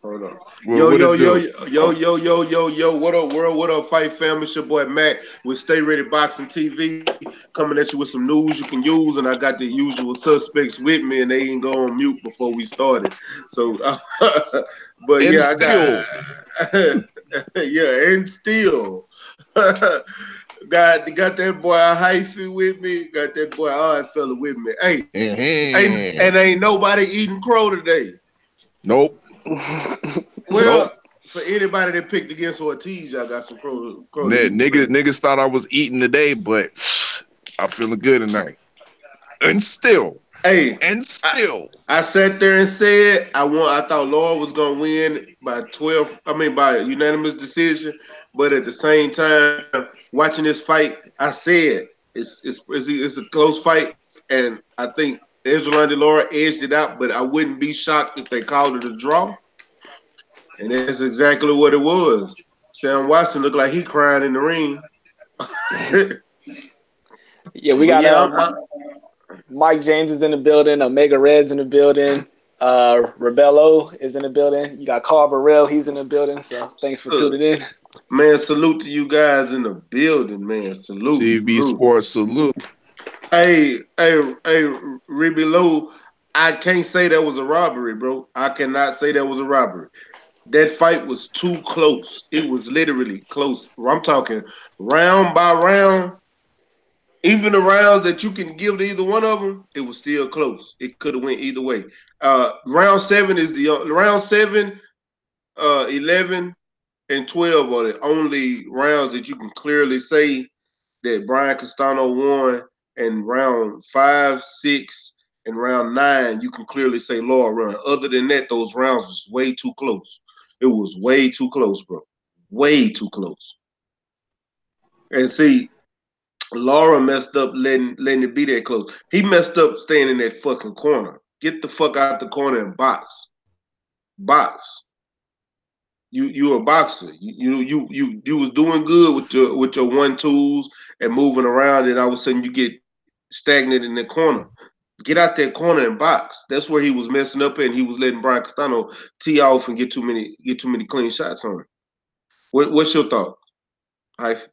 Hold on. Well, what it do? Yo. What up, world? What up, fight family? It's your boy Matt with Stay Ready Boxing TV, coming at you with some news you can use. And I got the usual suspects with me, and they ain't go on mute before we started. So, but And yeah, I still, got, yeah, and still. Got that boy Hyphy with me. Got that boy Odd fella with me. Hey, ain't nobody eating crow today. nope, Well, nope. for anybody that picked against Ortiz, y'all got some crow to eat. Niggas thought I was eating today, but I'm feeling good tonight. And still, Hey, and still, I sat there and said I thought Lara was gonna win by 12. I mean by unanimous decision, but at the same time, watching this fight, I said it's a close fight, and I think Erislandy Lara edged it out. But I wouldn't be shocked if they called it a draw, and that's exactly what it was. Sam Watson looked like he crying in the ring. Yeah, we But got yeah, Mike James is in the building. Omega Red's in the building. Rebello is in the building. You got Carl Burrell. He's in the building. So thanks for tuning in. Man, salute to you guys in the building, man. Salute. TV Sports salute. Hey, Ruby Lowe, I can't say that was a robbery, bro. I cannot say that was a robbery. That fight was too close. It was literally close. I'm talking round by round. Even the rounds that you can give to either one of them, it was still close. It could have went either way. Round 7 is the round 7, 11, and 12 are the only rounds that you can clearly say that Brian Castano won. And round 5, 6, and round 9, you can clearly say Lara run. Other than that, those rounds was way too close. It was way too close, bro. Way too close. And see, Lara messed up letting it be that close. He messed up staying in that fucking corner. Get the fuck out the corner and box. Box. You a boxer. You was doing good with your 1-2s and moving around, and all of a sudden you get stagnant in the corner. Get out that corner and box. That's where he was messing up, and he was letting Brian Castano tee off and get too many clean shots on him. What's your thought, Hyphen?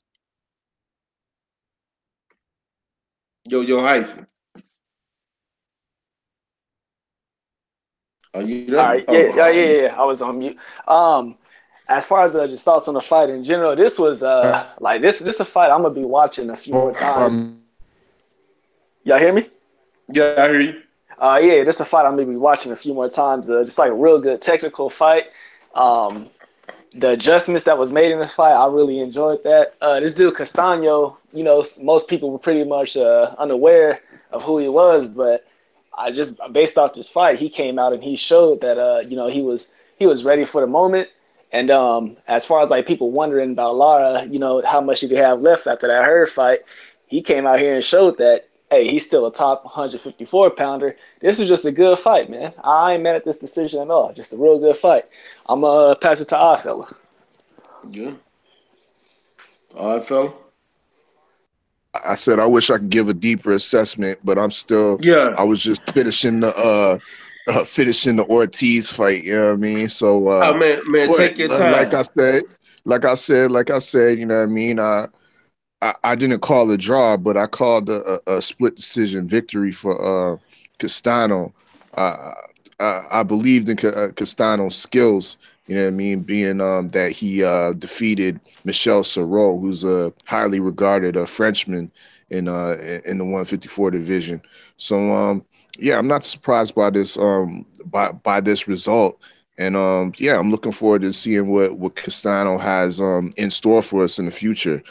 Yo, Hyphen. Are you All there? right. Yeah. I was on mute. As far as just thoughts on the fight in general, this was like this a fight I'm gonna be watching a few more times. Y'all hear me? Yeah, I hear you. Yeah, this is a fight I'm gonna be watching a few more times. Just like a real good technical fight. The adjustments that was made in this fight, I really enjoyed that. This dude Castano, most people were pretty much unaware of who he was, but I just based off this fight, he came out and he showed that he was ready for the moment. And as far as like people wondering about Lara, how much he could have left after that Hurd fight, he came out here and showed that hey, he's still a top 154 pounder. This was just a good fight, man. I ain't mad at this decision at all. Just a real good fight. I'm gonna pass it to our fella. Yeah. All right, fella. I said I wish I could give a deeper assessment, but I'm still. Yeah. I was just finishing the Ortiz fight. You know what I mean? So, man, take your time. Like I said, you know what I mean? I didn't call a draw, but I called a split decision victory for Castano. I believed in Castano's skills. You know what I mean? Being that he defeated Michel Serrault, who's a highly regarded Frenchman in the 154 division. So yeah, I'm not surprised by this by this result. And yeah, I'm looking forward to seeing what Castano has in store for us in the future.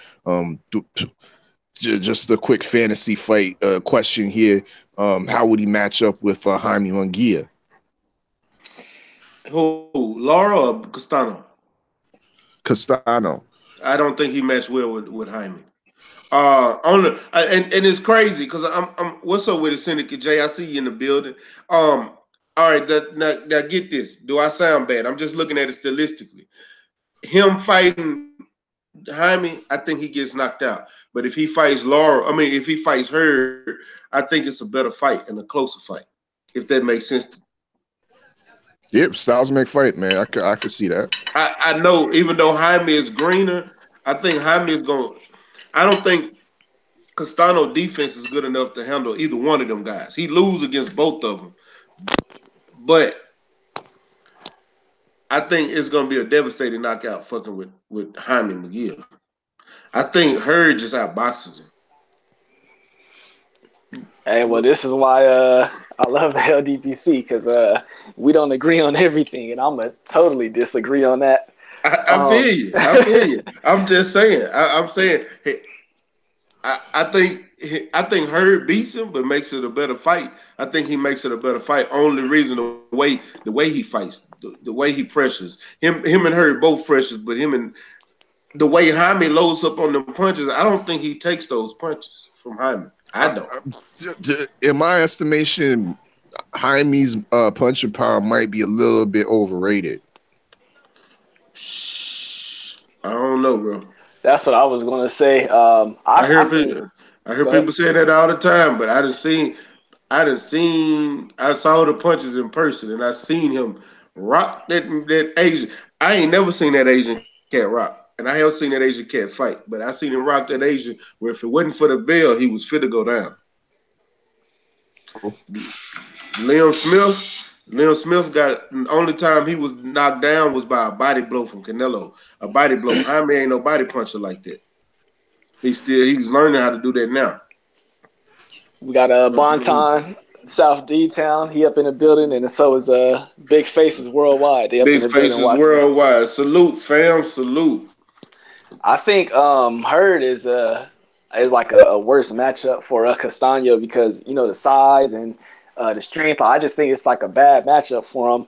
Just a quick fantasy fight question here. How would he match up with Jaime Munguia? Who, Lara or Castano? Castano. I don't think he matched well with Jaime. And it's crazy because I'm what's up with the Syndicate J? I see you in the building. All right, now get this. Do I sound bad? I'm just looking at it statistically. Him fighting Jaime, I think he gets knocked out. But if he fights Lara, if he fights her, I think it's a better fight and a closer fight. If that makes sense. Yep, styles make fight, man. I could see that. I know, even though Jaime is greener, I think Jaime is going. I don't think Castano defense is good enough to handle either one of them guys. He lose against both of them, but I think it's going to be a devastating knockout fucking with Jaime McGill. I think Hurd just outboxes him. Hey, well, this is why I love the LDPC, because we don't agree on everything, and I'm gonna totally disagree on that. I feel you. I feel you. I'm just saying. I'm saying. I think Hurd beats him, but makes it a better fight. I think he makes it a better fight. Only reason the way he fights, the way he pressures him and Hurd both pressures, but him and the way Jaime loads up on the punches, I don't think he takes those punches from Jaime. I don't. In my estimation, Jaime's punching power might be a little bit overrated. I don't know, bro. That's what I was gonna say. I hear people say that all the time, but I saw the punches in person, and I seen him rock that Asian. I ain't never seen that Asian cat rock. And I have seen that Asian cat fight, but I seen him rock that Asian where if it wasn't for the bell, he was fit to go down. Liam Smith got the only time he was knocked down was by a body blow from Canelo. A body blow. Jaime ain't no body puncher like that. He's learning how to do that now. We got Bonton, South D Town. He up in the building, and so is Big Faces Worldwide. They up Big in the Faces Worldwide. Salute, fam. Salute. I think Hurd is like a worse matchup for Castano because the size and the strength. I just think it's like a bad matchup for him.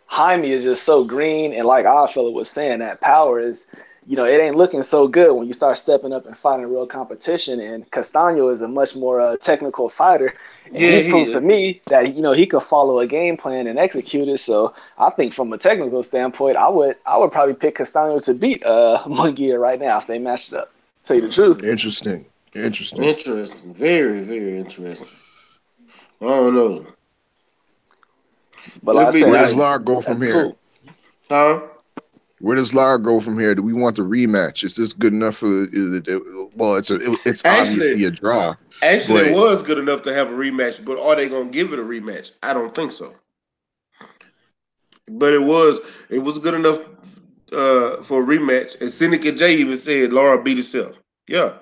Jaime is just so green, and like Oddfellow was saying, that power is it ain't looking so good when you start stepping up and fighting real competition. And Castano is a much more technical fighter. And he proved to me that he could follow a game plan and execute it. So I think from a technical standpoint, I would probably pick Castano to beat Munguia right now if they matched up. Tell you the truth. Interesting. Very, very interesting. I don't know. But like I said, where does Lara go from here? Cool. Huh? Where does Lara go from here? Do we want the rematch? Is this good enough for? It's obviously a draw. Actually, it was good enough to have a rematch, but are they going to give it a rematch? I don't think so. But it was good enough for a rematch. And Seneca J even said Lara beat herself. Yeah.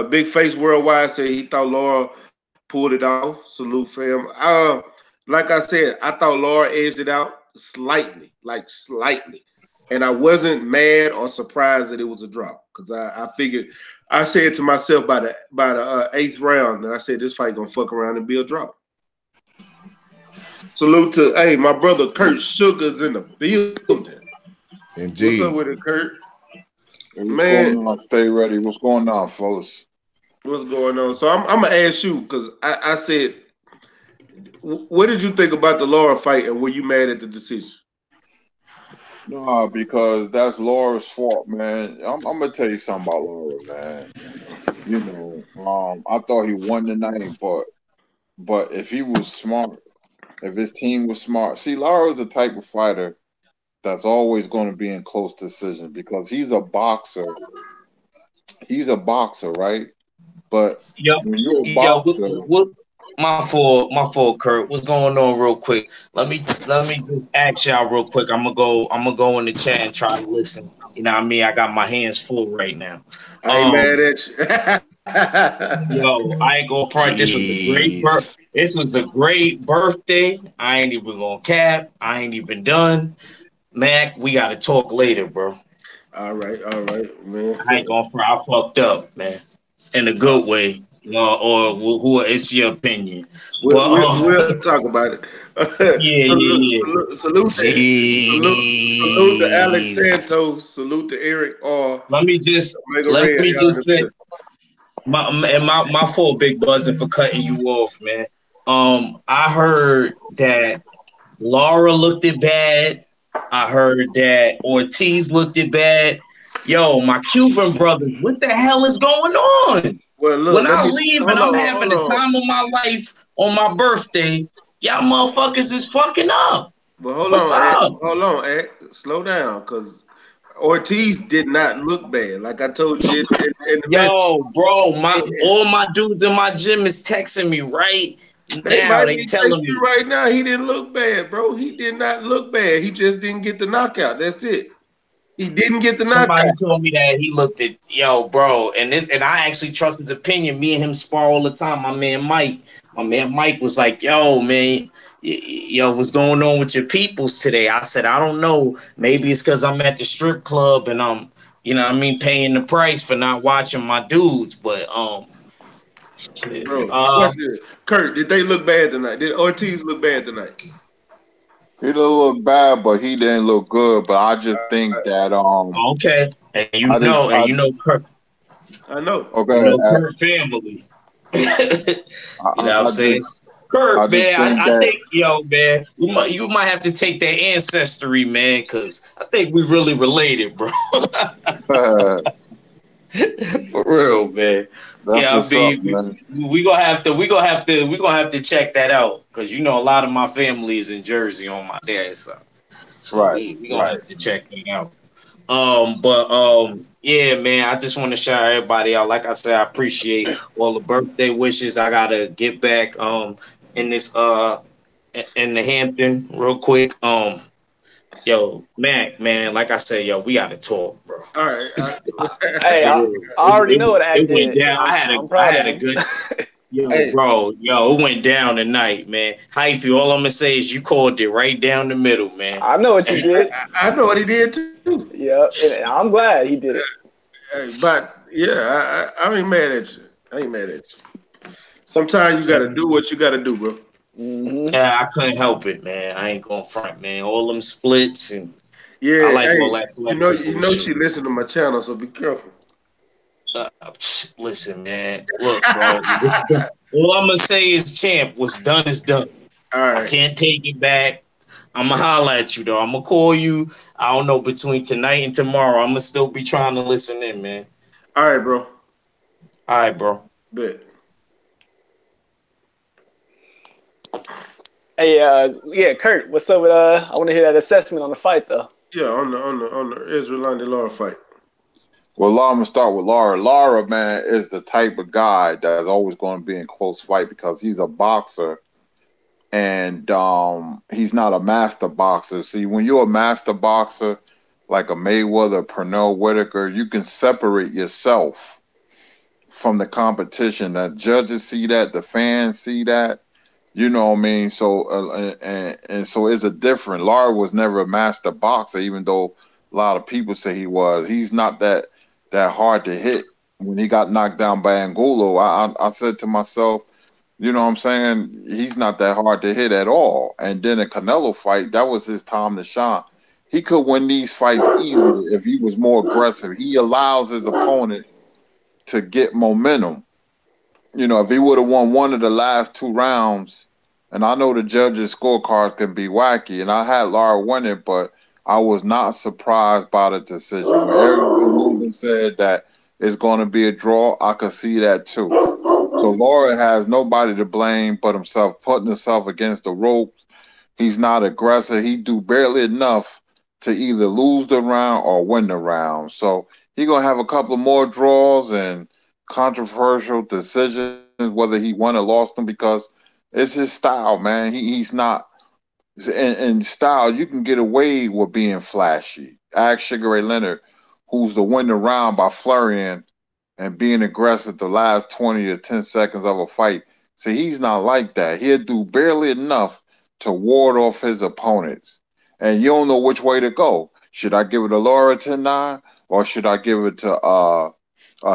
Big Face Worldwide said he thought Lara pulled it off. Salute, fam. Like I said, I thought Lara edged it out slightly. And I wasn't mad or surprised that it was a drop because I figured I said to myself by the 8th round, and I said this fight gonna fuck around and be a drop. Salute to my brother Kurt Sugar's in the building. Indeed. What's up with it, Kurt? What's going on? Stay ready. What's going on, fellas? What's going on? So I'm gonna ask you because I said, what did you think about the Lara fight, and were you mad at the decision? No, because that's Laura's fault, man. I'm gonna tell you something about Lara, man. I thought he won the night, but if he was smart, if his team was smart, see, Lara's the type of fighter that's always going to be in close decision because he's a boxer. He's a boxer, right? But when you're a boxer, my fault, Kurt. What's going on, real quick? Let me just ask y'all real quick. I'm gonna go in the chat and try to listen. You know what I mean? I got my hands full right now. I ain't mad at you. Yo, I ain't gonna front. This was a great birthday. I ain't even gonna cap. I ain't even done. Mac, we gotta talk later, bro. All right, man. I ain't gonna front. I fucked up, man, in a good way. Or who? It's your opinion. We'll talk about it. Salute to Alex Santos. Salute to Eric R. Let me just say, my fault, Big Buzzin', for cutting you off, man. I heard that Lara looked it bad. I heard that Ortiz looked it bad. Yo, my Cuban brothers, what the hell is going on? Well, look, when I leave and I'm having the time of my life on my birthday, Y'all motherfuckers is fucking up. But hold What's up? slow down, because Ortiz did not look bad. Like I told you in the message. Yo, bro, Yeah. all my dudes in my gym is texting me right They now. might They be texting telling you me right now. He didn't look bad, bro. He did not look bad. He just didn't get the knockout. That's it. He didn't get the somebody knockout. told me that he looked at bro, and I actually trust his opinion. Me and him spar all the time. My man Mike was like, yo, man, what's going on with your peoples today? I said, I don't know. Maybe it's because I'm at the strip club and I'm, paying the price for not watching my dudes. But Bro, uh, question. Kurt, did they look bad tonight? Did Ortiz look bad tonight? He didn't look bad, but he didn't look good. But I just think that okay, and I just I Kurt, I know. okay Kurt family. You know what I'm I saying? just I Kurt, just man, think I think, man, you might have to take that ancestry, man, because I think we really related, bro. that For real, man. that's Yeah, I what's up, mean, man. we gonna have to check that out because a lot of my family is in Jersey on my dad's side, so Right, we gonna right. have to check that out. But yeah, man, I just want to shout everybody out. Like I said, I appreciate all the birthday wishes. I gotta get back in this in the Hampton real quick. Yo, Mac, man, like I said, yo, we gotta talk, bro. All right. Hey, For I, real. I already know what Act It went did, down. and I'm I proud of had a him. good Hey, it went down tonight, man. Hyphy, all I'm gonna say is you called it right down the middle, man. I know what you did. I know what he did too. Yeah, and I'm glad he did it. Hey, but yeah, I ain't mad at you. I ain't mad at you. Sometimes you gotta do what you gotta do, bro. Hmm. Yeah, I couldn't help it, man. I ain't gonna front, man. All them splits and I Yeah, like hey, all that flexible she shit. listen to my channel, so be careful. Listen, man. Look, bro. All I'm gonna say is, champ, what's done is done. All I right, can't take it back. I'm gonna holler at you though. I'm gonna call you. I don't know between tonight and tomorrow. I'm gonna still be trying to listen in, man. all right, bro. All right, bro. Bet. Hey, yeah, Kurt, what's up with I want to hear that assessment on the fight though. Yeah, on the Erislandy Lara fight. Well, I'm gonna start with Lara. Lara, man, is the type of guy that's always going to be in close fight because he's a boxer and he's not a master boxer. See, when you're a master boxer, like a Mayweather, Pernell Whitaker, you can separate yourself from the competition. The judges see that, the fans see that. You know what I mean? So and so it's a different. Lara was never a master boxer, even though a lot of people say he was. He's not that hard to hit. When he got knocked down by Angulo, I said to myself, you know what I'm saying? He's not that hard to hit at all. And then a Canelo fight, that was his time to shine. He could win these fights easily if he was more aggressive. He allows his opponent to get momentum. You know, if he would have won one of the last two rounds, and I know the judges' scorecards can be wacky, and I had Lara win it, but I was not surprised by the decision. When Erislandy said that it's going to be a draw, I could see that too. So Lara has nobody to blame but himself, putting himself against the ropes. He's not aggressive. He do barely enough to either lose the round or win the round. So he's gonna have a couple of more draws and controversial decisions, whether he won or lost them, because it's his style, man. He's not in style. You can get away with being flashy. Ask Sugar Ray Leonard, who's the win the round by flurrying and being aggressive the last 20 or 10 seconds of a fight. See, he's not like that. He'll do barely enough to ward off his opponents. And you don't know which way to go. Should I give it to Lara 10-9 or should I give it to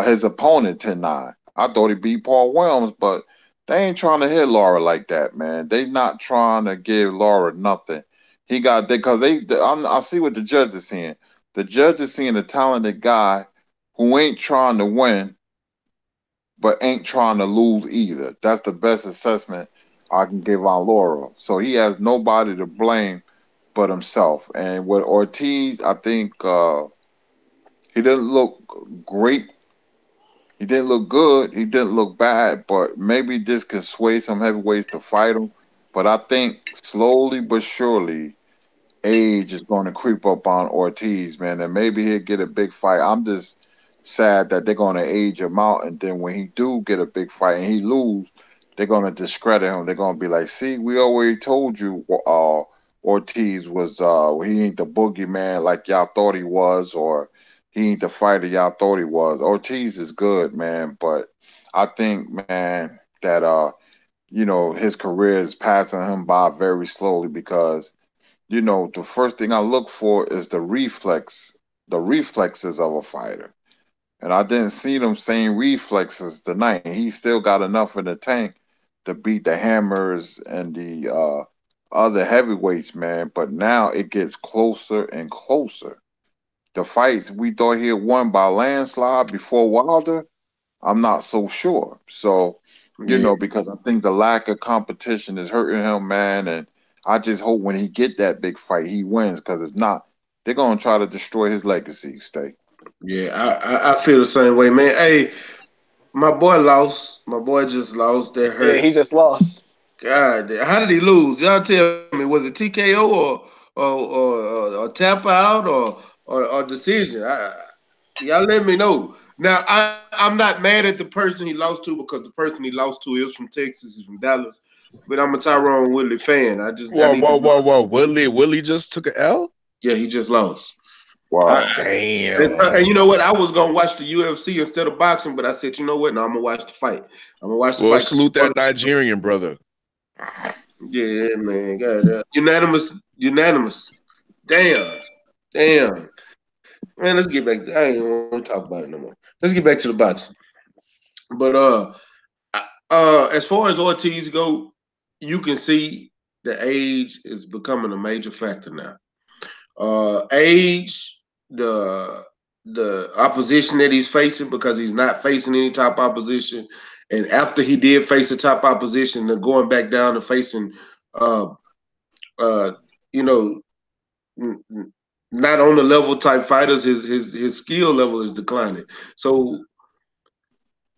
his opponent 10-9? I thought he beat Paul Williams, but they ain't trying to hit Lara like that, man. They not trying to give Lara nothing. He got because I see what the judge is seeing. The judge is seeing a talented guy who ain't trying to win, but ain't trying to lose either. That's the best assessment I can give on Laura. So he has nobody to blame but himself. And with Ortiz, I think he didn't look great. He didn't look good. He didn't look bad, but maybe this can sway some heavyweights to fight him. But I think slowly but surely age is going to creep up on Ortiz, man, and maybe he'll get a big fight. I'm just sad that they're going to age him out, and then when he do get a big fight and he lose, they're going to discredit him. They're going to be like, "See, we already told you, Ortiz was he ain't the boogeyman like y'all thought he was, or he ain't the fighter y'all thought he was." Ortiz is good, man, but I think, man, that his career is passing him by very slowly because the first thing I look for is the reflexes of a fighter. And I didn't see them same reflexes tonight. He still got enough in the tank to beat the Hammers and the other heavyweights, man. But now it gets closer and closer. The fights we thought he had won by landslide before Wilder, I'm not so sure. So, Yeah. because I think the lack of competition is hurting him, man. And I just hope when he get that big fight, he wins. Because if not, they're gonna try to destroy his legacy. Stay. Yeah, I feel the same way, man. Hey, my boy lost. My boy just lost. That Yeah, hurt. he just lost. God, how did he lose? Y'all tell me. Was it TKO or tap out or decision? Y'all let me know. Now I'm not mad at the person he lost to because the person he lost to is from Texas, he's from Dallas. But I'm a Tyrone Woodley fan. I Whoa, need to whoa, know. whoa, whoa. Willie just took an L? Yeah, he just lost. I, Wow. and Damn. you know what? I was gonna watch the UFC instead of boxing, but I said, you know what? No, I'm gonna watch the fight. I'm gonna watch the Well, fight. salute that Nigerian brother. Yeah, man. God, unanimous, unanimous. Damn, damn. Man, let's get back. I ain't want to talk about it no more. Let's get back to the boxing. But as far as Ortiz go, you can see the age is becoming a major factor now. Age, the opposition that he's facing because he's not facing any top opposition, and after he did face a top opposition, then going back down to facing, uh, uh, you know, not on the level type fighters, his skill level is declining. So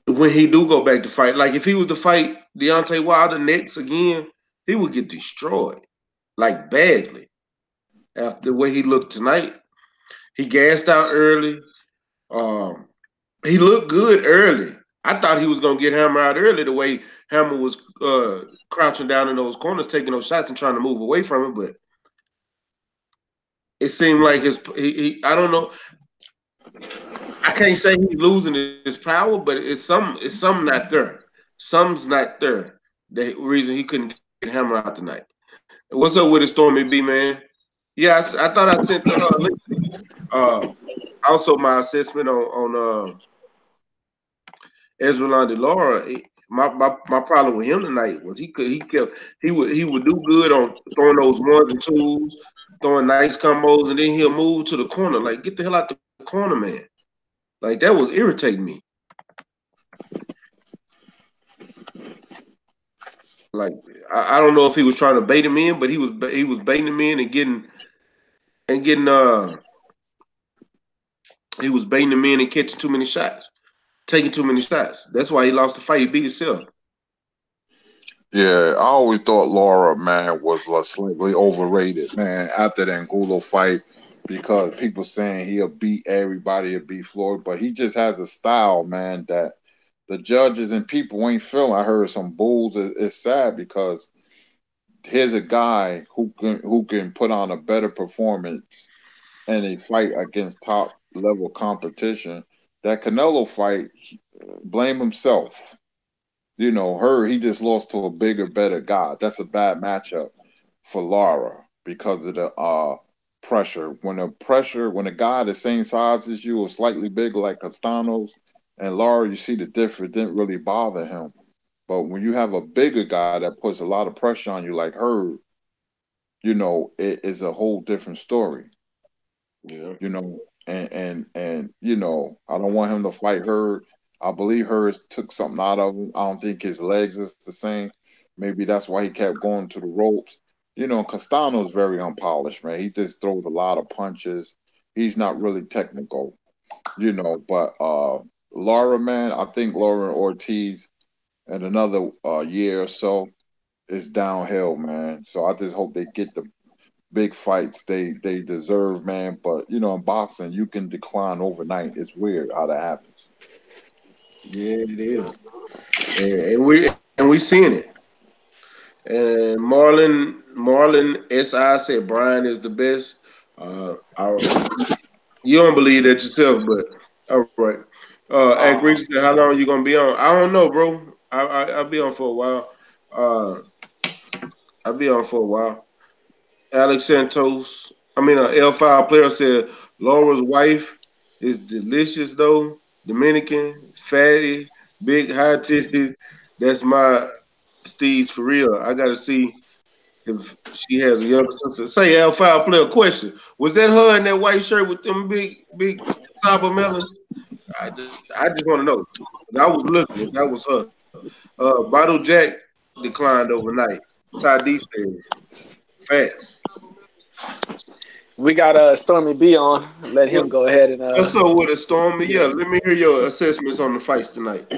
when he do go back to fight, like if he was to fight Deontay Wilder next again, he would get destroyed like badly after the way he looked tonight. He gassed out early. Um, he looked good early. I thought he was gonna get Hammer out early the way Hammer was crouching down in those corners, taking those shots and trying to move away from him. But it seemed like I don't know. I can't say he's losing his power, but it's some not there. Some's not there. The reason he couldn't get Hammer out tonight. What's up with it, Stormy B, man? Yeah, I thought I sent the link. Uh, also, my assessment on Erislandy Lara. My problem with him tonight was he would do good on throwing those ones and twos, throwing nice combos, and then he'll move to the corner. Like get the hell out the corner, man. Like that was irritating me. Like I don't know if he was trying to bait him in, but he was baiting him in and getting he was baiting him in and catching too many shots, taking too many shots. That's why he lost the fight. He beat himself. Yeah, I always thought Laura, man, was slightly overrated, man, after the Angulo fight because people saying he'll beat everybody, he'll beat Floyd, but he just has a style, man, that the judges and people ain't feeling. I heard some bulls. It's sad because here's a guy who can put on a better performance in a fight against top level competition. That Canelo fight, blame himself. He just lost to a bigger, better guy. That's a bad matchup for Lara because of the pressure. When a guy the same size as you or slightly bigger like Castano's and Lara, you see the difference didn't really bother him. But when you have a bigger guy that puts a lot of pressure on you like her, it is a whole different story. Yeah. And I don't want him to fight her. I believe her took something out of him. I don't think his legs is the same. Maybe that's why he kept going to the ropes. Castano's very unpolished, man. He just throws a lot of punches. He's not really technical, but Laura, man, I think Laura and Ortiz in another year or so, it's downhill, man. So I just hope they get the big fights they deserve, man. But you know, in boxing, you can decline overnight. It's weird how that happens. Yeah, it is. And we seeing it. And Marlon SI said Brian is the best. You don't believe that yourself, but all right. Ag Rich said, how long you gonna be on? I don't know, bro. I'll be on for a while. Uh, I'll be on for a while. Alex Santos, L5 player said Laura's wife is delicious though. Dominican, fatty, big, high titty. That's my Steve's for real. I gotta see if she has a younger sister. Say L5 player question. Was that her in that white shirt with them big cyber melons? I just want to know. I was looking if that was her. Bottle Jack declined overnight. Ty D says fast. We got Stormy B on. Let him go ahead and What's up with it, Stormy? yeah. Yeah, let me hear your assessments on the fights tonight.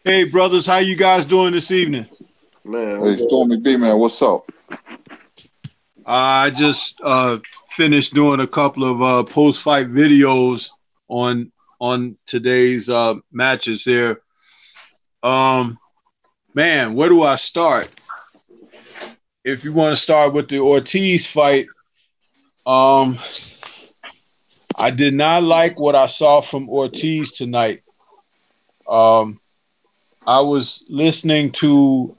Hey, brothers, how you guys doing this evening? Man, Hey, Stormy B, man, what's up? I just finished doing a couple of post-fight videos on today's matches here. Man, where do I start? If you want to start with the Ortiz fight, I did not like what I saw from Ortiz tonight. I was listening to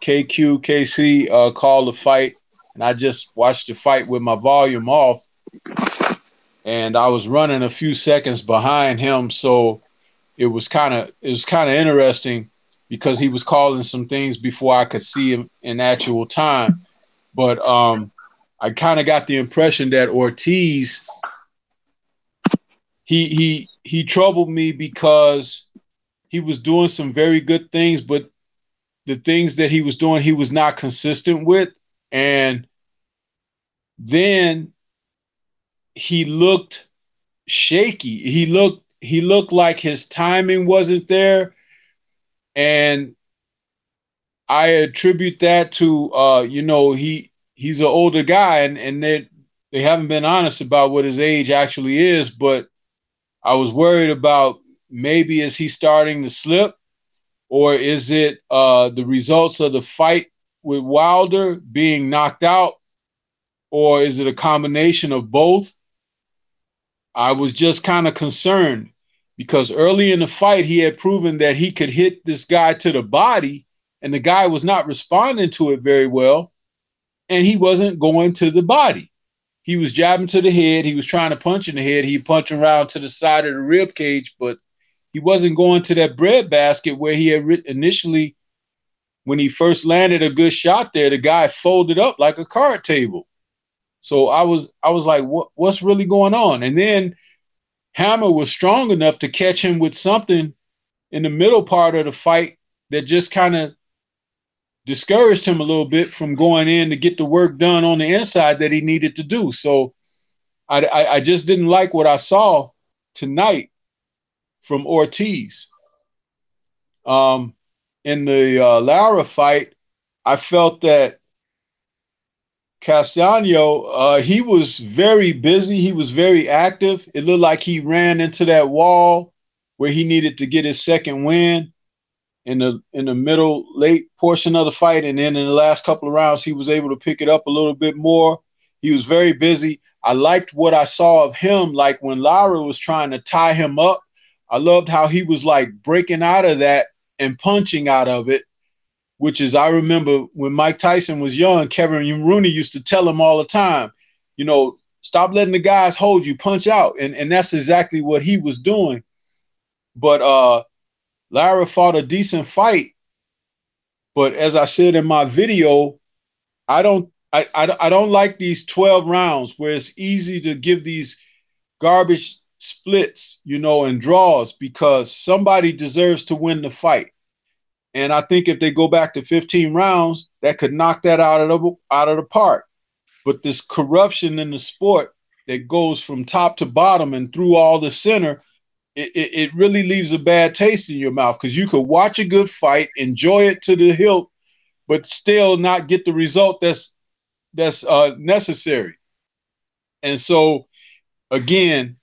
KC call the fight, and I just watched the fight with my volume off, and I was running a few seconds behind him, so it was kind of interesting because he was calling some things before I could see him in actual time. But I kind of got the impression that Ortiz he troubled me because he was doing some very good things, but the things that he was doing, he was not consistent with. And then he looked shaky. He looked like his timing wasn't there. And I attribute that to, he's an older guy and they haven't been honest about what his age actually is. But I was worried about maybe is he starting to slip, or is it the results of the fight with Wilder being knocked out, or is it a combination of both? I was just kind of concerned because early in the fight, he had proven that he could hit this guy to the body, and the guy was not responding to it very well, and he wasn't going to the body. He was jabbing to the head. He was trying to punch in the head. He punched around to the side of the rib cage, but he wasn't going to that breadbasket where he had initially, when he first landed a good shot there, the guy folded up like a card table. So I was like, what's really going on? And then Hammer was strong enough to catch him with something in the middle part of the fight that just kind of discouraged him a little bit from going in to get the work done on the inside that he needed to do. So I just didn't like what I saw tonight from Ortiz. In the Lara fight, I felt that Castano, he was very busy. He was very active. It looked like he ran into that wall where he needed to get his second win in the middle, late portion of the fight. And then in the last couple of rounds, he was able to pick it up a little bit more. He was very busy. I liked what I saw of him. Like when Lara was trying to tie him up, I loved how he was like breaking out of that and punching out of it, which is, I remember when Mike Tyson was young, Kevin Rooney used to tell him all the time, stop letting the guys hold you, punch out. And that's exactly what he was doing. But Lara fought a decent fight. But as I said in my video, I don't like these 12 rounds where it's easy to give these garbage splits, and draws, because somebody deserves to win the fight. And I think if they go back to 15 rounds, that could knock that out of the park. But this corruption in the sport that goes from top to bottom and through all the center, it really leaves a bad taste in your mouth, because you could watch a good fight, enjoy it to the hilt, but still not get the result that's necessary. And so, again,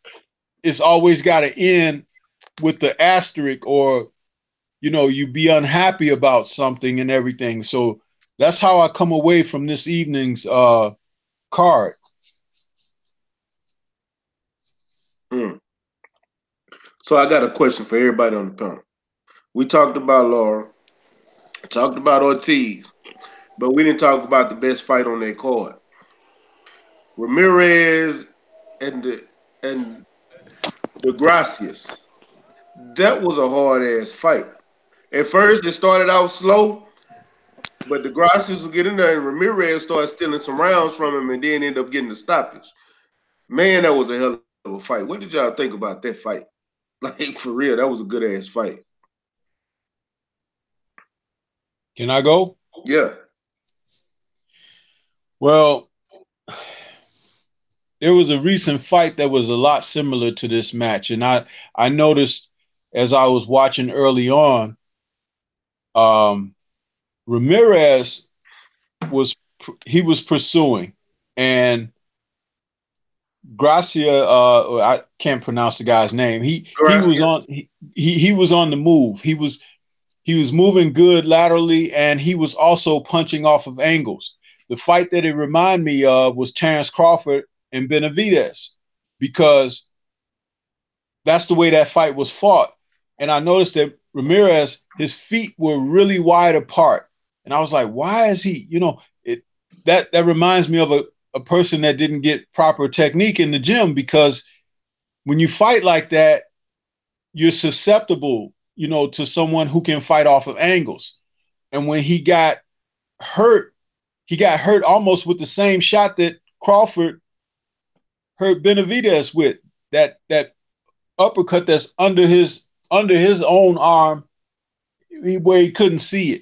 it's always got to end with the asterisk, or you be unhappy about something and everything. So that's how I come away from this evening's card. So I got a question for everybody on the panel. We talked about Lara, talked about Ortiz, but we didn't talk about the best fight on that card. Ramirez and the Gracias. That was a hard-ass fight. At first, it started out slow, but the Gracias would get in there, and Ramirez started stealing some rounds from him and then ended up getting the stoppage. Man, that was a hell of a fight. What did y'all think about that fight? Like, for real, that was a good-ass fight. Can I go? Yeah. Well, there was a recent fight that was a lot similar to this match, and I noticed as I was watching early on, Ramirez was pursuing, and Gracia, I can't pronounce the guy's name. He was on the move. He was moving good laterally, and he was also punching off of angles. The fight that it reminded me of was Terrence Crawford and Benavidez, because that's the way that fight was fought. And I noticed that Ramirez, his feet were really wide apart. And I was like, why is he, that reminds me of a person that didn't get proper technique in the gym, because when you fight like that, you're susceptible, to someone who can fight off of angles. And when he got hurt almost with the same shot that Crawford hurt Benavidez with, that uppercut that's under his own arm, where he couldn't see it.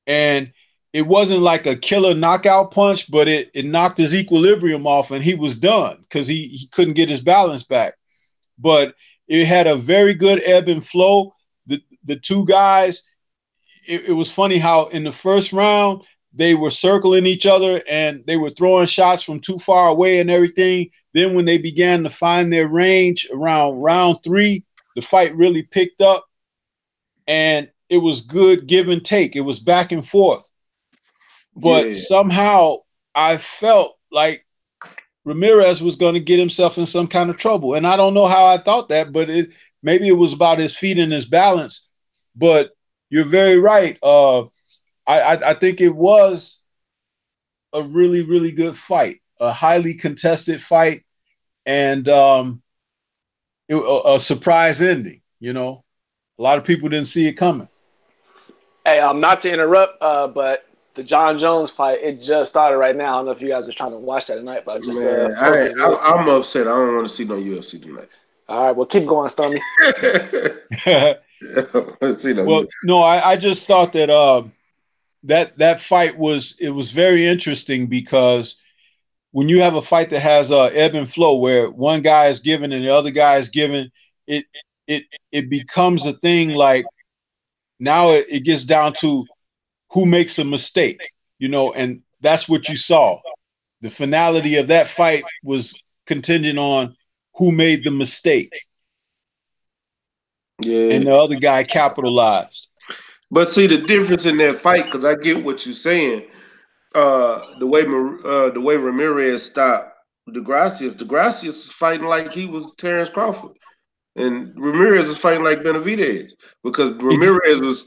And it wasn't like a killer knockout punch, but it knocked his equilibrium off, and he was done because he couldn't get his balance back. But it had a very good ebb and flow. The two guys, it was funny how in the first round, they were circling each other and they were throwing shots from too far away and everything. Then when they began to find their range around round 3, the fight really picked up, and it was good give and take. It was back and forth. But somehow I felt like Ramirez was going to get himself in some kind of trouble. And I don't know how I thought that, but maybe it was about his feet and his balance. But you're very right. I think it was a really, really good fight, a highly contested fight, and a surprise ending. A lot of people didn't see it coming. Hey, not to interrupt, but the John Jones fight, it just started right now. I don't know if you guys are trying to watch that tonight, but I'm upset. I don't want to see no UFC tonight. All right, well, keep going, Stormy. No, I just thought that that fight was very interesting, because when you have a fight that has ebb and flow, where one guy is given and the other guy is given, it becomes a thing. Like now it gets down to who makes a mistake, and that's what you saw. The finality of that fight was contingent on who made the mistake. Yeah. And the other guy capitalized. But see the difference in that fight, because I get what you're saying. The way Ramirez stopped the Gracias was fighting like he was Terrence Crawford, and Ramirez was fighting like Benavidez, because Ramirez was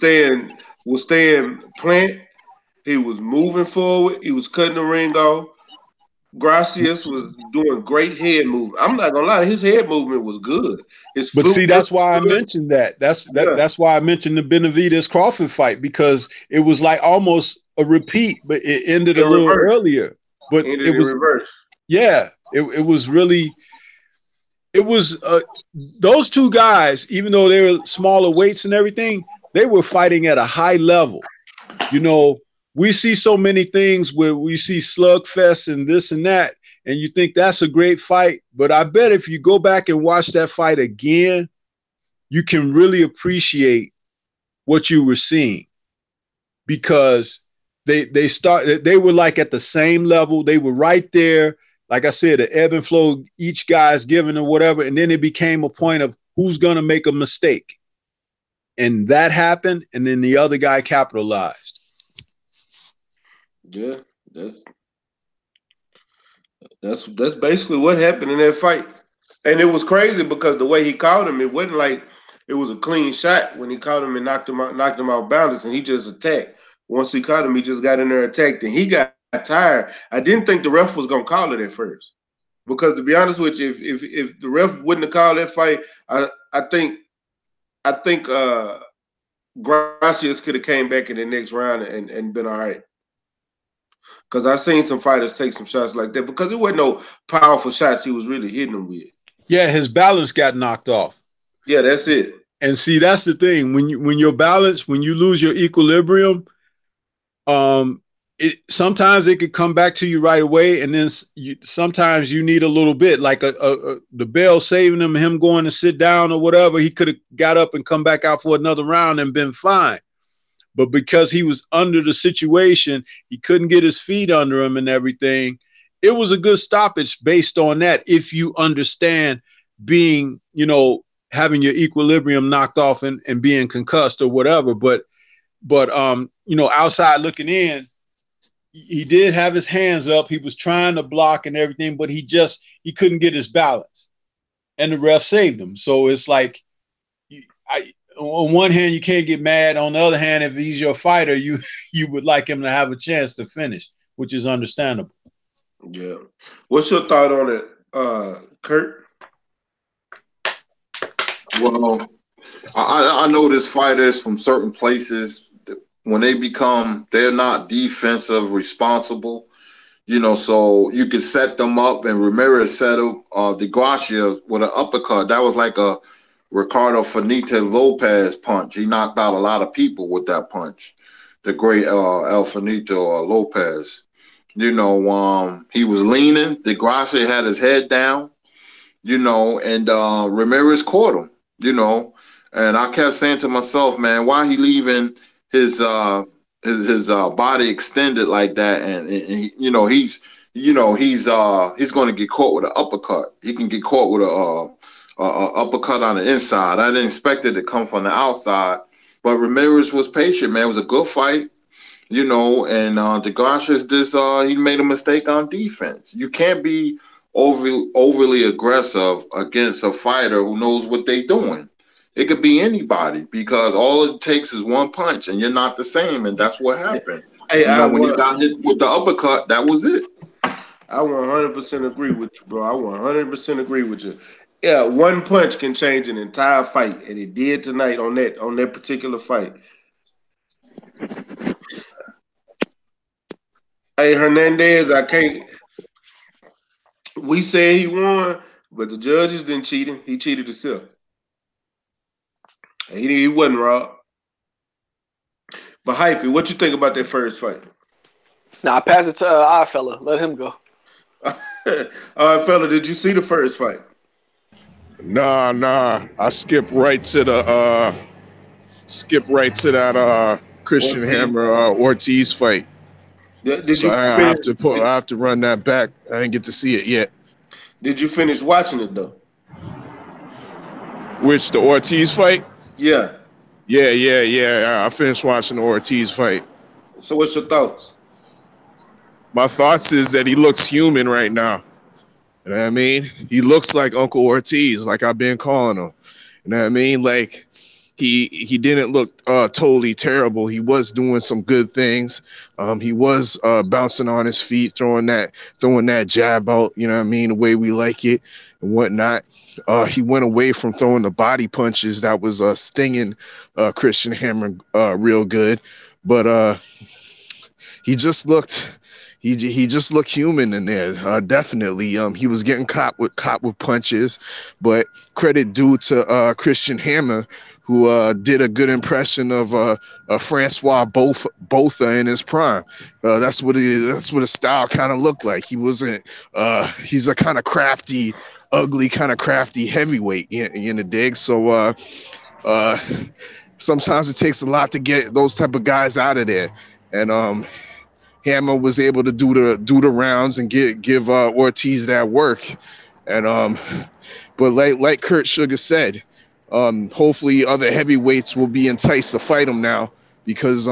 staying plant. He was moving forward. He was cutting the ring off. Gracias was doing great head movement. I'm not gonna lie, his head movement was good. But see, that's why I mentioned that. That's why I mentioned the Benavidez Crawford fight, because it was like almost a repeat, but it ended a little earlier. But it was reverse. Yeah, it was really. It was those two guys, even though they were smaller weights and everything, they were fighting at a high level. We see so many things where we see slugfests and this and that, and you think that's a great fight. But I bet if you go back and watch that fight again, you can really appreciate what you were seeing, because they were like at the same level. They were right there. Like I said, the ebb and flow, each guy's giving or whatever. And then it became a point of who's going to make a mistake. And that happened. And then the other guy capitalized. Yeah, that's basically what happened in that fight. And it was crazy because the way he caught him, it wasn't like it was a clean shot when he caught him and knocked him out balance, and he just attacked. Once he caught him, he just got in there, attacked, and he got tired. I didn't think the ref was gonna call it at first, because to be honest with you, if the ref wouldn't have called that fight, I think Gracias could have came back in the next round and been all right. Because I've seen some fighters take some shots like that, because it wasn't no powerful shots he was really hitting them with. Yeah, his balance got knocked off. Yeah, that's it. And see, that's the thing. When your balance, when you lose your equilibrium, sometimes it could come back to you right away, and then sometimes you need a little bit, like the bell saving him going to sit down or whatever. He could have got up and come back out for another round and been fine. But because he was under the situation, he couldn't get his feet under him and everything. It was a good stoppage based on that, if you understand being, having your equilibrium knocked off and being concussed or whatever. But outside looking in, he did have his hands up. He was trying to block and everything, but he couldn't get his balance, and the ref saved him. So it's like, on one hand, you can't get mad. On the other hand, if he's your fighter, you would like him to have a chance to finish, which is understandable. Yeah. What's your thought on it, Kurt? Well, I notice fighters from certain places, when they're not defensive responsible, so you can set them up, and Ramirez set up De Gracia with an uppercut. That was like a Ricardo Finita Lopez punch. He knocked out a lot of people with that punch. The great El Finito Lopez. He was leaning. De Gracia had his head down, and Ramirez caught him, And I kept saying to myself, man, why he leaving his body extended like that? And he's going to get caught with an uppercut. He can get caught with a uppercut on the inside. I didn't expect it to come from the outside, but Ramirez was patient, man. It was a good fight, and De Gracia's he made a mistake on defense. You can't be overly aggressive against a fighter who knows what they're doing. It could be anybody, because all it takes is one punch, and you're not the same, and that's what happened. Hey, when you got hit with the uppercut, that was it. I 100% agree with you, bro. I 100% agree with you. Yeah, one punch can change an entire fight, and it did tonight on that particular fight. Hey, Hernandez, we said he won, but the judges didn't cheat him. He cheated himself. He wasn't robbed. But Hyphy, what you think about that first fight? I pass it to our fella. Let him go. Fella, did you see the first fight? Nah. I skipped right to that Christian Hammer Ortiz fight. I have to run that back. I didn't get to see it yet. Did you finish watching it though? Which, the Ortiz fight? Yeah. Yeah. I finished watching the Ortiz fight. So what's your thoughts? My thoughts is that he looks human right now. You know what I mean? He looks like Uncle Ortiz, like I've been calling him. You know what I mean? Like, he didn't look totally terrible. He was doing some good things. He was bouncing on his feet, throwing that jab out, you know what I mean, the way we like it and whatnot. He went away from throwing the body punches that was stinging Christian Hammer real good. But he just looked human in there. Definitely. He was getting caught with punches, but credit due to Christian Hammer, who did a good impression of Francois Botha in his prime. That's what his style kind of looked like. He wasn't. He's a kind of crafty, ugly, kind of crafty heavyweight in the dig. So sometimes it takes a lot to get those type of guys out of there, and Hammer was able to do the rounds and give Ortiz that work, and but like Kurt Sugar said, hopefully other heavyweights will be enticed to fight him now because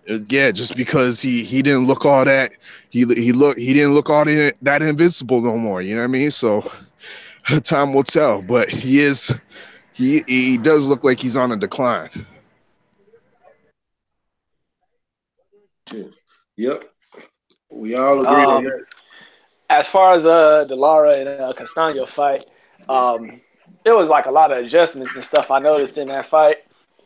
just because he didn't look all that he didn't look all that invincible no more. You know what I mean? So time will tell, but he does look like he's on a decline. Yep, we all agree on that. As far as the Lara and Castano fight, there was like a lot of adjustments and stuff I noticed in that fight.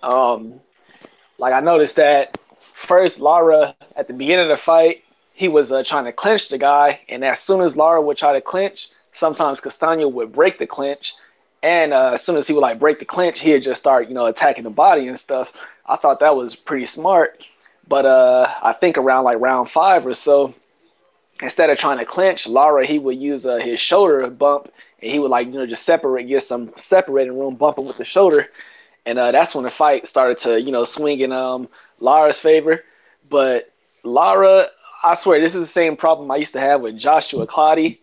Like I noticed that first Lara at the beginning of the fight, he was trying to clinch the guy, and as soon as Lara would try to clinch, sometimes Castano would break the clinch, and as soon as he would like break the clinch, he'd just start attacking the body and stuff. I thought that was pretty smart. But I think around like round 5 or so, instead of trying to clinch, Lara, he would use his shoulder bump, and he would just get some separating room, bump him with the shoulder. And that's when the fight started to, swing in Lara's favor. But Lara, I swear, this is the same problem I used to have with Joshua Clottey.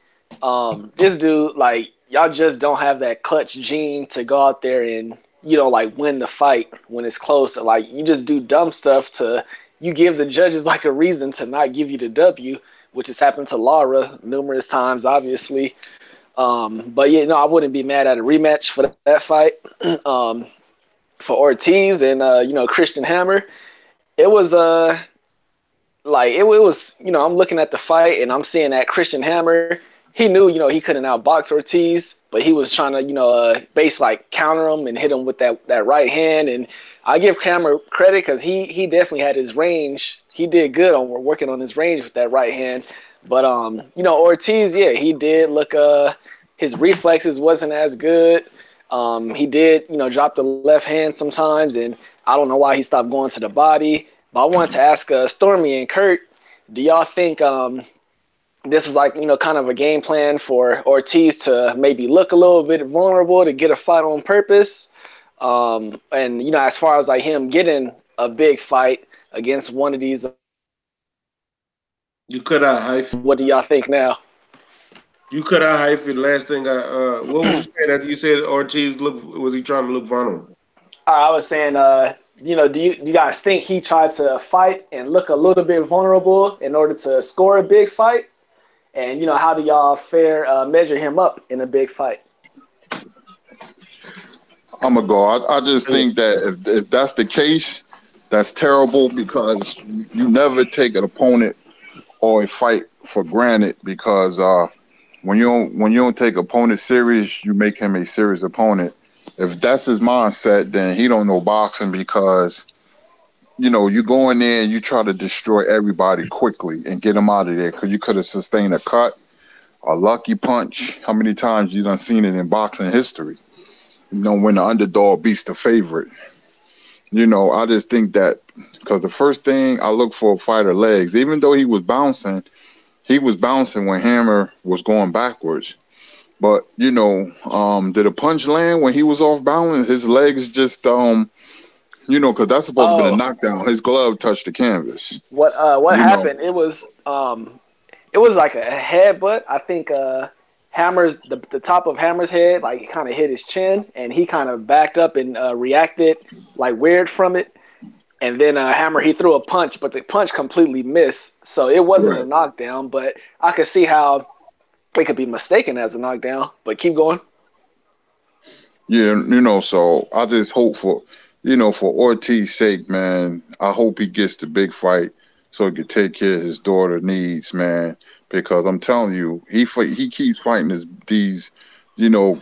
This dude, like, y'all just don't have that clutch gene to go out there and, win the fight when it's close. Like, you just do dumb stuff you give the judges like a reason to not give you the W, which has happened to Lara numerous times, obviously. But yeah, no, I wouldn't be mad at a rematch for that fight. For Ortiz and Christian Hammer, it was I'm looking at the fight and I'm seeing that Christian Hammer, he knew he couldn't outbox Ortiz, but he was trying to counter him and hit him with that right hand. And I give Hammer credit because he definitely had his range. He did good on working on his range with that right hand. But Ortiz, yeah, he did look his reflexes wasn't as good. He did drop the left hand sometimes, and I don't know why he stopped going to the body. But I wanted to ask Stormy and Kurt, do y'all think this is kind of a game plan for Ortiz to maybe look a little bit vulnerable to get a fight on purpose? And as far as him getting a big fight against one of these, you cut out hyphen. What do y'all think now? You cut out hyphen. Last thing what was you saying that you said Ortiz was he trying to look vulnerable? I was saying, do you guys think he tried to fight and look a little bit vulnerable in order to score a big fight? And how do y'all measure him up in a big fight? I'm gonna go. I just think that if that's the case, that's terrible because you never take an opponent or a fight for granted because when you don't take opponent serious, you make him a serious opponent. If that's his mindset, then he don't know boxing because you go in there and you try to destroy everybody quickly and get them out of there because you could have sustained a cut, a lucky punch. How many times you done seen it in boxing history? When the underdog beats the favorite. I just think that because the first thing I look for a fighter legs, even though he was bouncing when Hammer was going backwards. But, did a punch land when he was off balance? His legs just, because that's supposed to be a knockdown. His glove touched the canvas. What happened? It was like a headbutt. I think Hammer's the top of Hammer's head, like, kind of hit his chin, and he kind of backed up and reacted like weird from it. And then Hammer, he threw a punch, but the punch completely missed. So it wasn't a knockdown, but I could see how it could be mistaken as a knockdown. But keep going. Yeah, so I just hope for Ortiz's sake, man, I hope he gets the big fight so he can take care of his daughter needs, man. Because I'm telling you, he keeps fighting these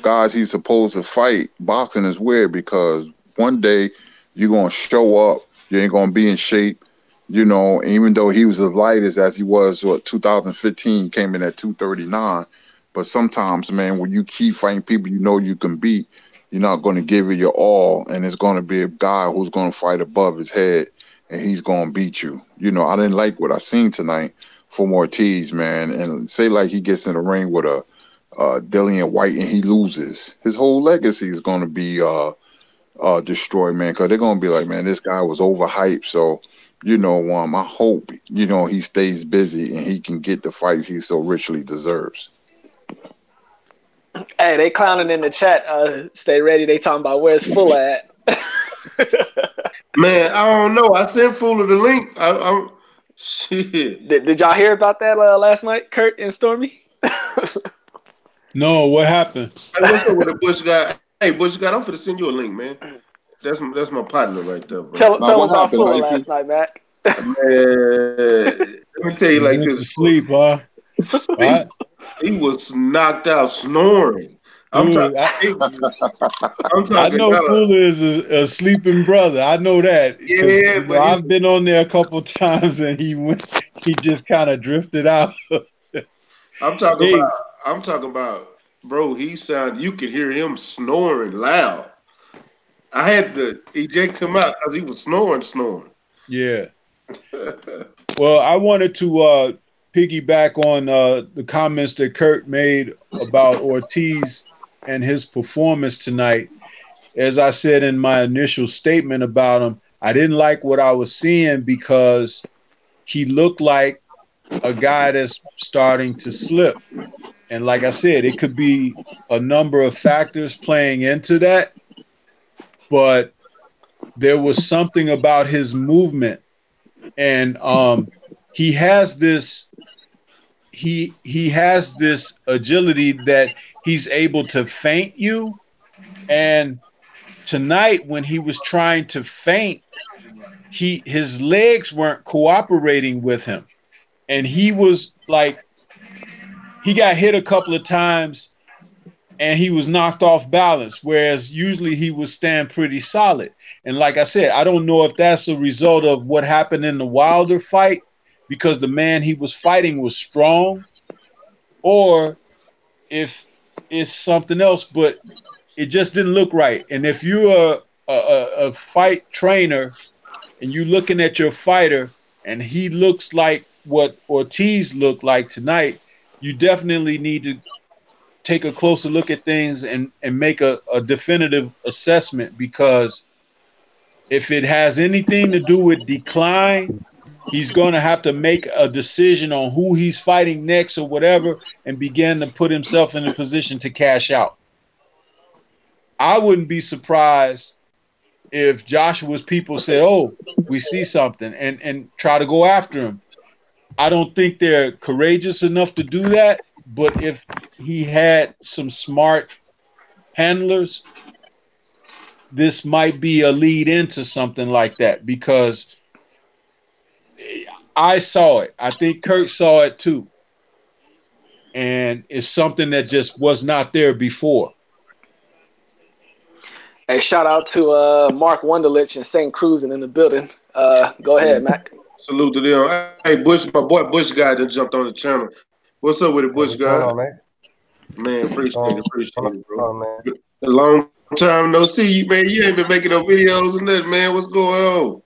guys he's supposed to fight. Boxing is weird because one day you're going to show up, you ain't going to be in shape, even though he was as light as he was, 2015, came in at 239. But sometimes, man, when you keep fighting people you can beat, You're not going to give it your all, and it's going to be a guy who's going to fight above his head, and he's going to beat you. You know, I didn't like what I seen tonight from Ortiz, man. And say like he gets in the ring with a Dillian White and he loses, his whole legacy is going to be destroyed, man. Because they're going to be like, man, this guy was overhyped. So, you know, I hope, you know, he stays busy and he can get the fights he so richly deserves. Hey, they clowning in the chat. Stay ready. They talking about where's Fuller at. Man, I don't know. I sent Fuller the link. I'm shit. Did y'all hear about that last night, Kurt and Stormy? No, what happened? Hey, what's up with the Bush guy? Hey, Bush guy, I'm finna send you a link, man. That's my partner right there, bro. Tell him about Fuller last night, Mac. Man, let me tell you like this. Sleep, huh? Right? He was knocked out snoring. Dude, I know Fuller is a sleeping brother. I know that. Yeah, but I've been on there a couple times and he just kind of drifted out. I'm talking about, bro. You could hear him snoring loud. I had to eject him out because he was snoring. Yeah. Well, I wanted to piggyback on the comments that Kurt made about Ortiz and his performance tonight. As I said in my initial statement about him, I didn't like what I was seeing because he looked like a guy that's starting to slip. And like I said, it could be a number of factors playing into that, but there was something about his movement. And he has this agility that he's able to feint you. And tonight, when he was trying to feint, his legs weren't cooperating with him. And he was like, he got hit a couple of times and he was knocked off balance, whereas usually he would stand pretty solid. And like I said, I don't know if that's a result of what happened in the Wilder fight, because the man he was fighting was strong, or if it's something else, but it just didn't look right. And if you're a fight trainer and you're looking at your fighter and he looks like what Ortiz looked like tonight, you definitely need to take a closer look at things and make a definitive assessment, because if it has anything to do with decline, he's going to have to make a decision on who he's fighting next or whatever and begin to put himself in a position to cash out. I wouldn't be surprised if Joshua's people said, oh, we see something, and try to go after him. I don't think they're courageous enough to do that, but if he had some smart handlers, this might be a lead into something like that, because I saw it. I think Kurt saw it too. And it's something that just was not there before. Hey, shout out to Mark Wunderlich and St. Cruising in the building. Go ahead, Mac. Salute to them. Hey, Bush, my boy Bush guy that jumped on the channel. What's up with it, Bush guy? On, man, appreciate it, bro. Man. A long time no see you, man. You ain't been making no videos and that, man. What's going on?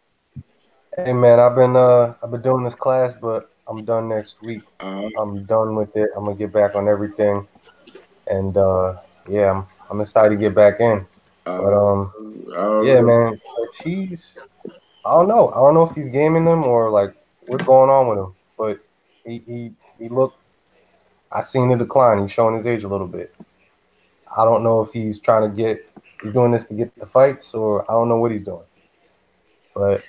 Hey, man, I've been doing this class, but I'm done next week. I'm done with it. I'm gonna get back on everything, and yeah, I'm excited to get back in. But yeah, man, Ortiz, I don't know if he's gaming them or like what's going on with him, but he looked. I seen the decline. He's showing his age a little bit. I don't know if he's doing this to get the fights, or I don't know what he's doing. But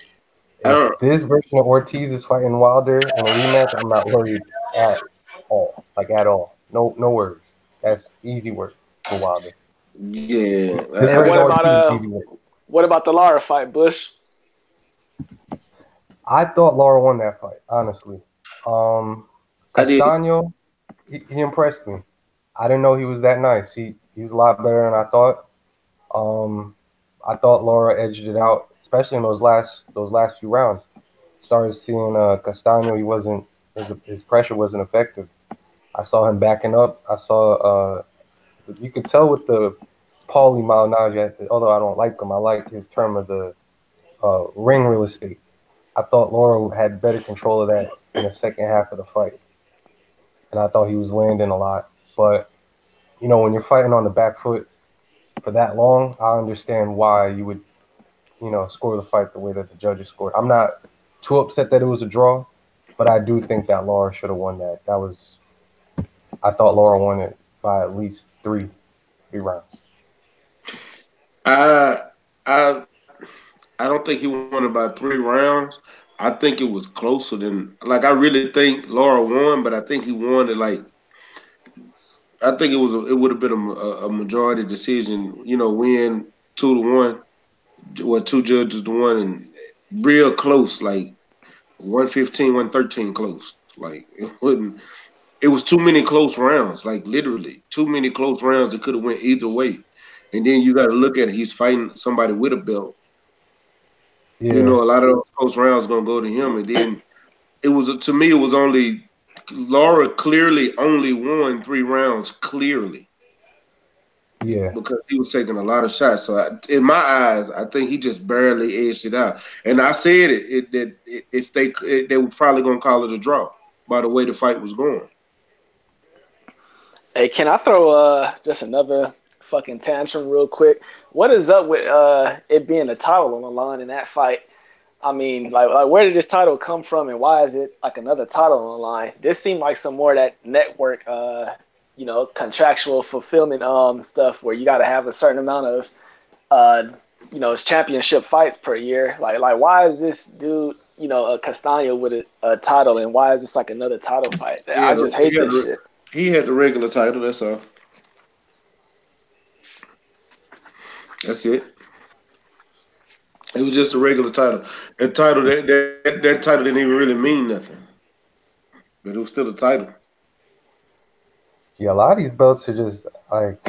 if this version of Ortiz is fighting Wilder in a rematch, I'm not worried at all. Like at all. No worries. That's easy work for Wilder. Yeah. What about the Lara fight, Bush? I thought Lara won that fight, honestly. Castano, he impressed me. I didn't know he was that nice. He's a lot better than I thought. I thought Lara edged it out, especially in those last few rounds. Started seeing Castano, his pressure wasn't effective. I saw him backing up. I saw you could tell with the Paulie Malignaggi, although I don't like him, I like his term of the ring real estate. I thought Lara had better control of that in the second half of the fight. And I thought he was landing a lot. But, you know, when you're fighting on the back foot for that long, I understand why you would, you know, score the fight the way that the judges scored. I'm not too upset that it was a draw, but I do think that Lara should have won that. I thought Lara won it by at least three rounds. I I I don't think he won it by 3 rounds. I think it was closer than like I really think Laura won, but I think he won it like I think it would have been a majority decision. You know, win 2-1, well 2 judges to 1, and real close, like 115, 113 close. Like it wouldn't. It was too many close rounds, like literally too many close rounds that could have went either way. And then you got to look at it. He's fighting somebody with a belt. Yeah. You know, a lot of those close rounds gonna go to him. And then it was to me, it was only Lara clearly only won 3 rounds clearly. Yeah. Because he was taking a lot of shots. So in my eyes, I think he just barely edged it out. And I said that if they were probably gonna call it a draw by the way the fight was going. Hey, can I throw just another fucking tantrum real quick? What is up with it being a title on the line in that fight? I mean, like where did this title come from, and why is it like another title on the line? This seemed like some more of that network, you know, contractual fulfillment stuff where you got to have a certain amount of, you know, championship fights per year. Like why is this dude, you know, a Castano with a title, and why is this like another title fight? Yeah, I just hate this shit. He had the regular title. That's all. That's it. It was just a regular title. That title, that title didn't even really mean nothing, but it was still a title. Yeah, a lot of these belts are just like,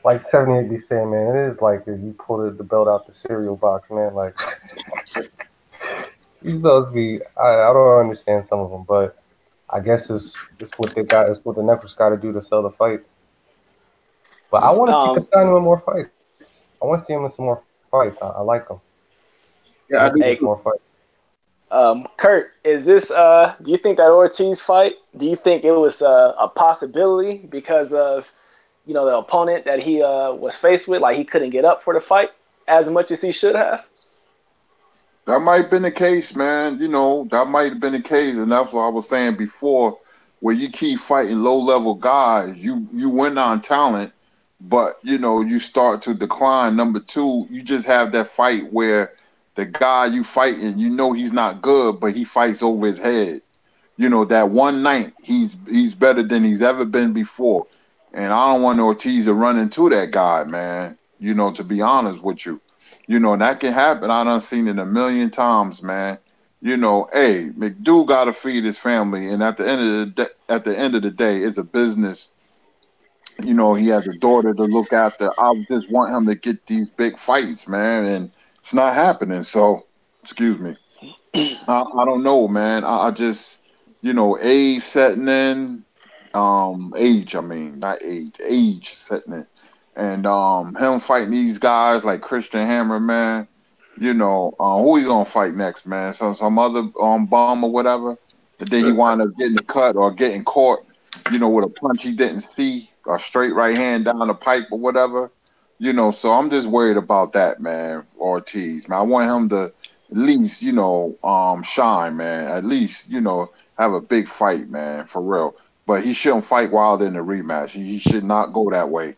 like 78 be saying, man, it is like if you pull the belt out the cereal box, man. Like these belts be, I don't understand some of them, but I guess it's what they got. It's what the networks got to do to sell the fight. But I want to see Castano in more fights. I want to see him in some more fights. I like him. Yeah, I do. More fights. Kurt, is this? Do you think that Ortiz fight? Do you think it was a possibility because of, you know, the opponent that he was faced with? Like he couldn't get up for the fight as much as he should have. That might have been the case, man. You know, that might have been the case, and that's what I was saying before. Where you keep fighting low-level guys, you win on talent, but you know you start to decline. Number two, you just have that fight where the guy you fighting, you know he's not good, but he fights over his head. You know that one night he's better than he's ever been before, and I don't want Ortiz to run into that guy, man. You know, to be honest with you. You know, that can happen. I done seen it a million times, man. You know, hey, McDougal got to feed his family, and at the end of the day, it's a business. You know, he has a daughter to look after. I just want him to get these big fights, man, and it's not happening. So, excuse me. I don't know, man. I just, you know, age setting in. Age, I mean, not age. Age setting in. And him fighting these guys like Christian Hammer, man. You know, who he gonna fight next, man? Some other bum or whatever. And then he wound up getting the cut or getting caught, you know, with a punch he didn't see, or straight right hand down the pipe or whatever. You know, so I'm just worried about that, man. Ortiz, man. I want him to at least, you know, shine, man. At least, you know, have a big fight, man, for real. But he shouldn't fight Wilder in the rematch. He should not go that way.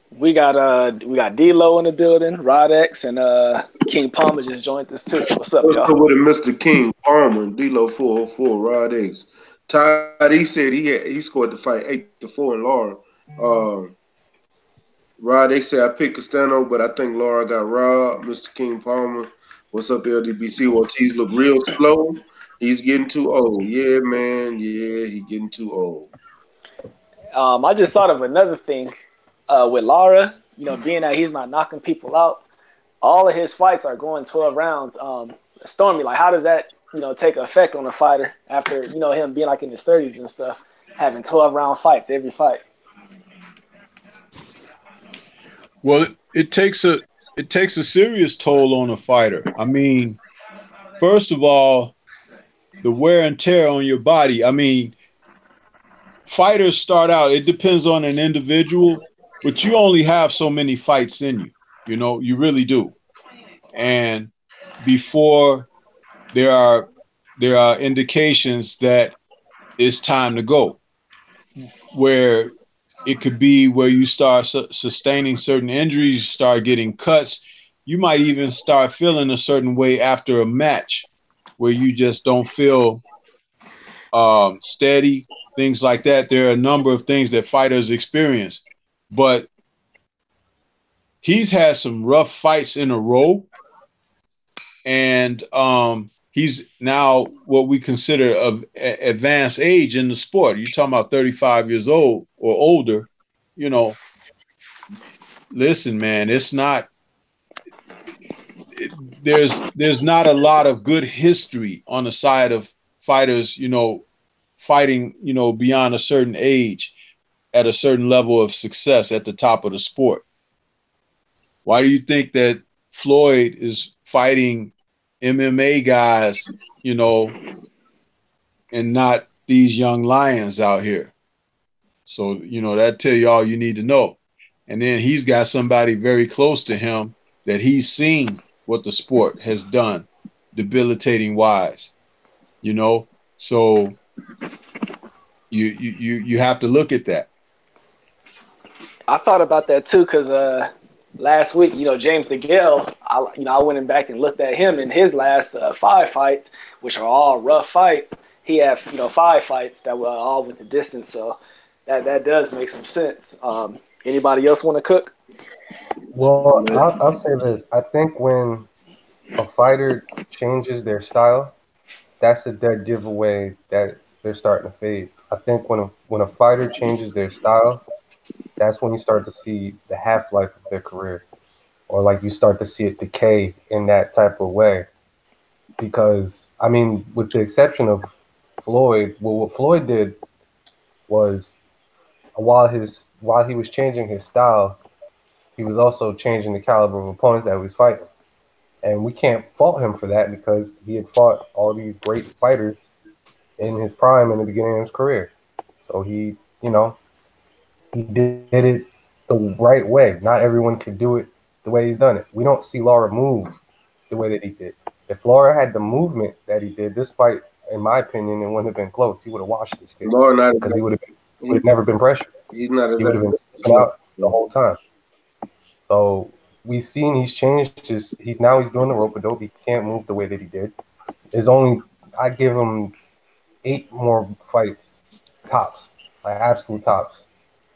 We got D-Lo in the building, Rod X, and King Palmer just joined us too. What's up, y'all? With Mr. King Palmer, D-Lo 404, Rod X. Todd, he said he scored the fight 8-4 in Lara. Rod X said I picked Castano, but I think Lara got robbed. Mr. King Palmer, what's up, LDBC? Ortiz look real slow. He's getting too old. Yeah, man. Yeah, he's getting too old. I just thought of another thing. With Lara, you know, being that he's not knocking people out, all of his fights are going 12 rounds. Stormy, like, how does that, you know, take effect on a fighter after, you know, him being like in his 30s and stuff, having 12-round fights every fight? Well, it takes a serious toll on a fighter. I mean, first of all, the wear and tear on your body. I mean, fighters start out, it depends on an individual, but you only have so many fights in you. You know, you really do. And before there are indications that it's time to go, where it could be where you start sustaining certain injuries, start getting cuts. You might even start feeling a certain way after a match where you just don't feel steady, things like that. There are a number of things that fighters experience, but he's had some rough fights in a row, and he's now what we consider of advanced age in the sport. You're talking about 35 years old or older. You know, listen, man, it's not. There's not a lot of good history on the side of fighters. You know, fighting. You know, beyond a certain age, at a certain level of success at the top of the sport. Why do you think that Floyd is fighting MMA guys, you know, and not these young lions out here? So, you know, that tell you all you need to know. And then he's got somebody very close to him that he's seen what the sport has done, debilitating wise, you know. So you have to look at that. I thought about that too, because last week, you know, James DeGale, I went back and looked at him in his last 5 fights, which are all rough fights. He had, you know, 5 fights that were all with the distance, so that does make some sense. Anybody else want to cook? Well, I'll say this. I think when a fighter changes their style, that's a dead giveaway that they're starting to fade. I think when a fighter changes their style, that's when you start to see the half-life of their career, or like you start to see it decay in that type of way. Because, I mean, with the exception of Floyd, well, what Floyd did was while he was changing his style, he was also changing the caliber of opponents that he was fighting. And we can't fault him for that because he had fought all these great fighters in his prime in the beginning of his career. So he, you know, he did it the right way. Not everyone could do it the way he's done it. We don't see Lara move the way that he did. If Lara had the movement that he did, this fight, in my opinion, it wouldn't have been close. He would have watched this kid because he would have never been pressured. He would have been stepping out the whole time. So we've seen he's changed. He's doing the rope-a-dope. He can't move the way that he did. I give him 8 more fights, tops, like absolute tops,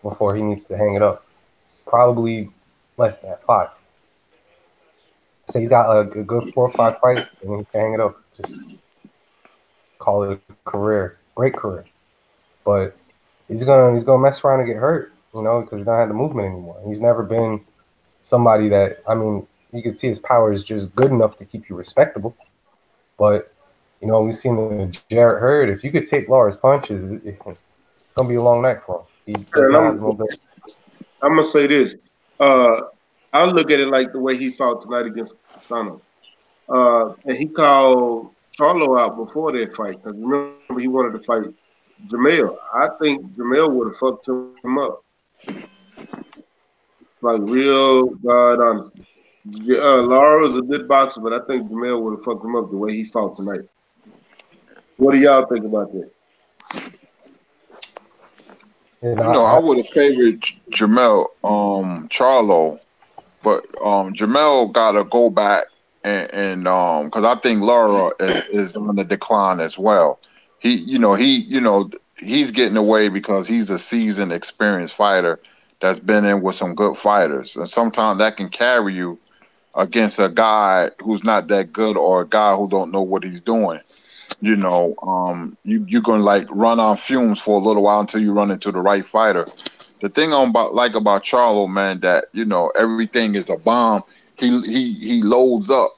before he needs to hang it up. Probably less than that, 5. So he's got a good 4 or 5 fights, and he can hang it up. Just call it a career, great career. But he's gonna mess around and get hurt, you know, because he don't have the movement anymore. He's never been somebody that, I mean, you can see his power is just good enough to keep you respectable. But, you know, we've seen the Jarrett Hurd. If you could take Lara's punches, it's going to be a long night for him. I'm going to say this. I'll look at it like the way he fought tonight against Castano. And he called Charlo out before that fight. Because remember, he wanted to fight Jamel. I think Jamel would have fucked him up. Like, real God honest. Lara was a good boxer, but I think Jamel would have fucked him up the way he fought tonight. What do y'all think about that? You know, I would have favored Jamel, Charlo, but Jamel got to go back and because I think Lara is on the decline as well. He's getting away because he's a seasoned, experienced fighter that's been in with some good fighters, and sometimes that can carry you against a guy who's not that good or a guy who don't know what he's doing. You know, you're gonna like run on fumes for a little while until you run into the right fighter. The thing about Charlo, man, that, you know, everything is a bomb. He loads up,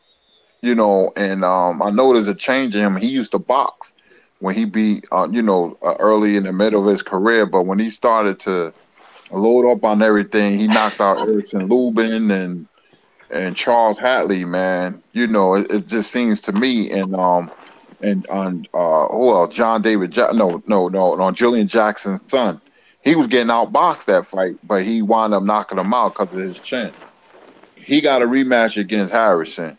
you know, and I know there's a change in him. He used to box when he beat early in the middle of his career, but when he started to load up on everything. He knocked out Erickson Lubin and Charles Hatley, man. You know, it just seems to me and on who else? John David no, Julian Jackson's son. He was getting outboxed that fight, but he wound up knocking him out because of his chin. He got a rematch against Harrison.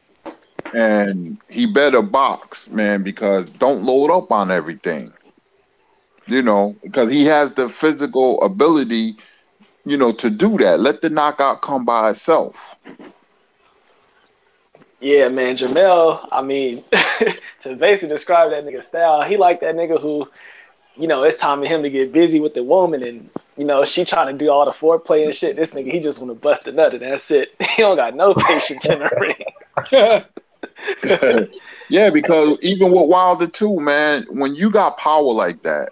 And he better box, man, because don't load up on everything. You know, because he has the physical ability, you know, to do that. Let the knockout come by itself. Yeah, man, Jamel, I mean, to basically describe that nigga style, he like that nigga who, you know, it's time for him to get busy with the woman and, you know, she trying to do all the foreplay and shit. This nigga, he just want to bust a nut and that's it. He don't got no patience in the ring. Yeah, because even with Wilder too, man, when you got power like that,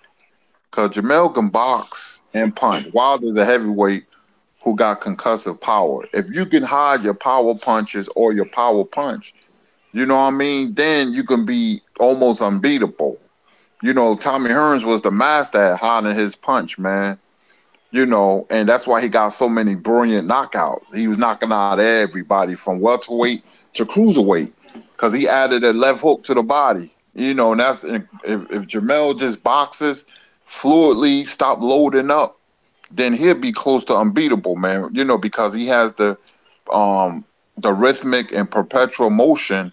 because Jamel can box and punch. Wilder's a heavyweight who got concussive power. If you can hide your power punches or your power punch, you know what I mean, then you can be almost unbeatable. You know, Tommy Hearns was the master at hiding his punch, man. You know, and that's why he got so many brilliant knockouts. He was knocking out everybody from welterweight to cruiserweight because he added a left hook to the body. You know, and that's if Jamel just boxes fluidly, stop loading up, then he'll be close to unbeatable, man. You know, because he has the rhythmic and perpetual motion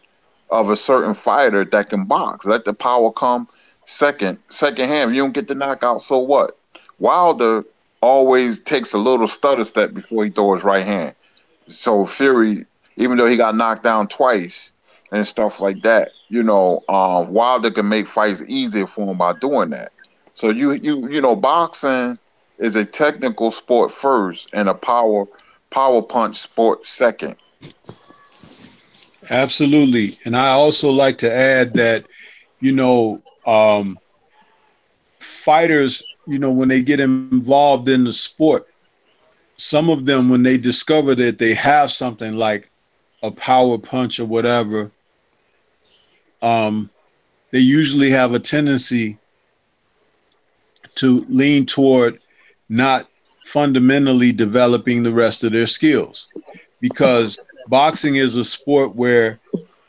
of a certain fighter that can box. Let the power come second hand. You don't get the knockout, so what? Wilder always takes a little stutter step before he throws his right hand. So Fury, even though he got knocked down twice and stuff like that, you know, Wilder can make fights easier for him by doing that. So you know, boxing is a technical sport first and a power punch sport second. Absolutely. And I also like to add that, you know, fighters, you know, when they get involved in the sport, some of them, when they discover that they have something like a power punch or whatever, they usually have a tendency to lean toward not fundamentally developing the rest of their skills, because boxing is a sport where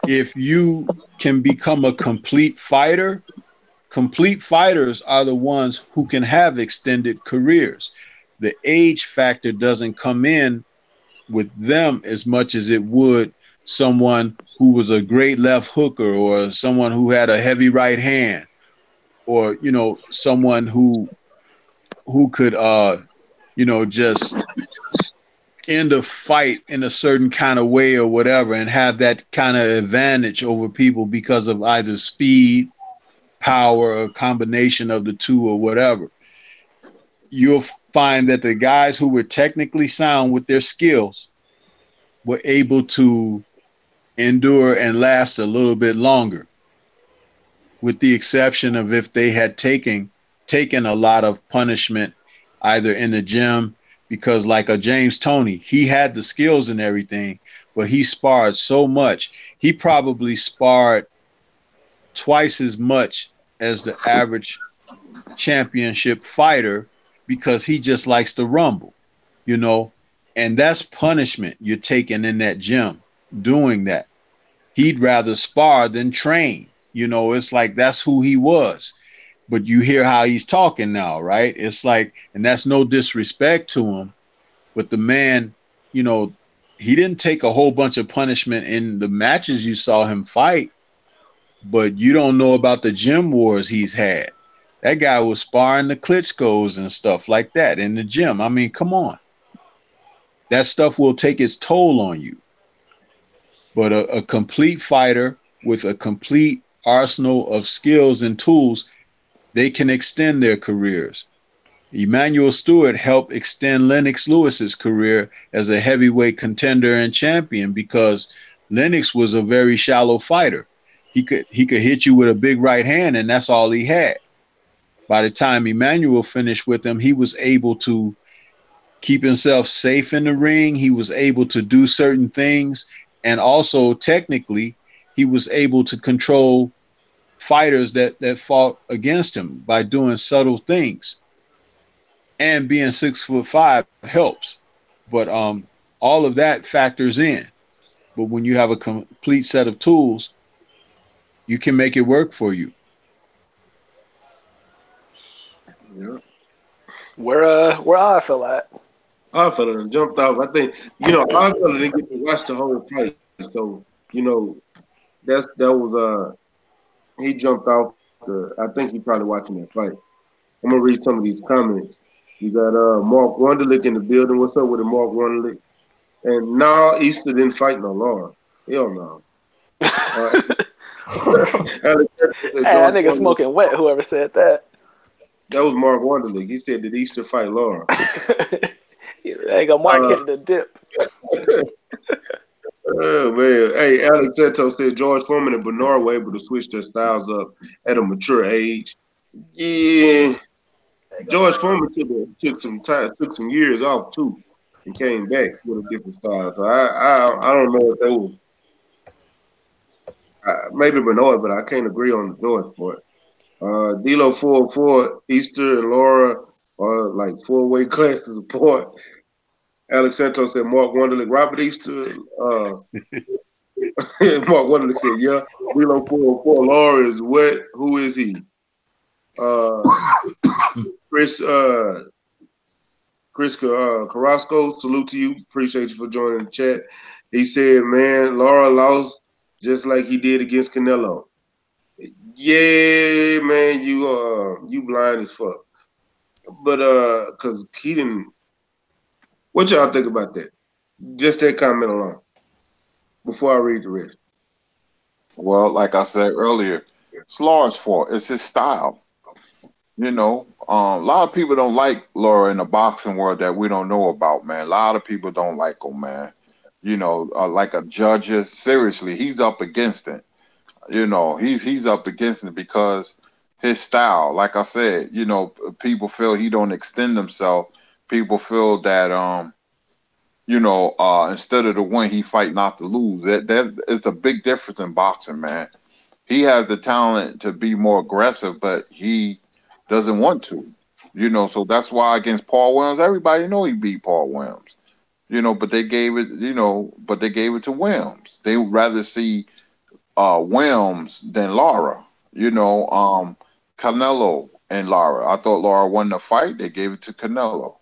if you can become a complete fighter, complete fighters are the ones who can have extended careers. The age factor doesn't come in with them as much as it would someone who was a great left hooker or someone who had a heavy right hand, or, you know, someone who could, you know, just end a fight in a certain kind of way or whatever and have that kind of advantage over people because of either speed, power, or a combination of the two or whatever. You'll find that the guys who were technically sound with their skills were able to endure and last a little bit longer, with the exception of if they had taken a lot of punishment either in the gym, because like a James Toney, he had the skills and everything, but he sparred so much. He probably sparred twice as much as the average championship fighter because he just likes to rumble, you know, and that's punishment you're taking in that gym doing that. He'd rather spar than train. You know, it's like that's who he was. But you hear how he's talking now, right? It's like, and that's no disrespect to him, but the man, you know, he didn't take a whole bunch of punishment in the matches you saw him fight, but you don't know about the gym wars he's had. That guy was sparring the Klitschko's and stuff like that in the gym. I mean, come on. That stuff will take its toll on you. But a complete fighter with a complete arsenal of skills and tools, they can extend their careers. Emmanuel Stewart helped extend Lennox Lewis's career as a heavyweight contender and champion because Lennox was a very shallow fighter. He could hit you with a big right hand, and that's all he had. By the time Emmanuel finished with him, he was able to keep himself safe in the ring. He was able to do certain things. And also, technically, he was able to control fighters that fought against him by doing subtle things. and being 6'5" helps. But all of that factors in. But when you have a complete set of tools, you can make it work for you. Yeah. Where I feel at? I fella jumped off. I think I fella didn't get to watch the whole fight, so that was he jumped off. I think he probably watching that fight. I'm gonna read some of these comments. You got Mark Wonderlick in the building. What's up with it, Mark Wonderlick? And no, Easter didn't fight no Lara. Hell no. Hey, that nigga smoking wet. Whoever said that. That was Mark Wonderlick. He said that Easter fight Lara. There you go, Mark hitting the dip. Oh man. Hey, Alex Santos said George Foreman and Bernard were able to switch their styles up at a mature age. Yeah. George Foreman took some years off too, and came back with a different style. So I don't know if that was maybe Bernard, but I can't agree on the George part. D'Lo 404, Easter and Lara are like 4 weight classes apart. Alex Santos said Mark Wonderlick, Robert Easter. Mark Wonderlick said, yeah. D'Lo 404, Lara is what? Who is he? Chris Carrasco, salute to you. Appreciate you for joining the chat. He said, man, Lara lost just like he did against Canelo. Yeah, man, you blind as fuck. But cause he didn't. What y'all think about that? Just that comment alone. Before I read the rest. Well, like I said earlier, it's Lara's fault. It's his style. A lot of people don't like Lara in the boxing world that we don't know about, man. A lot of people don't like him, man. Like a judges. Seriously, he's up against it. He's up against it because his style. Like I said, people feel he don't extend himself. People feel that instead of the win, he fight not to lose. That it's a big difference in boxing, man. He has the talent to be more aggressive, but he doesn't want to. So that's why against Paul Williams, everybody know he beat Paul Williams. But they gave it, to Williams. They would rather see Williams than Lara. Canelo and Lara. I thought Lara won the fight. They gave it to Canelo.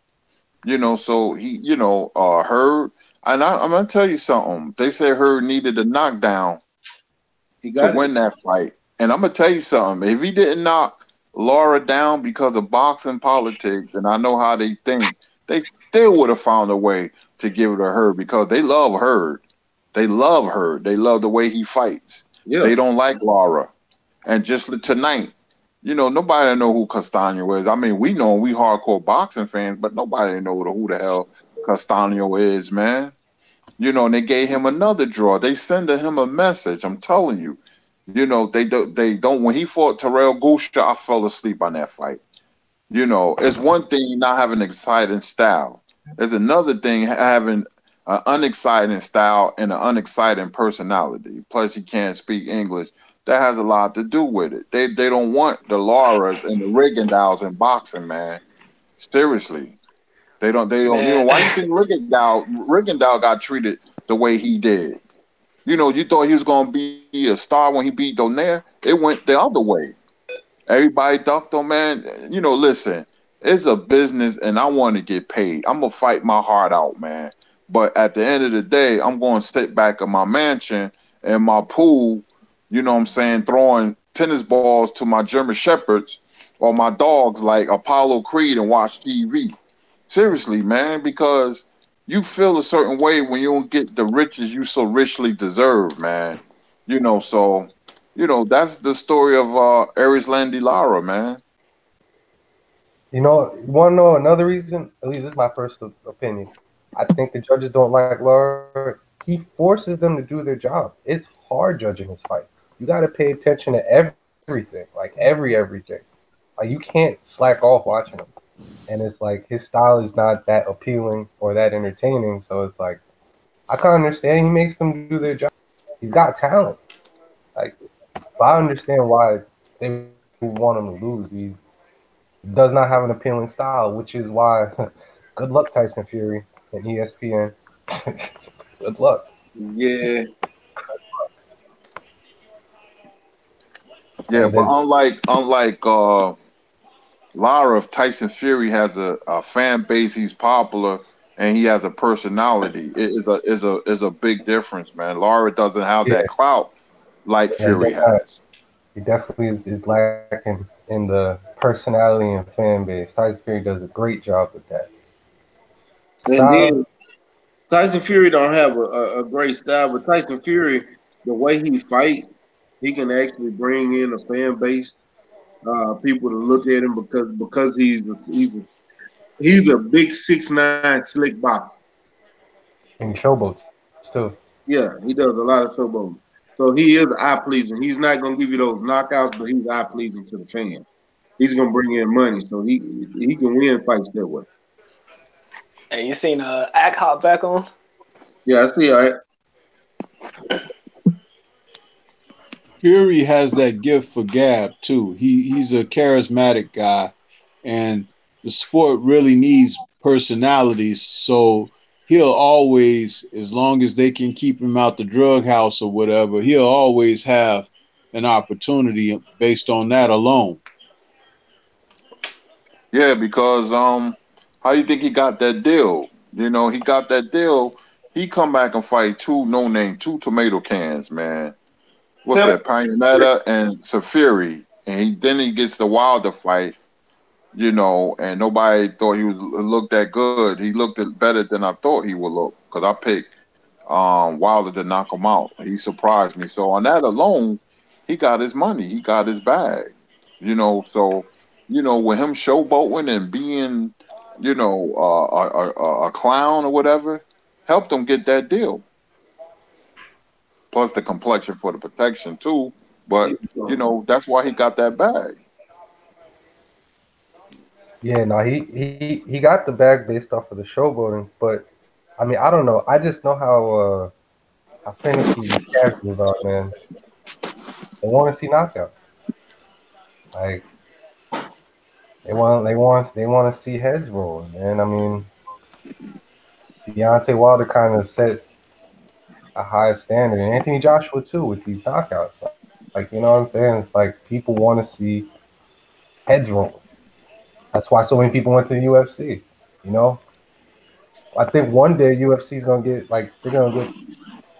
So he, Hurd. And I'm gonna tell you something. They said Hurd needed a knockdown to win that fight. And I'm gonna tell you something. If he didn't knock Lara down because of boxing politics, and I know how they think, they still would have found a way to give it to Hurd because they love Hurd. They love Hurd. They love the way he fights. Yeah. They don't like Lara. And just tonight, nobody know who Castano is. I mean, we know we hardcore boxing fans, but nobody know who the hell Castano is, man. And they gave him another draw. They sending him a message. I'm telling you. They don't. When he fought Terrell Gusha, I fell asleep on that fight. It's one thing not having an exciting style. It's another thing having an unexciting style and an unexciting personality. Plus, he can't speak English. That has a lot to do with it. They don't want the Laras and the Rigondeaux in boxing, man. Seriously, they don't. Why do you think Rigondeaux got treated the way he did? You thought he was gonna be a star when he beat Donaire. It went the other way. Everybody ducked him, man. Listen, it's a business, and I want to get paid. I'm gonna fight my heart out, man. But at the end of the day, I'm going to sit back in my mansion and my pool. Throwing tennis balls to my German Shepherds or my dogs like Apollo Creed and watch TV. Seriously, man, because you feel a certain way when you don't get the riches you so richly deserve, man. So, that's the story of Erislandy Lara, man. You want to know another reason? At least this is my personal opinion. I think the judges don't like Lara. He forces them to do their job. It's hard judging this fight. You got to pay attention to everything, like everything. Like you can't slack off watching him. And it's like his style is not that appealing or that entertaining. So it's like I can understand he makes them do their job. He's got talent. Like, but I understand why they want him to lose. He's does not have an appealing style, which is why good luck, Tyson Fury and ESPN. Good luck. Yeah. Yeah, And but then, unlike Lara, if Tyson Fury has a fan base, he's popular and he has a personality. It is a big difference, man. Lara doesn't have yeah, that clout like yeah, Fury has. he definitely is lacking in the personality and fan base. Tyson Fury does a great job with that. And Style, then Tyson Fury don't have a great style, but Tyson Fury, the way he fights, he can actually bring in a fan base, people to look at him because he's a big 6'9" slick boxer. and showboats too. Yeah, he does a lot of showboating. So he is eye pleasing. He's not gonna give you those knockouts, but he's eye pleasing to the fans. He's gonna bring in money, so he can win fights that way. Hey, you seen Act hop back on? Yeah, I see. I Fury has that gift for gab too. He's a charismatic guy, and the sport really needs personalities. So he'll always, as long as they can keep him out the drug house or whatever, he'll always have an opportunity based on that alone. Yeah, because how you think he got that deal? You know, he got that deal. He come back and fight two tomato cans, man. What's that? Panelist and Safiri, and then he gets the Wilder fight. You know, and nobody thought he was looked that good. He looked better than I thought he would look because I picked Wilder to knock him out. He surprised me. So on that alone, he got his money. He got his bag. You know, so with him showboating and being, a clown or whatever, helped him get that deal. Plus the complexion for the protection too. But that's why he got that bag. Yeah, no, he got the bag based off of the showboating, but I mean, I don't know. I just know how finicky these casuals are, man. They want to see knockouts. Like they want to see heads roll, man. I mean, Deontay Wilder kind of set a high standard, and Anthony Joshua too with these knockouts. Like you know what I'm saying? It's like people want to see heads roll. That's why so many people went to the UFC. You know, I think one day UFC is gonna get they're gonna get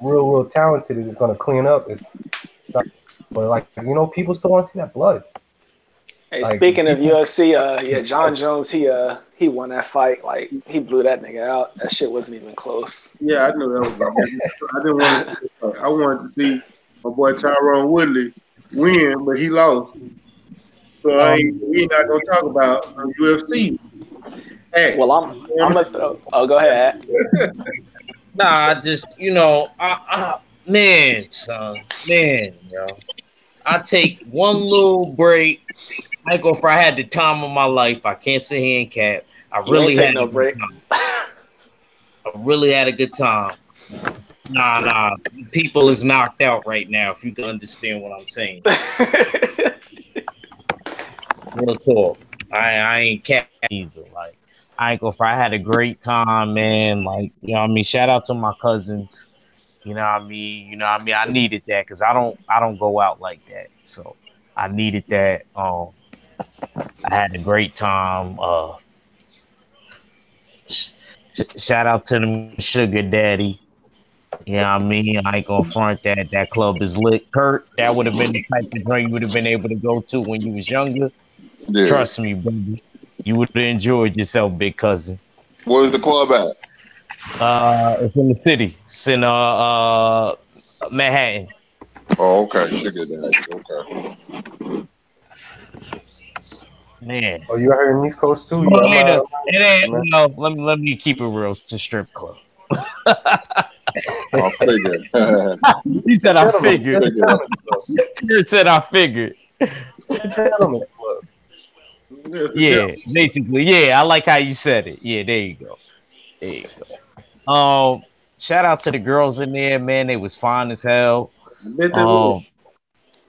real talented and it's gonna clean up. It's not, but people still want to see that blood. Hey, speaking of UFC, yeah, John Jones, he won that fight. Like he blew that nigga out. That shit wasn't even close. Yeah, I knew that was. I didn't want to. See I wanted to see my boy Tyrone Woodley win, but he lost. So we not gonna talk about UFC. Hey. Well, I'm gonna throw. Oh, go ahead. Nah, just man, son, man, yo. I take one little break. I ain't gonna. I had the time of my life. I can't sit here and cap. I really had no break. I really had a good time. Nah. People is knocked out right now. If you can understand what I'm saying. Real talk. I ain't cap either. Like I ain't gonna. I had a great time, man. Like you know what I mean. Shout out to my cousins. You know what I mean. I needed that because I don't go out like that. So I needed that. I had a great time. Shout out to the sugar daddy. You know what I mean? I ain't gonna front that. That club is lit. Kurt, that would have been the type of drink you would have been able to go to when you was younger. Yeah. Trust me, baby. You would have enjoyed yourself, big cousin. Where's the club at? It's in the city. It's in Manhattan. Oh, okay. Sugar daddy. Okay. Man. Oh, you out here in the East Coast too? Let me keep it real. It's a strip club. I figured. He said I figured. You said I figured. Yeah, basically. Yeah, I like how you said it. Yeah, there you go. Shout out to the girls in there, man. They was fine as hell.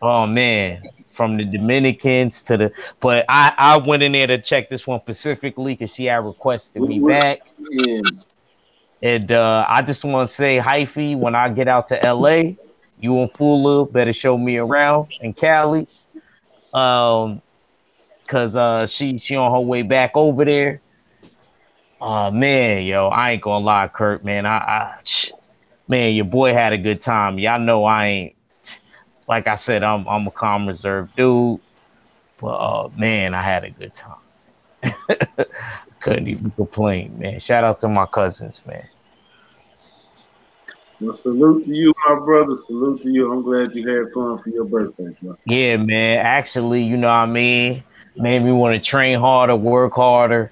Oh man. from the Dominicans to the. But I went in there to check this one specifically because she had requested me back. And I just want to say, Hyphy, when I get out to LA, you and Fula better show me around in Cali. Cause she on her way back over there. Oh man, yo, I ain't gonna lie, Kurt, man. Man, your boy had a good time. Y'all know I ain't, like I said, I'm a calm, reserved dude. But man, I had a good time. Couldn't even complain, man. Shout out to my cousins, man. Well, salute to you, my brother. Salute to you. I'm glad you had fun for your birthday, bro. Yeah, man. Actually, you know what I mean? Made me want to train harder, work harder.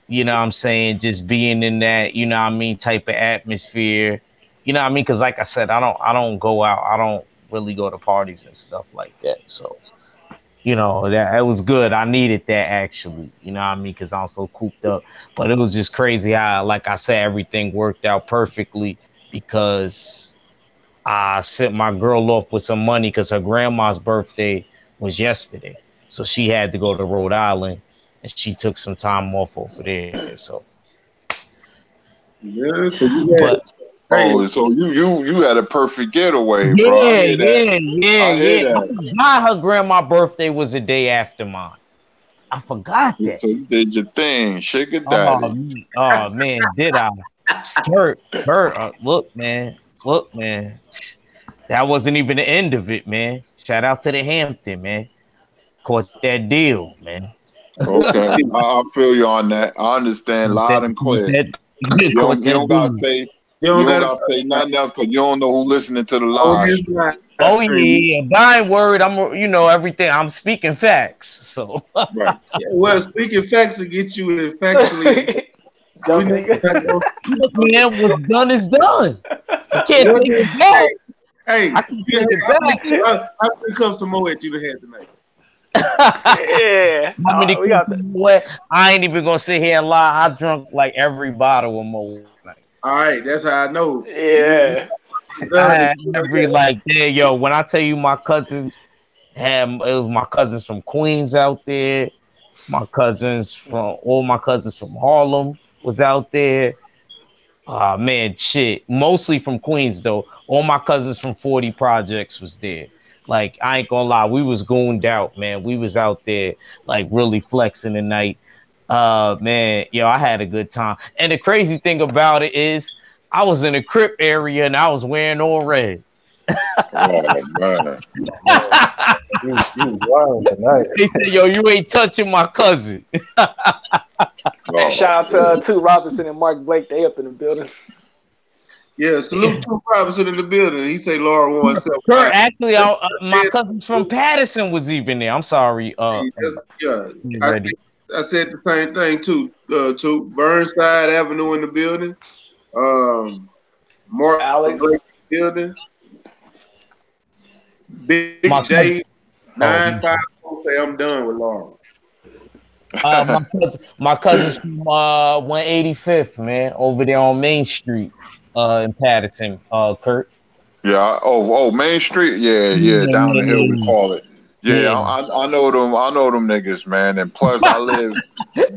You know what I'm saying? Just being in that, you know what I mean, type of atmosphere. You know what I mean? Because like I said, I don't go out. I don't really go to parties and stuff like that. So, you know, that it was good. I needed that actually. You know what I mean? Because I'm so cooped up. But it was just crazy how, like I said, everything worked out perfectly because I sent my girl off with some money because her grandma's birthday was yesterday. So she had to go to Rhode Island and she took some time off over there. So yeah, so you had, so you had a perfect getaway, yeah, bro. I hear that. Yeah. I forgot her grandma's birthday was the day after mine. I forgot that. So you did your thing, sugar daddy. Oh man, did I? Kurt, look, man. That wasn't even the end of it, man. Shout out to the Hampton, man. Caught that deal, man. Okay, I feel you on that. I understand loud and clear. You don't gotta say nothing else because you don't know who listening to the live. Oh yeah, but I ain't worried. I'm everything. I'm speaking facts. So right. Yeah, well, speaking facts will get you factually. Look, man, what's done is done. I can't take it back. Hey, I can take it back. I pick up some more at you to have tonight. Yeah. How many I ain't even gonna sit here and lie. I drunk like every bottle of Moet. All right, that's how I know. Yeah. I had every yo. When I tell you my cousins it was my cousins from Queens out there. All my cousins from Harlem was out there. Man, shit. Mostly from Queens though. All my cousins from 40 Projects was there. Like, I ain't gonna lie, we was gooned out, man. We was out there like really flexing the night. Man, yo, I had a good time. And the crazy thing about it is I was in a Crip area and I was wearing all red. Oh man. You wild tonight. They said, yo, you ain't touching my cousin. And shout out to Robinson and Mark Blake. They up in the building. Yeah, salute to Robinson in the building. He say Lara won himself. Actually, my cousins from Patterson was even there. I'm sorry. I said the same thing too. To Burnside Avenue in the building. Mark Alex Blake in the building. Big J 954 say I'm done with Lara. My cousin's from 185th, man, over there on Main Street, in Patterson, Kurt. Yeah. Oh, Main Street. Yeah. Down the hill, we call it. Yeah. I know them. I know them niggas, man. And plus, I live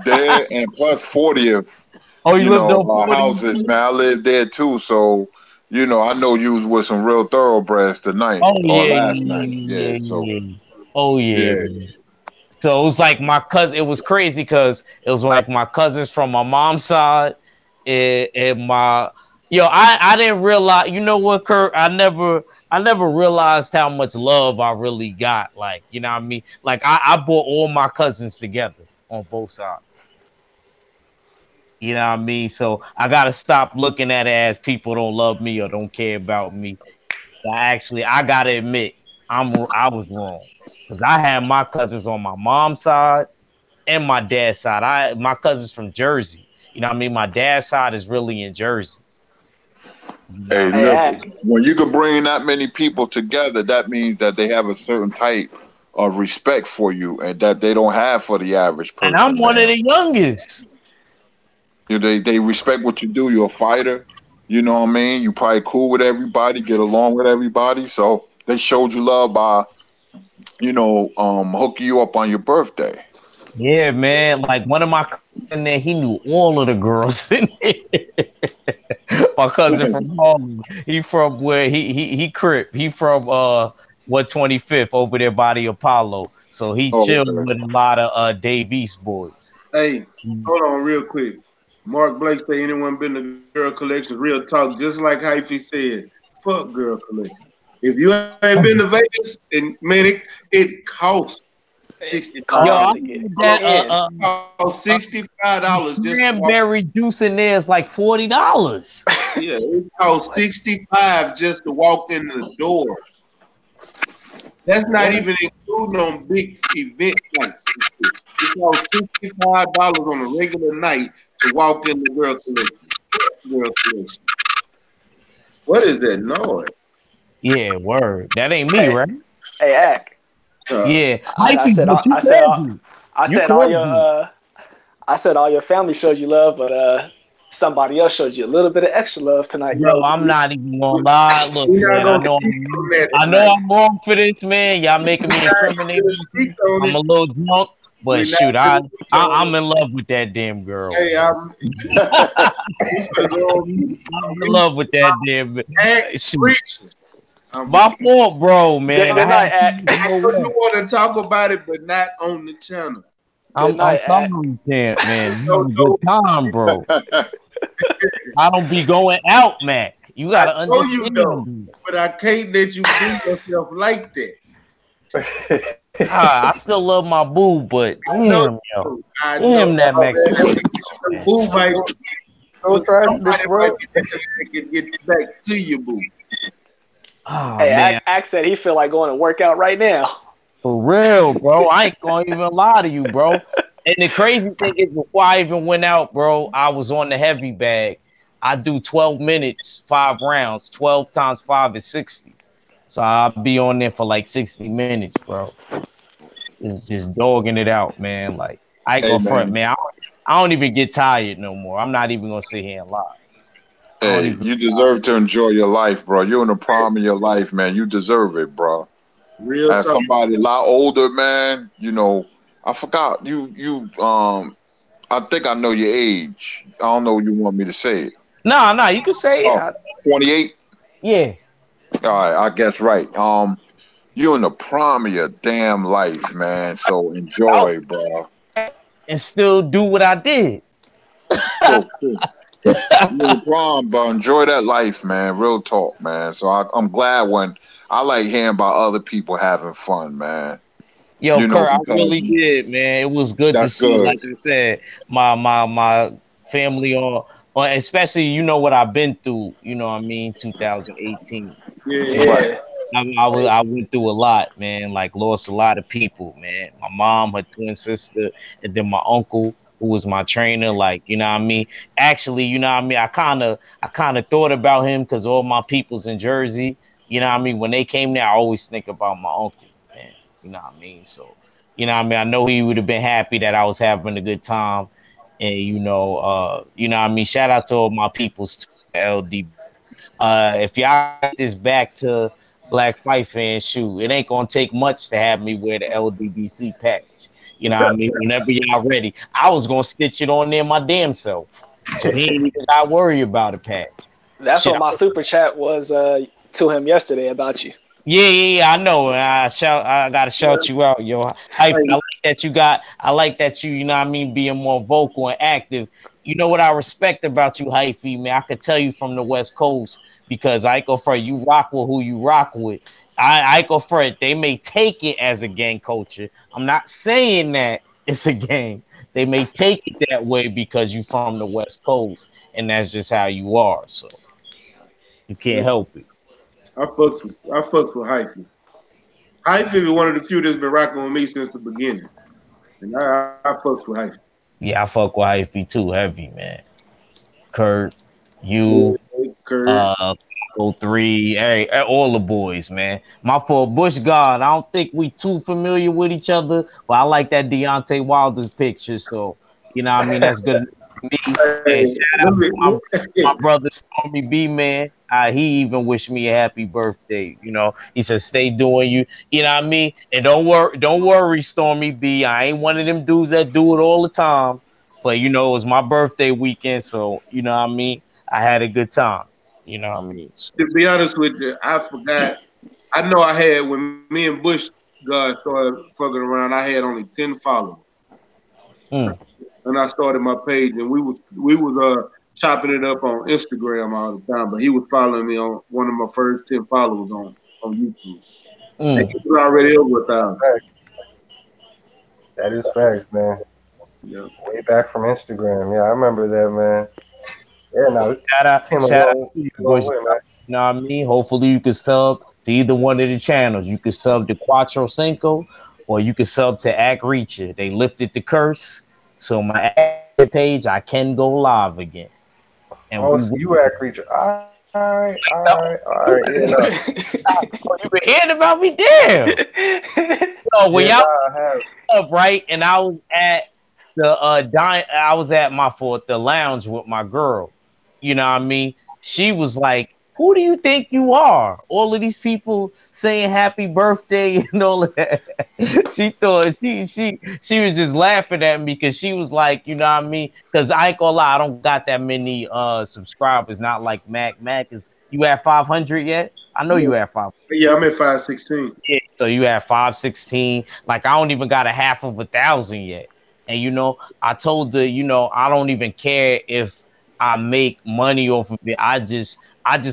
there, and plus 40th. Oh, you lived on houses, man. I lived there too, so I know you was with some real thoroughbreds tonight last night. Yeah. Oh yeah. So it was like my cousin. It was crazy because it was like my cousins from my mom's side, and my I didn't realize. You know what, Kurt? I never realized how much love I really got. Like, you know what I mean? Like I brought all my cousins together on both sides. You know what I mean? So I gotta stop looking at it as people don't love me or don't care about me. I gotta admit, I was wrong. Because I had my cousins on my mom's side and my dad's side. My cousins from Jersey. You know what I mean? My dad's side is really in Jersey. Hey, look, when you can bring that many people together, that means that they have a certain type of respect for you and that they don't have for the average person. And I'm one of the youngest. They respect what you do. You're a fighter. You know what I mean? You probably cool with everybody, get along with everybody. So they showed you love by hook you up on your birthday. Yeah, man. Like one of my cousins in there, he knew all of the girls in there. My cousin from Harlem. He from where he Crip. He from 125th over there by the Apollo. So he Oh, chilled okay. with a lot of Dave East boys. Hey, hold on real quick. Mark Blake say anyone been to Girl Collection? Real talk, just like Hyphy said. Fuck Girl Collection. If you ain't been to Vegas, and man, it costs Cost Yo, I to $65. get heard that in. Costs $65 just to walk. cranberry juice in there is like $40. Yeah, it costs 65 just to walk in the door. That's not even including on big event nights. It costs $65 on a regular night to walk in the Girl Collection. Girl Collection. What is that noise? Yeah, word. That ain't me, Hey, right? hey, Ack. Yeah, I Hyphy, said, but you crazy. I You said all crazy. your, I said all your family showed you love, but somebody else showed you a little bit of extra love tonight. Bro, I'm not even gonna lie. Look, We're not man, gonna speak on that I know tonight. I'm wrong for this, man. Y'all making me We're not incriminate gonna speak myself. on I'm it. a little drunk, but We're not shoot, gonna speak on I'm it. in love with that damn girl. Hey, we finna go on mute. I'm in love with that damn. Shoot, Preach. my fault, bro, man. Good I had night, to Ack. I know you want to talk about it, but not on the channel. Good I'm night, Ack. sorry, man. So, Have a good time, bro. I don't be going out, Mac. You I gotta know you understand, don't, dude. but I can't let you do yourself like that. I still love my boo, but I know damn, you yo, do. I know. damn that Oh, man, Mexican. that boo might, Don't try to somebody bro. might get back to you, boo. Oh Hey, man, Ack said he feel like going to work out right now. for real, bro. I ain't gonna even lie to you, bro. And the crazy thing is, before I even went out, bro, I was on the heavy bag. I do 12 minutes, 5 rounds. 12 times 5 is 60. So I'll be on there for like 60 minutes, bro. It's just dogging it out, man. Like I ain't Hey gonna front, man, man. I don't even get tired no more. I'm not even gonna sit here and lie. I don't hey, even. you deserve to enjoy your life, bro. You're in the prime of your life, man. You deserve it, bro. Real As talk. somebody a lot older, man, I forgot I think I know your age. I don't know you want me to say it. Nah, you can say it. Oh, 28? Yeah, All right, I guess right. You're in the prime of your damn life, man. So out enjoy, bro. and still do what I did. Cool. You're in the prime, bro. Enjoy that life, man. Real talk, man. So I'm glad when I like hearing about other people having fun, man. Yo, Kurt, I Because really did, man. It was good to that's see, good. like I said, my family on especially what I've been through, 2018. Yeah. Yeah. I went through a lot, man. Like lost a lot of people, man. My mom, her twin sister, and then my uncle, who was my trainer. Like, you know what I mean? Actually, you know what I mean? I kinda thought about him because all my people's in Jersey. You know what I mean? When they came there, I always think about my uncle, man. You know what I mean? So, you know what I mean? I know he would have been happy that I was having a good time. And you know what I mean? Shout out to all my peoples too, LD. If y'all get this back to Black Fight fans, shoot, it ain't gonna take much to have me wear the LDBC patch. You know what I mean? Whenever y'all ready, I was gonna stitch it on there my damn self, so he ain't even got to worry about a patch. That's Shit, what my super chat was to him yesterday about you. yeah, I know. And I gotta shout you out, yo. I like that you I like that you know what I mean, being more vocal and active. You know what I respect about you, Hyphy, man. I could tell you from the West Coast because I go for you rock with who you rock with. I go for it. They may take it as a gang culture. I'm not saying that it's a gang. They may take it that way because you from the West Coast and that's just how you are. So you can't Listen, help it. I fucks with Hyphy. Hyphy is one of the few that's been rocking with me since the beginning. And I fucks with Hyphy. Yeah, I fuck with Hyphy too, heavy, man. Kurt, you, Yeah, Kurt. uh, 03, hey, all the boys, man. My fault, Bush God. I don't think we too familiar with each other, but I like that Deontay Wilder's picture, so you know what I mean. That's good. Me and shout out to my brother Stormy B, man. He even wished me a happy birthday. You know, he said, "Stay doing you." You know what I mean? And don't worry, Stormy B. I ain't one of them dudes that do it all the time. But you know, it was my birthday weekend, so you know what I mean. I had a good time. You know what I mean? So, To be honest with you, I forgot. I know I had when me and Bush started fucking around. I had only 10 followers, and I started my page, and we was chopping it up on Instagram all the time. But he was following me on one of my first 10 followers on YouTube. And he was already over 1,000. That is facts, man. Yeah. Way back from Instagram. Yeah, I remember that, man. Yeah, no. Shout out to you, Bush. You know what I mean? Hopefully you can sub to either one of the channels. You can sub to Quattro Cinco or you can sub to Act Reacher. They lifted the curse. So my page, I can go live again. And so you Act Reacher. All right. Yeah, no. You been hearing about me? Damn. So when y'all up, right? And I was at the the lounge with my girl. You know what I mean? She was like, "Who do you think you are?" All of these people saying happy birthday and all of that. She thought she was just laughing at me because she was like, you know what I mean? Because I ain't gonna lie, I don't got that many subscribers. Not like Mac. Mac is you at 500 yet? I know you at 500. Yeah, I'm at 516. Yeah, so you at 516. Like I don't even got a half of 1,000 yet. And you know, I told her, you know, I don't even care if I make money off of it. I just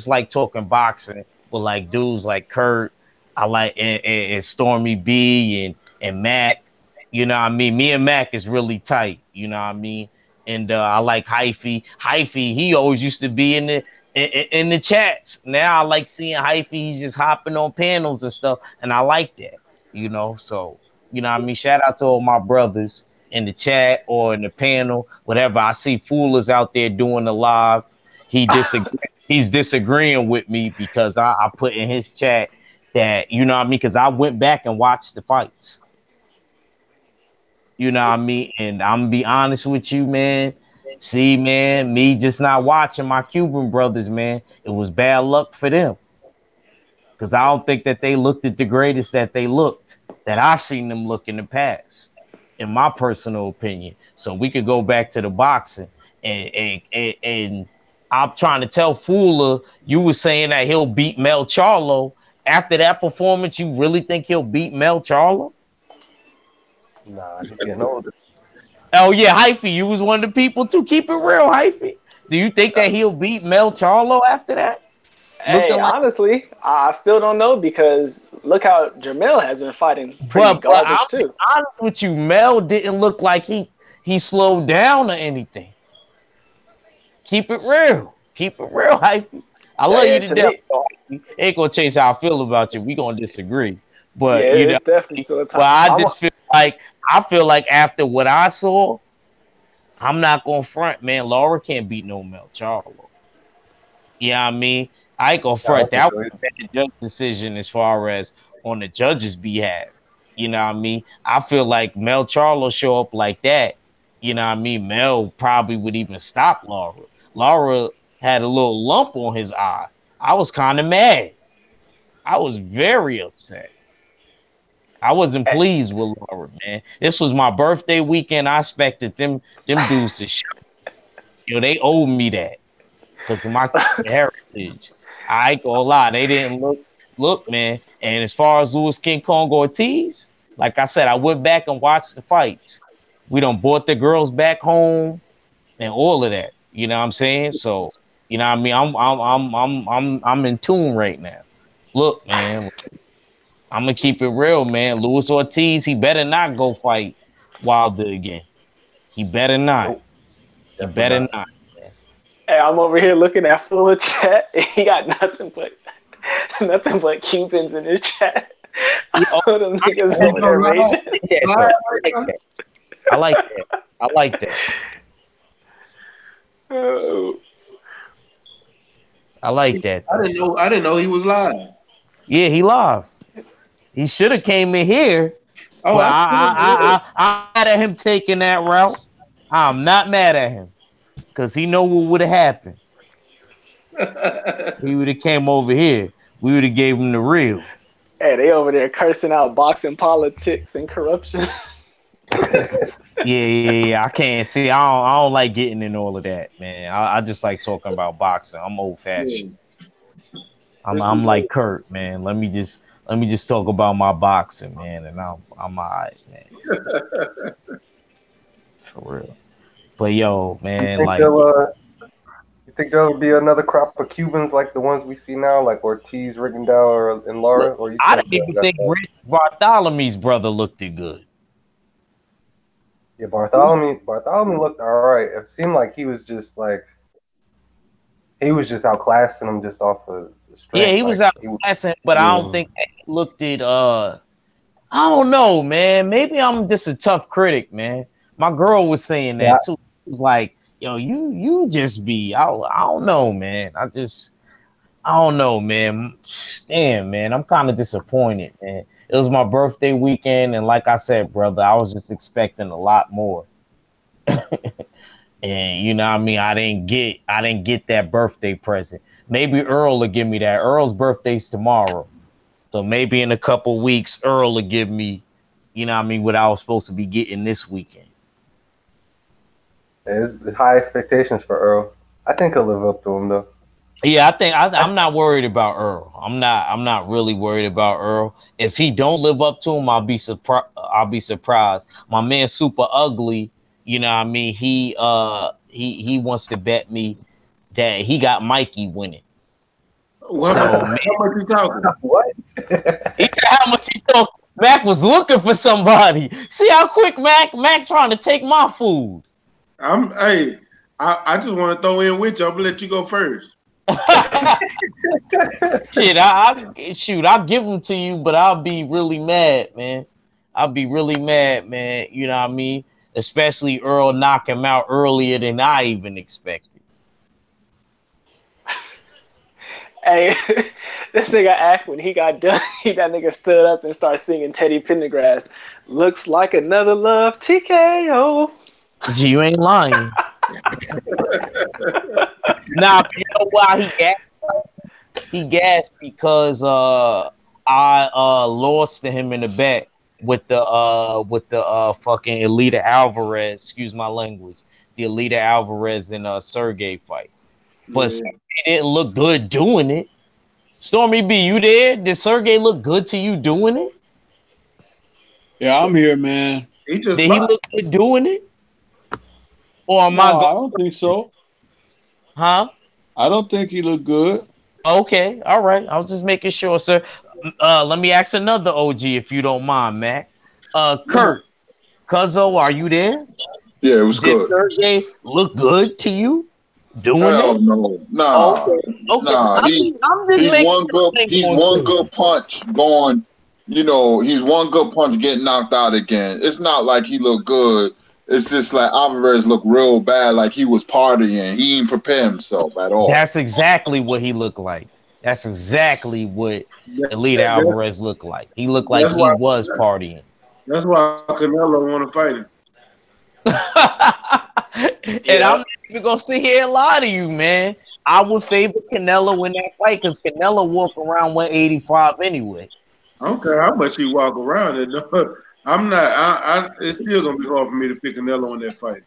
like talking boxing with like dudes like Kurt. I like and Stormy B and Mac. You know what I mean? Me and Mac is really tight. You know what I mean? And I like Hyphy. Hyphy, he always used to be in the chats. Now I like seeing Hyphy. He's just hopping on panels and stuff, and I like that. You know, so you know what I mean. Shout out to all my brothers in the chat or in the panel, whatever. I see Foolers out there doing the live. He's disagreeing with me because I put in his chat that, you know what I mean, because I went back and watched the fights. You know what I mean? And I'm gonna be honest with you, man. See, man, me just not watching my Cuban brothers, man. It was bad luck for them. Because I don't think that they looked at the greatest that they looked, that I seen them look in the past, in my personal opinion. So we could go back to the boxing. And I'm trying to tell Fuller, you were saying that he'll beat Mel Charlo. After that performance, you really think he'll beat Mel Charlo? Nah, he's getting older. Oh, yeah, Hyphy, you was one of the people to keep it real, Hyphy. Do you think that he'll beat Mel Charlo after that? Hey, honestly, I still don't know because look how Jermell has been fighting pretty garbage too. Be honest with you, Mel didn't look like he slowed down or anything. Keep it real. Keep it real, Hyphy. I love you to death. Ain't gonna change how I feel about you. We gonna disagree. But yeah, you know, it's definitely still a time. But I feel like after what I saw, I'm not gonna front, man. Lara can't beat no Mel Charlo. Yeah, I mean, I ain't gonna front. That was a judge decision as far as on the judge's behalf. You know what I mean? I feel like Mel Charlo show up like that. You know what I mean? Mel probably would even stop Lara. Lara had a little lump on his eye. I was kind of mad. I was very upset. I wasn't pleased with Lara, man. This was my birthday weekend. I expected them dudes to show. You know, they owed me that because of my heritage. I ain't gonna lie, they didn't look, man. And as far as Louis King Kong Ortiz, like I said, I went back and watched the fights. We done brought the girls back home and all of that. You know what I'm saying? So, you know what I mean? I'm in tune right now. Look, man, I'm gonna keep it real, man. Luis Ortiz, he better not go fight Wilder again. He better not. He better not. Man. Hey, I'm over here looking at Fuller chat. He got nothing but Cubans in his chat. All them niggas over there raging. I like that. I like that. Oh. I like that. I didn't know he was live. Yeah, he lost. He should have came in here. Oh, I'm mad at him taking that route. I'm not mad at him. because he know what would have happened. He would have came over here. We would have gave him the real. Hey, they over there cursing out boxing politics and corruption. Yeah. I can't see. I don't like getting in all of that, man. I just like talking about boxing. I'm old fashioned. I'm like Kurt, man. Let me just talk about my boxing, man, and I'm alright, man. For real. But yo, man, you think there'll be another crop of Cubans like the ones we see now, like Ortiz, Rigondeaux, and Lara? Or I didn't even think Bartholomew's brother looked good. Yeah, Bartholomew looked all right. It seemed like he was just outclassing him just off of the strength. Yeah, he was outclassing, but I don't think that he looked it. I don't know, man. Maybe I'm just a tough critic, man. My girl was saying that too. It was like, yo, you just be. I don't know, man. I don't know, man. Damn, man. I'm kind of disappointed, man. It was my birthday weekend, and like I said, brother, I was just expecting a lot more. And you know what I mean? I didn't get that birthday present. Maybe Earl will give me that. Earl's birthday's tomorrow. So maybe in a couple weeks, Earl will give me, you know what I mean, what I was supposed to be getting this weekend. There's high expectations for Earl. I think he'll live up to him though. Yeah, I think I'm not worried about Earl. I'm not really worried about Earl. If he don't live up to him, I'll be surprised. My man Super Ugly, you know what I mean, he wants to bet me that he got Mikey winning. What? So, how much you talking? What? He said how much he thought Mac was looking for somebody. See how quick Mac's trying to take my food. I just want to throw in with you. I'm gonna let you go first. Shit, I'll give them to you, but I'll be really mad, man. I'll be really mad, man. You know what I mean? Especially Earl knock him out earlier than I even expected. Hey, this nigga act when he got done. That nigga stood up and started singing Teddy Pendergrass. Looks like another love TKO. You ain't lying. Nah, you know why he gassed? He gassed because I lost to him in the bet with the fucking Elita Alvarez. Excuse my language. The Elita Alvarez and Sergey fight, but Sergey didn't look good doing it. Stormy B, you there? Did Sergey look good to you doing it? Yeah, I'm here, man. Did he look good doing it? Or am I don't think so. Huh? I don't think he looked good. Okay, all right. I was just making sure, sir. Let me ask another OG if you don't mind, Mac. Kurt, Cuzzo, are you there? Yeah, it was Did good. Sergey look good to you doing it? No, nah. I'm just he's one good punch going. You know, he's one good punch getting knocked out again. It's not like he looked good. It's just like Alvarez looked real bad, like he was partying. He didn't prepare himself at all. That's exactly what he looked like. That's exactly what Elite Alvarez looked like. He looked like he was partying. That's why Canelo want to fight him. And I'm not even going to sit here and lie to you, man. I would favor Canelo in that fight because Canelo walk around 185 anyway. I don't care how much he walk around it. I'm not. It's still gonna be hard for me to pick Canelo in that fight.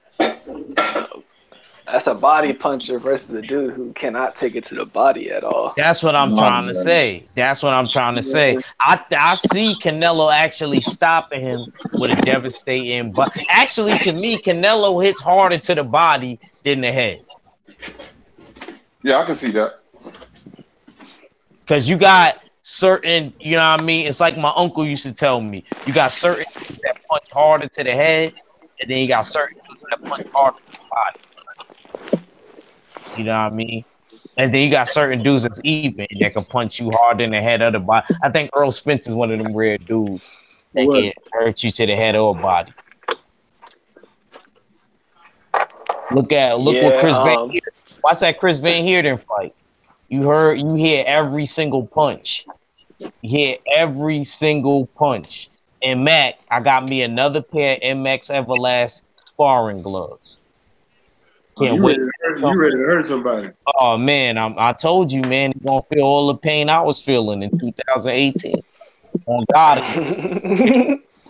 That's a body puncher versus a dude who cannot take it to the body at all. That's what I'm trying to say. That's what I'm trying to say. I see Canelo actually stopping him with a devastating. But actually, to me, Canelo hits harder to the body than the head. Yeah, I can see that. Because you got certain, you know what I mean? It's like my uncle used to tell me. You got certain that punch harder to the head, and then you got certain that punch harder to the body. You know what I mean? And then you got certain dudes that's even that can punch you harder in the head or the body. I think Earl Spencer's one of them rare dudes that can hurt you to the head or body. Look what Chris Van Heerden. Watch that Chris Van Heerden fight. You hear every single punch. You hear every single punch. And Mac, I got me another pair of MX Everlast sparring gloves. Can't wait. You ready to hurt somebody? Oh man, I told you, man, you're gonna feel all the pain I was feeling in 2018. On God,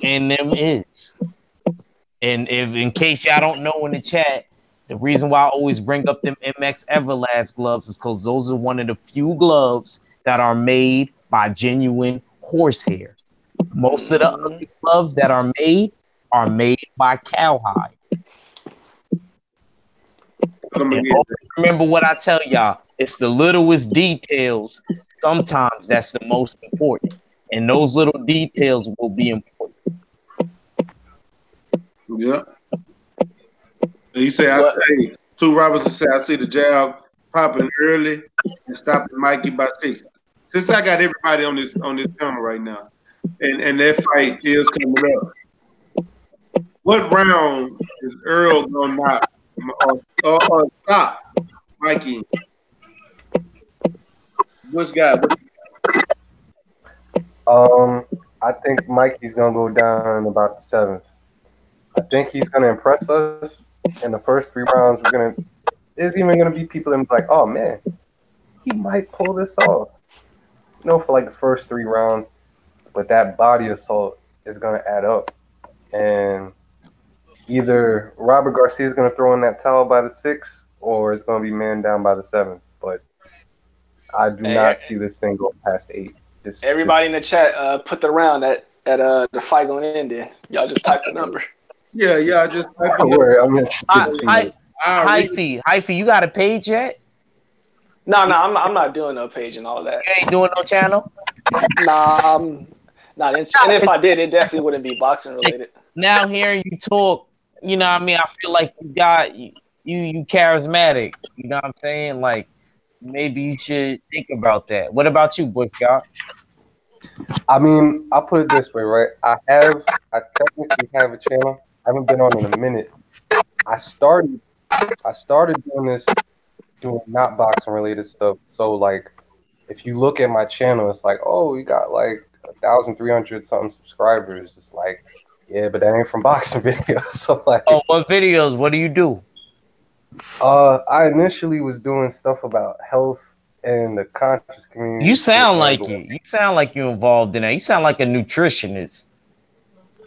and them is. And if in case y'all don't know in the chat, the reason why I always bring up them MX Everlast gloves is because those are one of the few gloves that are made by genuine horsehair. Most of the other gloves that are made by cowhide. And remember what I tell y'all, it's the littlest details. Sometimes that's the most important. And those little details will be important. Yeah. He said, hey, Two Robertson said, I see the jab popping early and stopping Mikey by 6. Since I got everybody on this camera right now, and that fight is coming up, what round is Earl gonna knock or stop Mikey? Which guy? I think Mikey's gonna go down in about the 7th. I think he's gonna impress us in the first 3 rounds. There's even gonna be people that be like, oh man, he might pull this off. You know, for like the first 3 rounds, but that body assault is gonna add up, and either Robert Garcia is gonna throw in that towel by the 6th, or it's gonna be man down by the 7th. But I do not see this thing going past 8. Everybody in the chat, put the round at the fight going to end in. Y'all just type the number. Yeah, I just type the number. Hyphy, you got a page yet? No, I'm not doing no page and all that. You ain't doing no channel? Nah, I'm not. And if I did, it definitely wouldn't be boxing related. Now hearing you talk, you know what I mean? I feel like you got you charismatic. You know what I'm saying? Like, maybe you should think about that. What about you, Bush God? I mean, I'll put it this way, right? I technically have a channel. I haven't been on in a minute. I started doing not boxing related stuff. So like, if you look at my channel, it's like, oh, you got like 1,300 something subscribers. It's like, yeah, but that ain't from boxing videos. So like, oh, what videos? What do you do? I initially was doing stuff about health and the conscious community. You sound like it. You sound like you're involved in that. You sound like a nutritionist.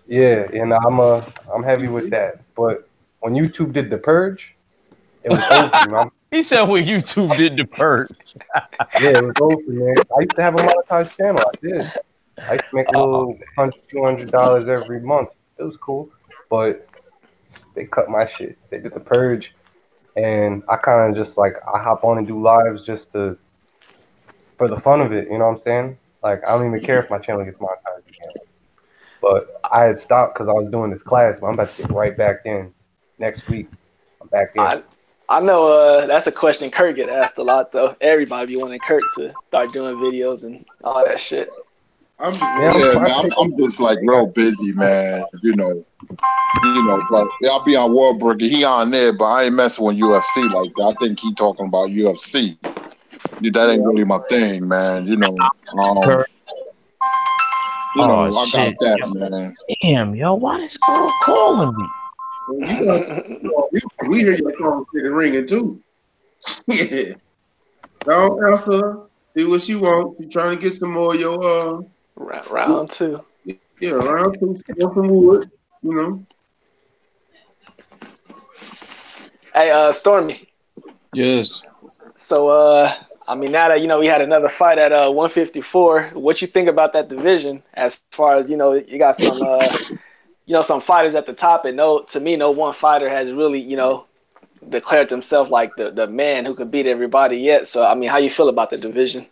Yeah, and I'm heavy with that. But when YouTube did the purge, it was over, man. He said when YouTube did the purge. Yeah, it was over, man. I used to have a monetized channel. I did. I used to make a little $100-$200 every month. It was cool, but they cut my shit. They did the purge. And I kind of just like, I hop on and do lives just for the fun of it. You know what I'm saying? Like, I don't even care if my channel gets monetized again. But I had stopped because I was doing this class, but I'm about to get right back in next week. I'm back in. I know that's a question Kurt get asked a lot, though. Everybody be wanting Kurt to start doing videos and all that shit. I'm just like real busy, man. You know, but I'll be on World Burger. He on there, but I ain't messing with UFC like that. I think he talking about UFC. That ain't really my thing, man. You know, I shit. got that, man. Damn, yo, why is girl calling me? We hear your phone ringing too. Yeah. Don't answer. See what she wants. She trying to get some more of your round 2. Yeah, round 2. Want some wood, you know. Hey, Stormy. Yes. So, I mean, now that we had another fight at 154, what you think about that division? As far as you got some, some fighters at the top, and to me, no one fighter has really, declared himself like the man who could beat everybody yet. So, I mean, how you feel about the division?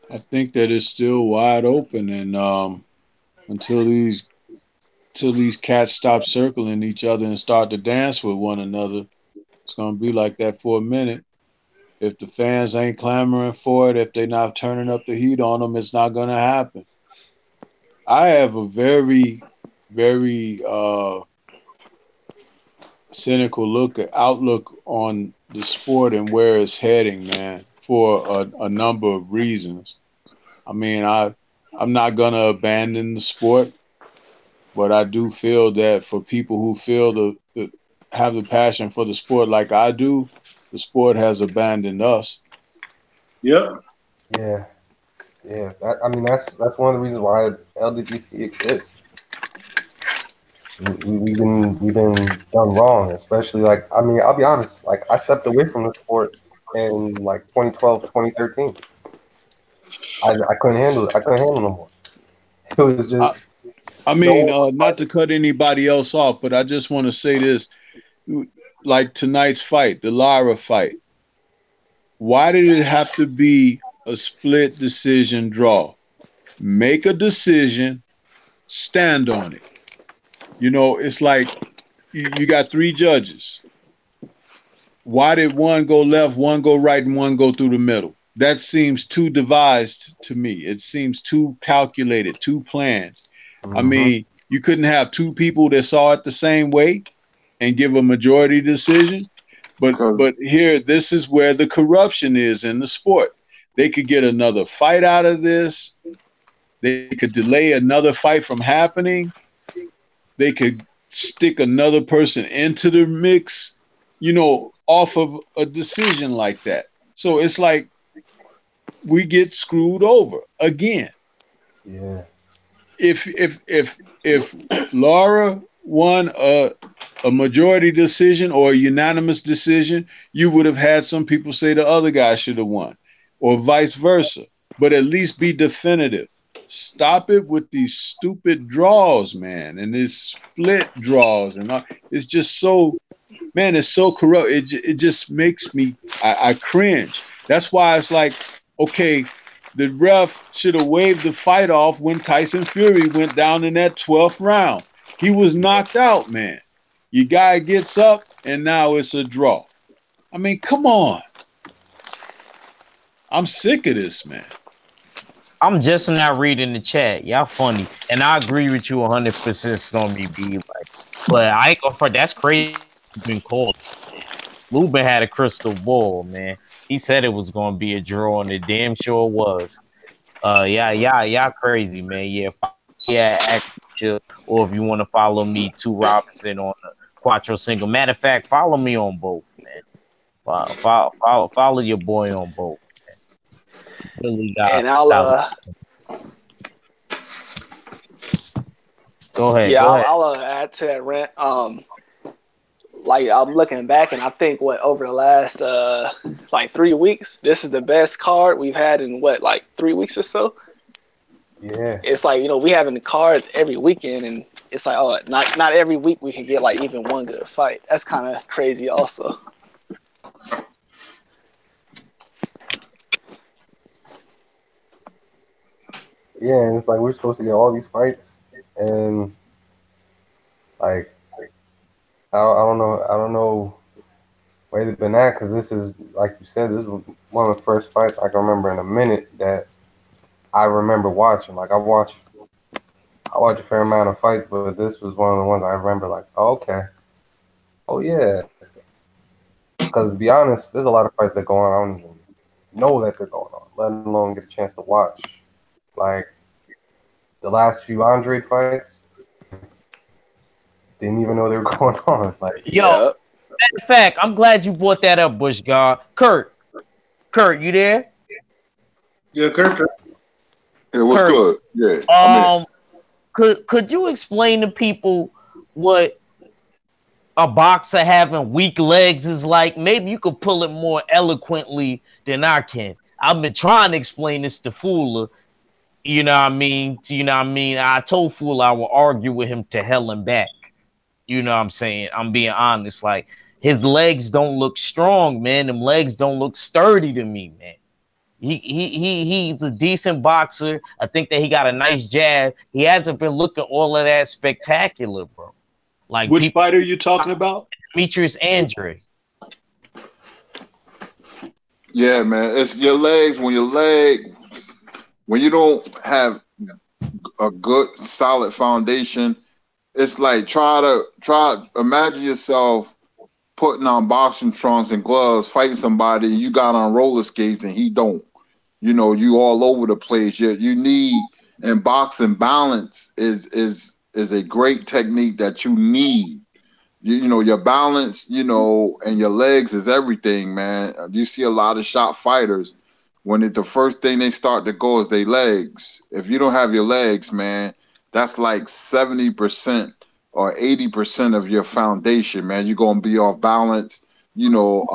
I think that it's still wide open, and until these cats stop circling each other and start to dance with one another, it's gonna be like that for a minute. If the fans ain't clamoring for it, if they're not turning up the heat on them, it's not gonna happen. I have a very, very cynical outlook on the sport and where it's heading, man, for a number of reasons. I mean, I'm not gonna abandon the sport, but I do feel that for people who feel have the passion for the sport like I do, the sport has abandoned us. Yep. Yeah. Yeah. I mean, that's one of the reasons why LDBC exists. We've been done wrong, especially like, I mean, I'll be honest, like I stepped away from the sport in like 2012, 2013. I couldn't handle it. I couldn't handle no more. It was just I mean, not to cut anybody else off, but I just want to say this. Like tonight's fight, the Lara fight, why did it have to be a split decision draw? Make a decision, stand on it. You know, it's like you got 3 judges. Why did one go left, one go right, and one go through the middle? That seems too devised to me. It seems too calculated, too planned. I mean, you couldn't have 2 people that saw it the same way and give a majority decision. But here, this is where the corruption is in the sport. They could get another fight out of this. They could delay another fight from happening. They could stick another person into the mix, you know, off of a decision like that. So it's like we get screwed over again. Yeah. If Lara won a majority decision or a unanimous decision, you would have had some people say the other guy should have won, or vice versa. But at least be definitive. Stop it with these stupid draws, man, and these split draws, and all. It's just so, man, it's so corrupt. It just makes me, I cringe. That's why it's like, okay, the ref should have waved the fight off when Tyson Fury went down in that 12th round. He was knocked out, man. Your guy gets up, and now it's a draw. I mean, come on. I'm sick of this, man. I'm just not reading the chat. Y'all funny. And I agree with you 100%, Stormy B. Like, but I ain't gonna front. That's crazy. Been called. Lubin had a crystal ball, man. He said it was gonna be a draw, and it damn sure was. Y'all crazy, man. Yeah, or if you want to follow me, 2 Robinson on the Quattro Single. Matter of fact, follow me on both, man. Follow your boy on both. Really and I'll go ahead. Yeah, go ahead. I'll add to that rant. Like I'm looking back, and I think over the last like 3 weeks, this is the best card we've had in like 3 weeks or so. Yeah, it's like, you know, we having the cards every weekend, and it's like, oh, not every week we can get like even one good fight. That's kind of crazy, also. Yeah, and it's like we're supposed to get all these fights, and like I don't know where they've been at, because this is, like you said, this is one of the first fights I can remember in a minute that I remember watching. Like I watch a fair amount of fights, but this was one of the ones I remember. Like, oh, okay, oh yeah, because to be honest, there's a lot of fights that go on I don't even know that they're going on, let alone get a chance to watch. Like the last few Andre fights, didn't even know they were going on. Like, matter of fact, I'm glad you brought that up, Bush God. Kurt, you there? Yeah, Kurt. It was good. Yeah. Could you explain to people what a boxer having weak legs is like? Maybe you could pull it more eloquently than I can. I've been trying to explain this to Fuller. You know what I mean? I told Fuller I will argue with him to hell and back. You know what I'm saying? I'm being honest. Like, his legs don't look strong, man. Them legs don't look sturdy to me, man. He's a decent boxer. I think that he got a nice jab. He hasn't been looking all of that spectacular, bro. Like, which fight are you talking about? Demetrius Andre. Yeah, man. It's your legs. When you don't have a good solid foundation, it's like imagine yourself putting on boxing trunks and gloves, fighting somebody, and you got on roller skates and he don't. You know, you all over the place. You need, and boxing balance is a great technique that you need. you know, your balance, you know, and your legs is everything, man. You see a lot of shot fighters when the first thing they start to go is their legs. If you don't have your legs, man, that's like 70% or 80% of your foundation, man. You're gonna be off balance. You know,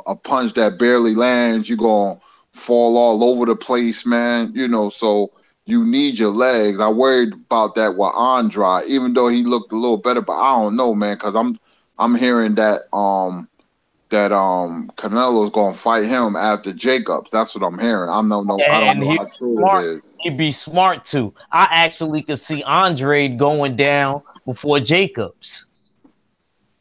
a punch that barely lands, you're gonna fall all over the place, man. You know, so you need your legs. I worried about that with Andrade, even though he looked a little better, but I don't know, man, because I'm hearing that Canelo's gonna fight him after Jacobs. That's what I'm hearing. I don't know how true it is. He'd be smart too. I actually could see Andre going down before Jacobs.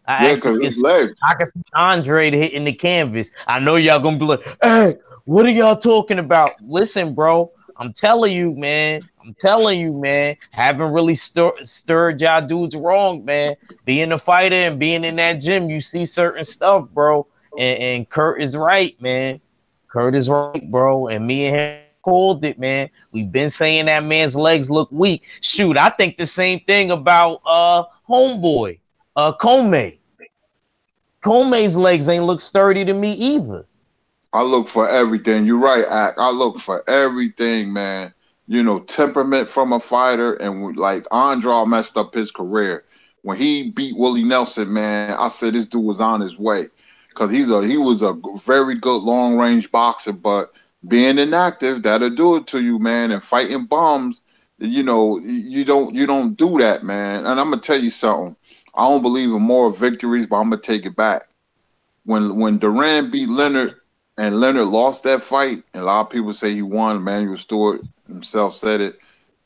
I can see Andre hitting the canvas. I know y'all gonna be like, hey, what are y'all talking about? Listen, bro, I'm telling you, man. Haven't really stirred y'all dudes wrong, man. Being a fighter and being in that gym, you see certain stuff, bro. And Kurt is right, man. Kurt is right, bro. And me and him called it, man. We've been saying that man's legs look weak. Shoot, I think the same thing about homeboy, Comey. Comey's legs ain't look sturdy to me either. I look for everything. You're right, Ak. I look for everything, man. You know, temperament from a fighter, and like Andrade messed up his career when he beat Willie Nelson. Man, I said this dude was on his way because he was a very good long range boxer, but being inactive, that'll do it to you, man. And fighting bums, you know, you don't do that, man. And I'm gonna tell you something. I don't believe in moral victories, but I'm gonna take it back. When Duran beat Leonard and Leonard lost that fight, and a lot of people say he won, Emanuel Stewart himself said it,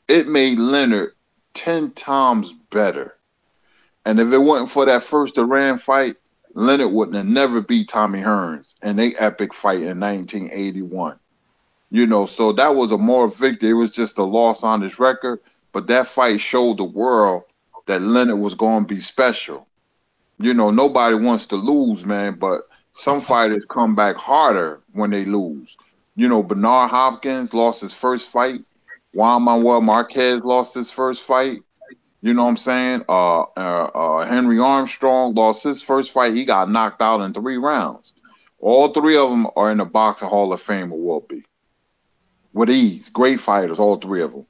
it made Leonard 10 times better. And if it wasn't for that first Duran fight, Leonard wouldn't have never beat Tommy Hearns in they epic fight in 1981. You know, so that was a moral victory. It was just a loss on his record, but that fight showed the world that Leonard was going to be special. You know, nobody wants to lose, man, but some fighters come back harder when they lose. You know, Bernard Hopkins lost his first fight. Juan Manuel Marquez lost his first fight. You know what I'm saying? Henry Armstrong lost his first fight. He got knocked out in 3 rounds. All 3 of them are in the Boxing Hall of Fame or will be. With ease. Great fighters, all 3 of them.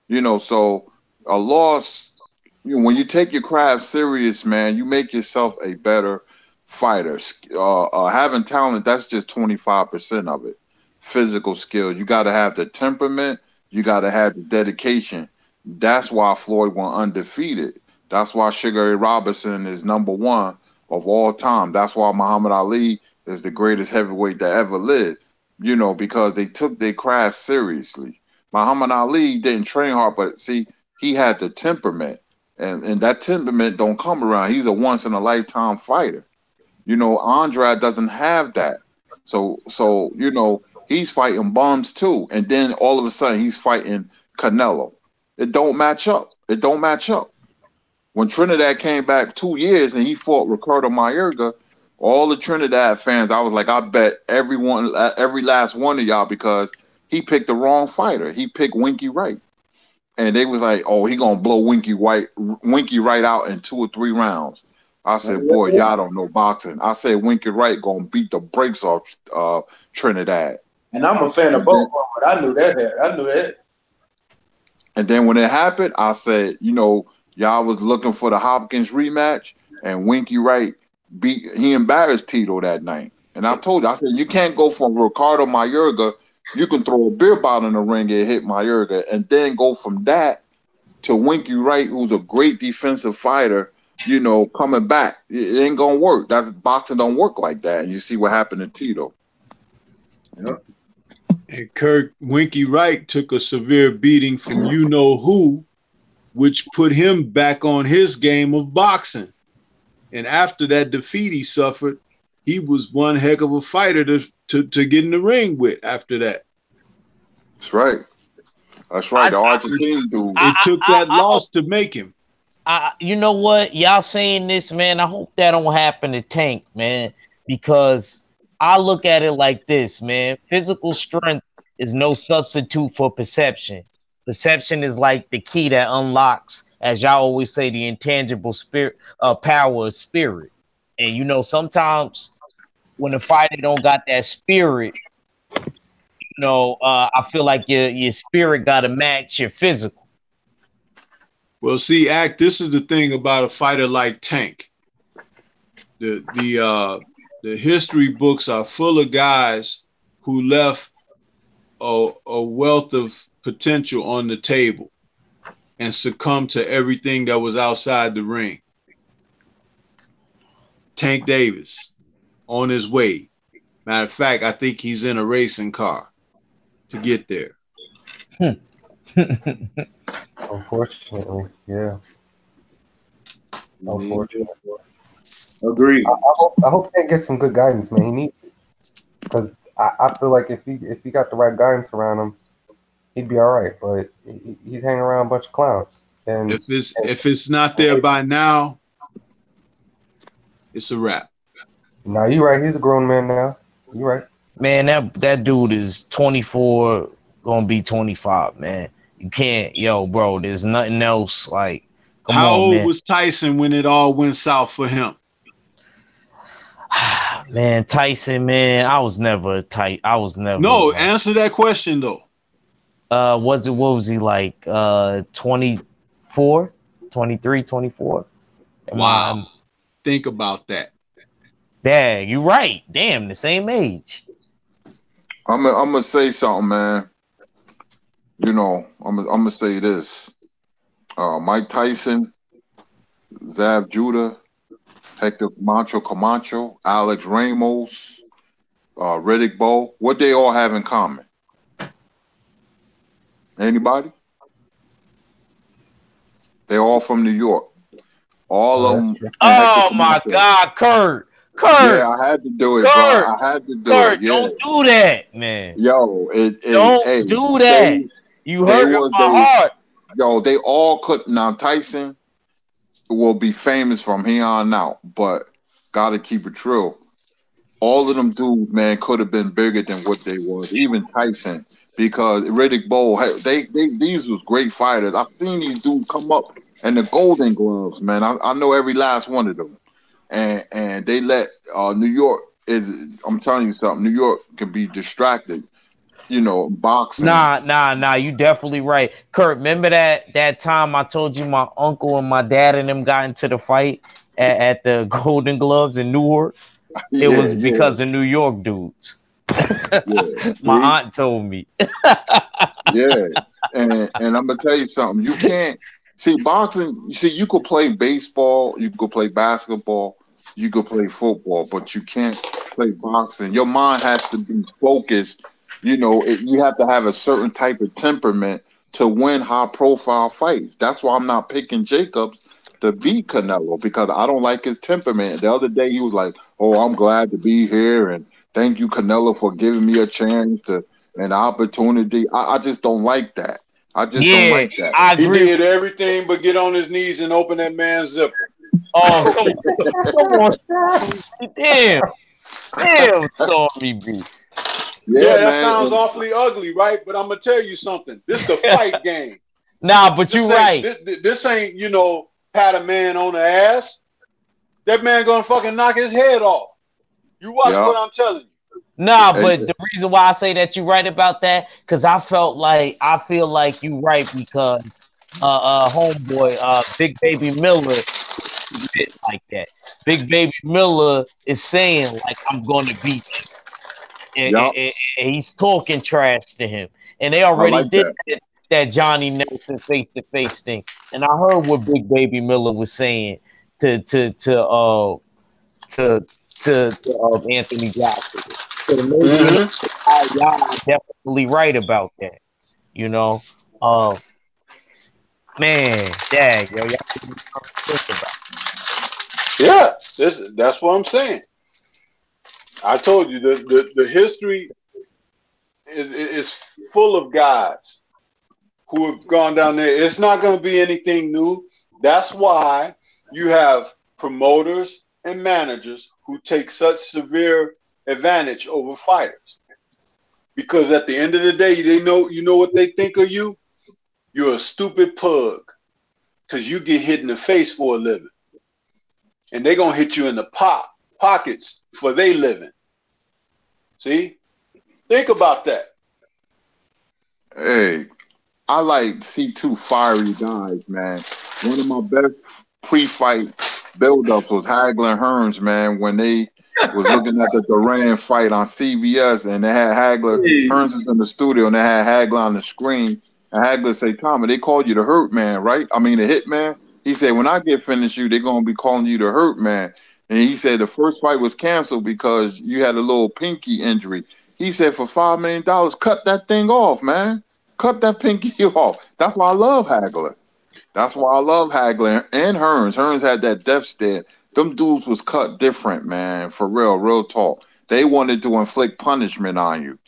You know, so a loss, you know, when you take your craft serious, man, you make yourself a better fighter. Having talent, that's just 25% of it. Physical skill. You got to have the temperament. You got to have the dedication. That's why Floyd went undefeated. That's why Sugar Ray Robinson is #1 of all time. That's why Muhammad Ali is the greatest heavyweight that ever lived. You know, because they took their craft seriously. Muhammad Ali didn't train hard, but see, he had the temperament. And that temperament don't come around. He's a once-in-a-lifetime fighter. You know, Andrade doesn't have that. So you know, he's fighting bums too. And then all of a sudden he's fighting Canelo. It don't match up. It don't match up. When Trinidad came back 2 years and he fought Ricardo Mayorga, all the Trinidad fans, I was like, I bet every last one of y'all, because he picked the wrong fighter. He picked Winky Wright. And they was like, oh, he gonna blow Winky Wright out in 2 or 3 rounds. I said, boy, y'all don't know boxing. I said Winky Wright gonna beat the brakes off Trinidad. And I'm a fan of both, but I knew that. And then when it happened, I said, you know, y'all was looking for the Hopkins rematch, and Winky Wright he embarrassed Tito that night. And I told you, I said, you can't go from Ricardo Mayorga. You can throw a beer bottle in the ring and hit Mayorga, and then go from that to Winky Wright, who's a great defensive fighter, you know, coming back. It ain't gonna work. Boxing don't work like that. And you see what happened to Tito. Yep. And Winky Wright took a severe beating from you-know-who, which put him back on his game of boxing. And after that defeat he suffered, he was one heck of a fighter to get in the ring with after that. That's right. That's right. The Argentine dude. It took that loss to make him. You know what? Y'all saying this, man. I hope that don't happen to Tank, man, because I look at it like this, man. Physical strength is no substitute for perception. Perception is like the key that unlocks as y'all always say, the intangible spirit, power of spirit. And you know, sometimes when the fighter don't got that spirit, you know, I feel like your spirit got to match your physical. Well, see, this is the thing about a fighter like Tank. The history books are full of guys who left a wealth of potential on the table and succumbed to everything that was outside the ring. Tank Davis, on his way. Matter of fact, I think he's in a racing car to get there. Unfortunately, yeah. Unfortunately. Agreed. I hope Tank gets some good guidance, man. He needs it. Because I feel like if he got the right guidance around him, he'd be all right. But he's hanging around a bunch of clowns. And if it's not there by now, it's a wrap. No, you're right. He's a grown man now. You're right. Man, that dude is 24, gonna be 25, man. You can't, bro, there's nothing else. Like, come How on, old man. was Tyson when it all went south for him? Man, Tyson, man, I was never tight. I was never. No, answer that question though. What was he like? 24, 23, 24? Wow. Think about that. Dang, you're right. Damn, the same age. I'm gonna say something, man. You know, I'm gonna say this. Mike Tyson, Zab Judah, Hector Camacho, Alex Ramos, Riddick Bowe, what they all have in common? Anybody? They're all from New York. All of them. Oh my God, Kurt. Yeah, I had to do it, bro. I had to do it. Yeah. Don't do that, man. Yo, don't do that. You hurt my heart. Yo, they all could. Now Tyson will be famous from here on out, but gotta keep it true. All of them dudes, man, could have been bigger than what they was. Even Tyson, because Riddick Bowe, these was great fighters. I've seen these dudes come up in the Golden Gloves, man. I know every last one of them, and they let New York I'm telling you something. New York can be distracted. You know, boxing. Nah. You definitely right, Kurt. Remember that time I told you my uncle and my dad and them got into the fight at the Golden Gloves in Newark? It was because of New York dudes. My aunt told me. Yeah, and I'm gonna tell you something. You can't see boxing. You see, you could play baseball, you could play basketball, you could play football, but you can't play boxing. Your mind has to be focused. You know, you have to have a certain type of temperament to win high-profile fights. That's why I'm not picking Jacobs to beat Canelo, because I don't like his temperament. The other day he was like, "Oh, I'm glad to be here, and thank you, Canelo, for giving me a chance an opportunity." I just don't like that. I just don't like that. I agree. He did everything but get on his knees and open that man's zipper. Oh, come on. Damn, Stormy B. Yeah, that sounds awfully ugly, right? But I'm gonna tell you something. This is the fight game. Nah, but you're right. This ain't, pat a man on the ass. That man gonna fucking knock his head off. You watch what I'm telling you. Nah, but the reason why I say that you're right about that, because I feel like you're right, because homeboy, Big Baby Miller is like that. Big Baby Miller is saying, like, I'm gonna beat you. And he's talking trash to him, and they already did that Johnny Nelson face-to-face thing. And I heard what Big Baby Miller was saying to Anthony Joshua. So maybe y'all definitely right about that. Man, dang, yo, y'all think about it. Yeah, that's what I'm saying. I told you the history is full of guys who have gone down there. It's not going to be anything new. That's why you have promoters and managers who take such severe advantage over fighters. Because at the end of the day, you know what they think of you? You're a stupid pug. because you get hit in the face for a living. And they're going to hit you in the pockets for their living. See? Think about that. Hey, I like C2 fiery guys, man. One of my best pre-fight build-ups was Hagler and Hearns, man, when they was looking at the Duran fight on CBS, and they had Hagler, Hearns was in the studio, and they had Hagler on the screen, and Hagler say, Tommy, they called you the hurt man, right? I mean, the hit man. He said, when I get finished you, they're going to be calling you the hurt man. And he said the first fight was canceled because you had a little pinky injury. He said, for $5 million, cut that thing off, man. Cut that pinky off. That's why I love Hagler. That's why I love Hagler and Hearns. Hearns had that death stare. Them dudes was cut different, man. For real talk. They wanted to inflict punishment on you.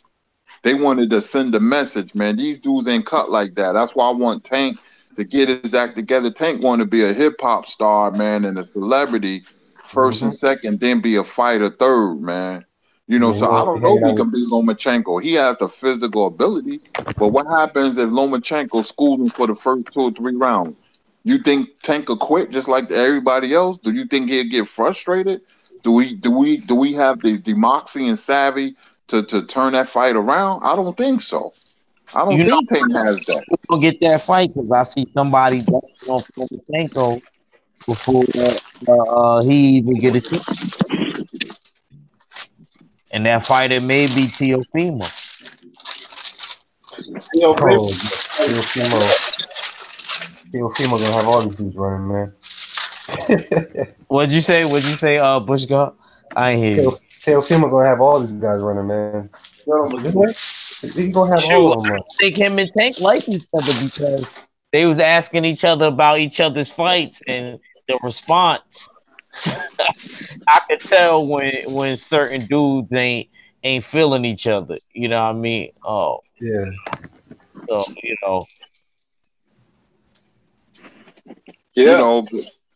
They wanted to send a message, man. These dudes ain't cut like that. That's why I want Tank to get his act together. Tank wanted to be a hip-hop star, man, and a celebrity first and second, then be a fighter third, man. You know, so I don't know if he can beat Lomachenko. He has the physical ability, but what happens if Lomachenko schools him for the first 2 or 3 rounds? You think Tank will quit just like everybody else? Do you think he'll get frustrated? Do we have the moxie and savvy to turn that fight around? I don't think so. I don't think Tank has that. We'll get that fight because I see somebody that's on Lomachenko before he even get a chance. And that fighter may be Teofimo. Teofimo gonna have all these dudes running, man. What'd you say, Bush God? I ain't hear you. Teofimo gonna have all these guys running, man. He's gonna have all of them. I think him and Tank like each other because they was asking each other about each other's fights and the response. I could tell when certain dudes ain't feeling each other. You know what I mean? Oh yeah. So you know,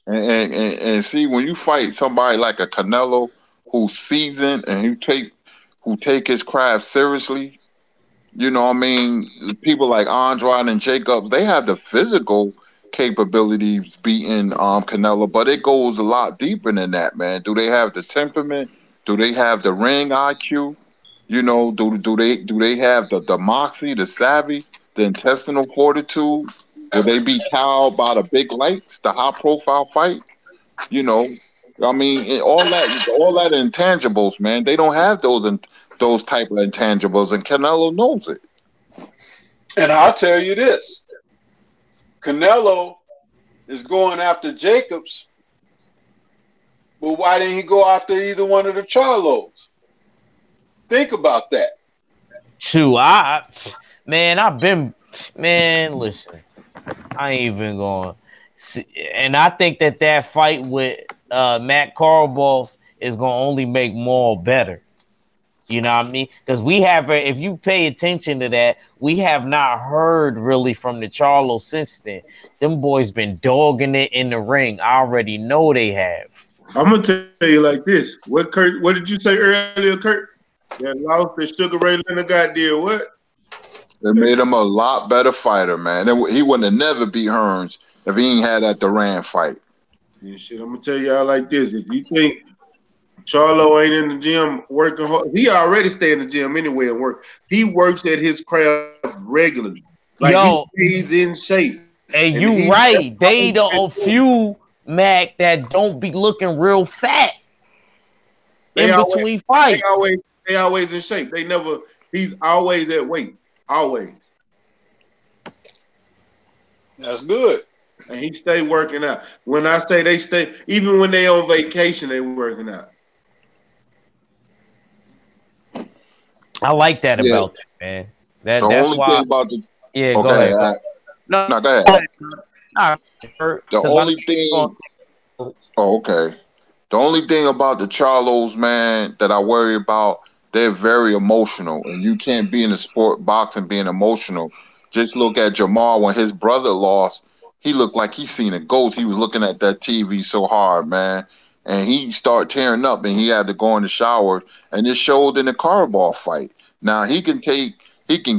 and see when you fight somebody like a Canelo who's seasoned and who take his craft seriously. You know what I mean? People like Andrade and Jacobs, they have the physical capabilities beating Canelo, but it goes a lot deeper than that, man. Do they have the temperament? Do they have the ring IQ? You know, do they have the moxie, the savvy, the intestinal fortitude? Will they be cowed by the big lights, the high profile fight? You know, I mean, all that intangibles, man. They don't have those type of intangibles, and Canelo knows it. And I'll tell you this. Canelo is going after Jacobs, but why didn't he go after either one of the Charlos? Think about that. Shoot, listen, I ain't even going. And I think that fight with Matt Karlboff is going to only make Maul better. You know what I mean? Because if you pay attention to that, we have not heard really from the Charlo since then. Them boys been dogging it in the ring. I already know they have. I'm going to tell you like this. What did you say earlier, Kurt? That lost that Sugar Ray Leonard got did what? It made him a lot better fighter, man. He wouldn't have never beat Hearns if he ain't had that Duran fight. Yeah, shit, I'm going to tell y'all like this. If you think Charlo ain't in the gym working hard, he already stay in the gym anyway and work. He works at his craft regularly. Like he's in shape. And you right. They the few, Mac, that don't be looking real fat between fights. They always in shape. He's always at weight. Always. That's good. And he stay working out. When I say they stay, even when they on vacation, they working out. I like that about that, man. That's only why. Thing about the, yeah, okay, go ahead. No, go ahead. The only thing. Oh, okay. The only thing about the Charlos, man, that I worry about, they're very emotional, and you can't be in the sport boxing being emotional. Just look at Jamal when his brother lost. He looked like he seen a ghost. He was looking at that TV so hard, man. And he started tearing up, and he had to go in the shower. And it showed in the Karlboff fight. Now he can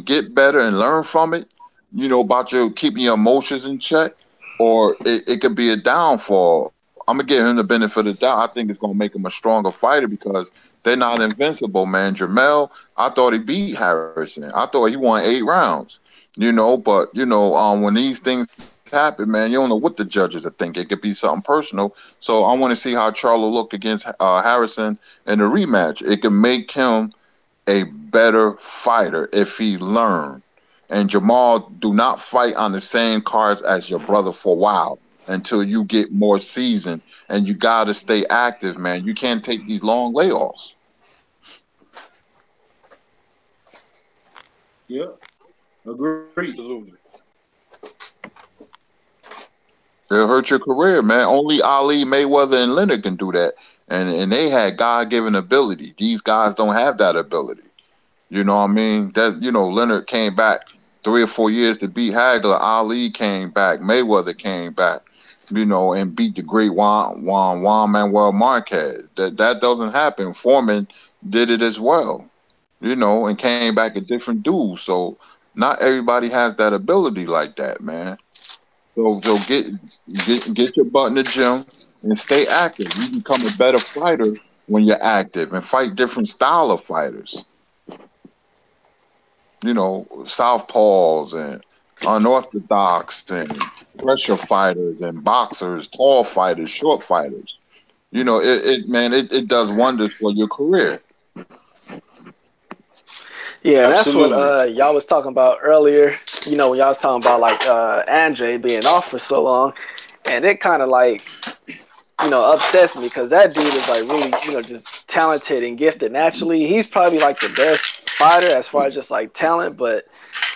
get better and learn from it. You know about keeping your emotions in check. or it could be a downfall. I'm gonna give him the benefit of the doubt. I think it's gonna make him a stronger fighter because they're not invincible, man. Jamel, I thought he beat Harrison. I thought he won 8 rounds. But when these things happen, man, you don't know what the judges are thinking. It could be something personal. So I want to see how Charlo look against Harrison in the rematch. It can make him a better fighter if he learned. And Jamal, do not fight on the same cards as your brother for a while until you get more seasoned. And you got to stay active, man. You can't take these long layoffs. Yeah, agreed. Absolutely. It'll hurt your career, man. Only Ali, Mayweather, and Leonard can do that. And they had God-given ability. These guys don't have that ability. You know what I mean? Leonard came back 3 or 4 years to beat Hagler. Ali came back. Mayweather came back, and beat the great Juan Manuel Marquez. That doesn't happen. Foreman did it as well, and came back a different dude. So not everybody has that ability like that, man. So get your butt in the gym and stay active. You become a better fighter when you're active and fight different style of fighters. Southpaws and unorthodox and pressure fighters and boxers, tall fighters, short fighters. It does wonders for your career. Yeah, that's Absolutely. what y'all was talking about earlier. When y'all was talking about like Andre being off for so long, and it kind of like upsets me because that dude is like really just talented and gifted naturally. He's probably like the best fighter as far as just like talent, but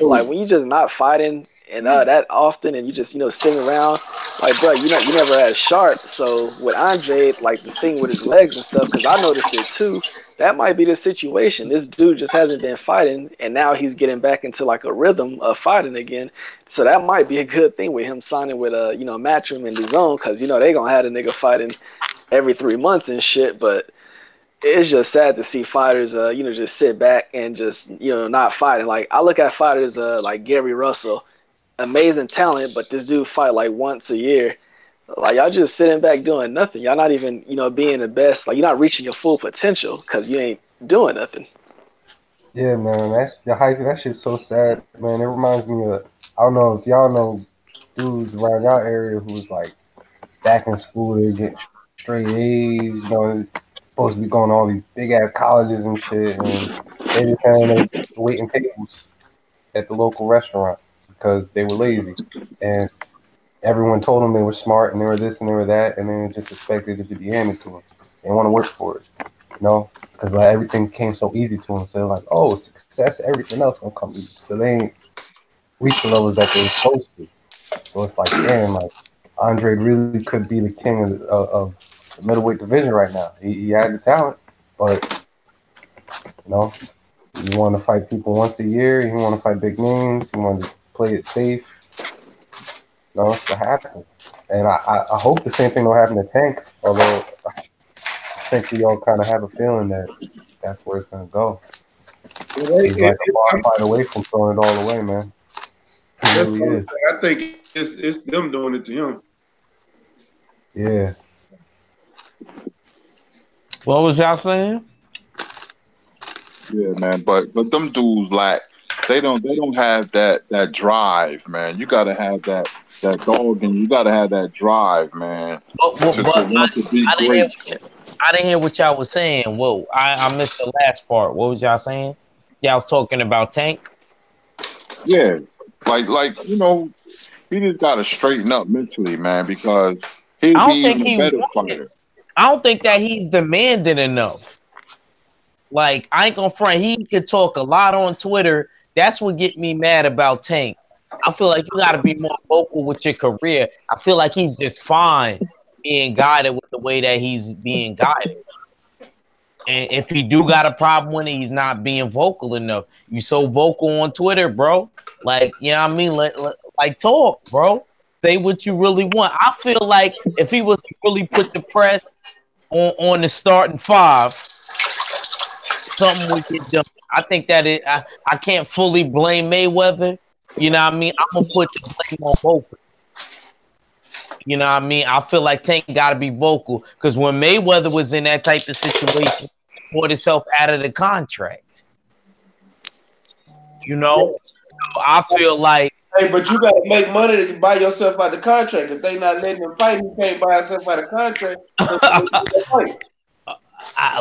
like when you just not fighting and that often and you just sitting around, like bro, you never had sharp. So with Andre, like the thing with his legs and stuff, because I noticed it too. That might be the situation. This dude just hasn't been fighting, and now he's getting back into like a rhythm of fighting again. So that might be a good thing with him signing with Matchroom and DAZN, because they gonna have a nigga fighting every 3 months and shit. But it's just sad to see fighters just sit back and just not fighting. Like I look at fighters like Gary Russell, amazing talent, but this dude fight like once a year. Like y'all just sitting back doing nothing. Y'all not even being the best. Like you're not reaching your full potential because you ain't doing nothing. Yeah, man, that's the hype. That shit's so sad, man. It reminds me of, I don't know if y'all know dudes around y'all area who was like back in school, they get straight A's, supposed to be going to all these big ass colleges and shit, and they just had waiting tables at the local restaurant because they were lazy, and everyone told them they were smart and they were this and they were that, and then just expected it to be handed to them. They want to work for it, because like everything came so easy to them. So they're like, oh, success, everything else gonna come easy. So they ain't reach the levels that they were supposed to. So it's like, damn, like Andre really could be the king of the middleweight division right now. He had the talent, but you want to fight people once a year. You want to fight big names. You want to play it safe. It's what happened. And I hope the same thing will happen to Tank, although I think we all kind of have a feeling that that's where it's going to go. He's like a far fight away from throwing it all away, man. He really is. I think it's them doing it to him. Yeah. What was y'all saying? Yeah, man, but them dudes they don't have that drive, man. You gotta have that dog, and you gotta have that drive, man. To want to be great. I didn't hear what y'all was saying. Whoa, I missed the last part. What was y'all saying? Y'all was talking about Tank. Yeah, like he just gotta straighten up mentally, man, because he'd be even a better fighter. I don't think that he's demanding enough. Like, I ain't gonna front. He could talk a lot on Twitter. That's what get me mad about Tank. I feel like you got to be more vocal with your career. I feel like he's just fine being guided with the way that he's being guided. And if he do got a problem with it, he's not being vocal enough. You so vocal on Twitter, bro. Like, you know what I mean? Like talk, bro. Say what you really want. I feel like if he was to really put the press on the starting 5, something would get done. I think that I can't fully blame Mayweather. You know what I mean? I'm gonna put the blame on both. You know what I mean? I feel like Tank got to be vocal because when Mayweather was in that type of situation, he bought himself out of the contract. You know, I feel like. Hey, but you got to make money to buy yourself out of the contract. If they not letting him fight, he can't buy himself out of the contract.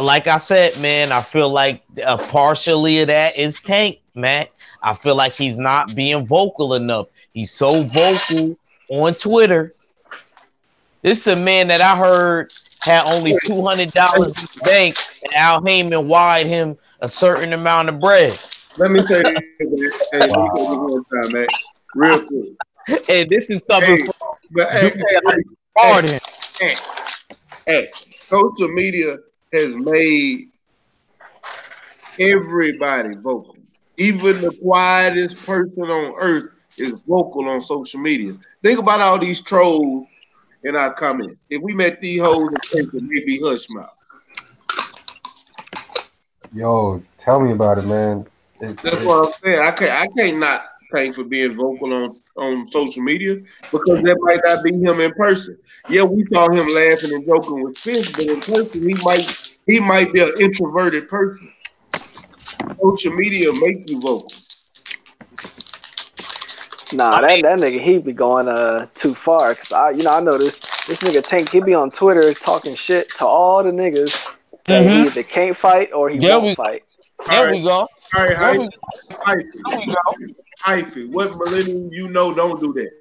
Like I said, man, I feel like partially of that is Tank, man. I feel like he's not being vocal enough. He's so vocal on Twitter. This is a man that I heard had only $200 in the bank, and Al Heyman wired him a certain amount of bread. Let me say this, hey, let me say this one time, man. Real quick. Hey, this is coming from hey, social media has made everybody vocal. Even the quietest person on earth is vocal on social media. Think about all these trolls in our comments. If we met these hoes in person, they'd be hush mouth. Yo, tell me about it, man. That's what I'm saying. I can't not thank for being vocal on social media because that might not be him in person. Yeah, we saw him laughing and joking with Spence, but in person he might be an introverted person. Social media make you vocal. Nah, that nigga, he be going too far. Cause I know this nigga Tank, he be on Twitter talking shit to all the niggas that he either can't fight or he won't fight. There we go. All right, Hyphy, what millennium you know don't do that?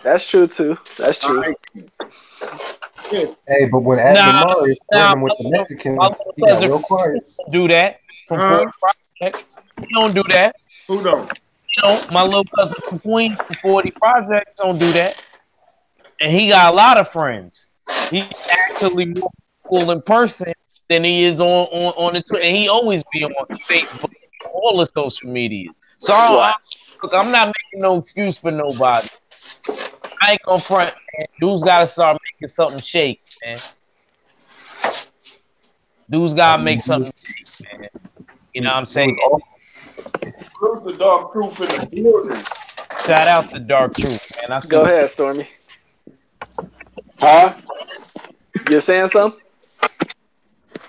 That's true too. That's true. Right. Yeah. Hey, but when Adamari is working with the Mexicans, he got real quiet. Do that from 40 Projects. He don't do that. Who don't? You know, my little cousin from Queens from 40 Projects don't do that. And he got a lot of friends. He's actually more cool in person than he is on the Twitter. And he always be on Facebook, all the social media. So look, I'm not making no excuse for nobody. I ain't gonna front, man. Dudes gotta start making something shake, man. Dudes gotta make something shake, man. You know what I'm saying? Who's the Dark Truth in the building? Shout out to Dark Truth, man. Go ahead, Stormy. Huh? You're saying something?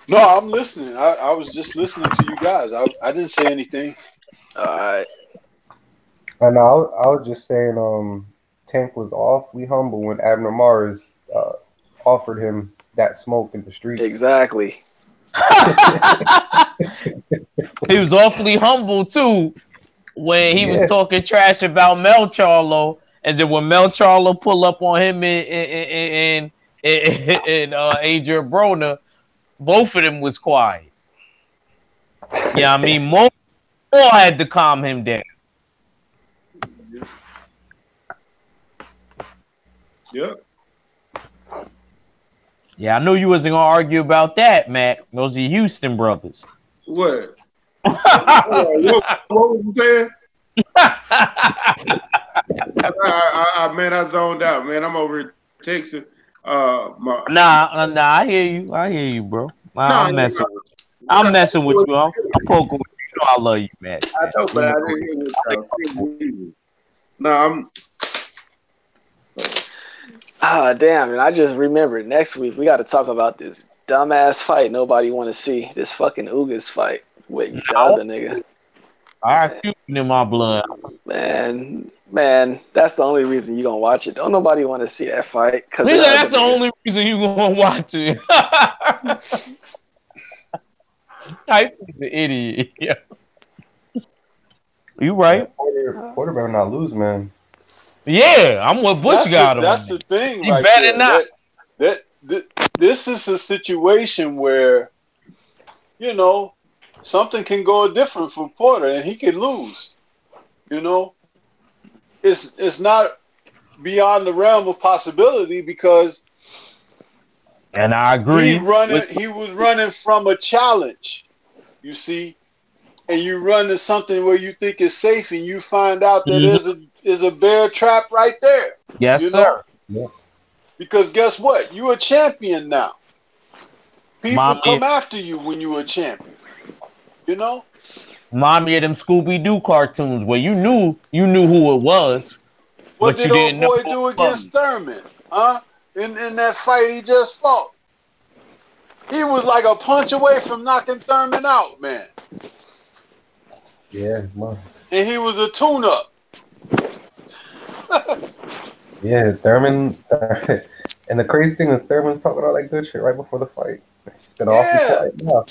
No, I'm listening. I was just listening to you guys. I didn't say anything. All right. And I was just saying, Tank was awfully humble when Abner Mars offered him that smoke in the streets. Exactly. He was awfully humble too when he was talking trash about Mel Charlo, and then when Mel Charlo pull up on him and Adrian Broner, both of them was quiet. Yeah, I mean, Mo had to calm him down. Yep. Yeah, I knew you wasn't gonna argue about that, Mac. Those are Houston brothers. What? what was you saying? I zoned out, man. I'm over in Texas. Nah, I hear you, bro. I'm messing with you. I'm messing with you. I'm poking with you. You know I love you, man. I know, but I didn't hear what y'all. No, I'm. Damn, and I just remembered next week we got to talk about this dumbass fight nobody want to see. This fucking Ugas fight with the other nigga. I got Cuban in my blood. Man, that's the only reason you gonna watch it. Don't nobody want to see that fight. That's the only reason you gonna watch it. Type the idiot. Yeah. You right. Porter better not lose, man. Yeah, I'm what Bush got him. That's the thing, he right better there. not. This is a situation where, you know, something can go different for Porter, and he could lose. You know, it's not beyond the realm of possibility because. And I agree. He was running from a challenge, you see, and you run to something where you think is safe, and you find out that there's a bear trap right there. Yes, sir. Yeah. Because guess what? You're a champion now. People come after you when you're a champion. You know? Remind me of them Scooby-Doo cartoons where you knew who it was. What did old boy do against Thurman? Huh? in that fight he just fought. He was like a punch away from knocking Thurman out, man. Yeah, it was. And he was a tune-up. Yeah, Thurman. And the crazy thing is, Thurman's talking all that good shit right before the fight. He's been awfully quiet now.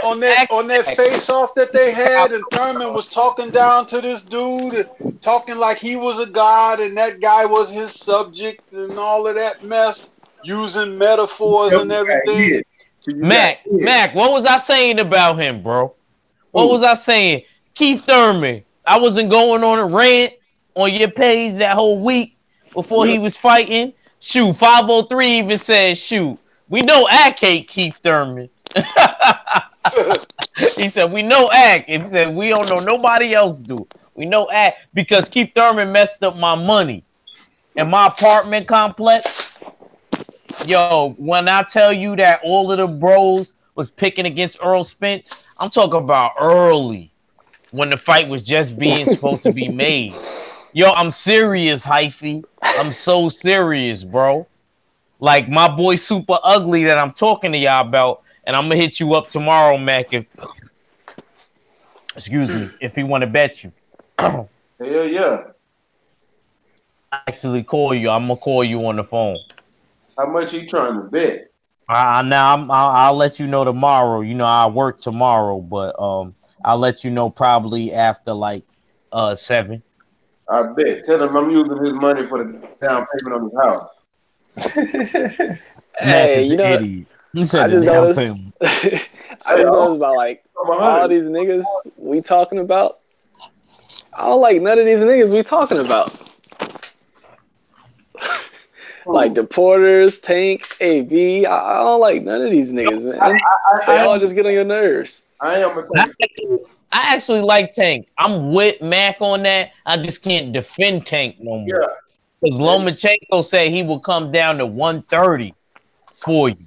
on that face-off that they had, and Thurman was talking down to this dude, and talking like he was a god, and that guy was his subject, and all of that mess, using metaphors and everything. Mac, what was I saying about him, bro? What was I saying? Keith Thurman. I wasn't going on a rant on your page that whole week before he was fighting. Shoot, 503 even said, shoot, we know Ack hate Keith Thurman. He said, we know Ack. He said, we don't know nobody else do. We know Ack because Keith Thurman messed up my money in my apartment complex. Yo, when I tell you that all of the bros was picking against Earl Spence, I'm talking about early when the fight was just being supposed to be made. Yo, I'm serious, Hyphy. I'm so serious, bro. Like my boy Super Ugly that I'm talking to y'all about, and I'm gonna hit you up tomorrow, Mac. If he want to bet you. Hell yeah. Actually, call you. I'm gonna call you on the phone. How much he trying to bet? Now I'll let you know tomorrow. You know I work tomorrow, but I'll let you know probably after like 7. I bet. Tell him I'm using his money for the down payment on his house. Hey, you know, idiot. He said I just down noticed. payment. I just noticed about like all these niggas we talking about. I don't like none of these niggas we talking about. Like the Porters, Tank, AB. I don't like none of these niggas, man. They all just get on your nerves. I actually like Tank. I'm with Mac on that. I just can't defend Tank no more. Yeah. Because Lomachenko said he will come down to 130 for you.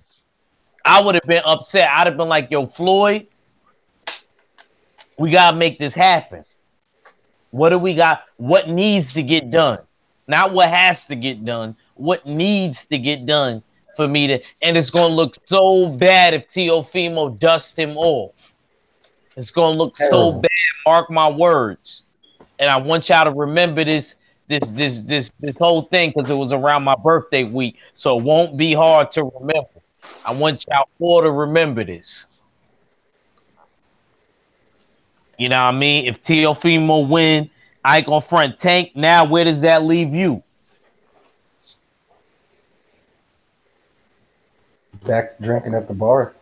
I would have been upset. I'd have been like, yo, Floyd, we got to make this happen. What do we got? What needs to get done? Not what has to get done. What needs to get done for me to... And it's going to look so bad if Teofimo dusts him off. It's going to look so bad. Mark my words. And I want y'all to remember this whole thing because it was around my birthday week. So it won't be hard to remember. I want y'all all to remember this. You know what I mean? If Teofimo win, I ain't gonna front Tank. Now, where does that leave you? Back drinking at the bar.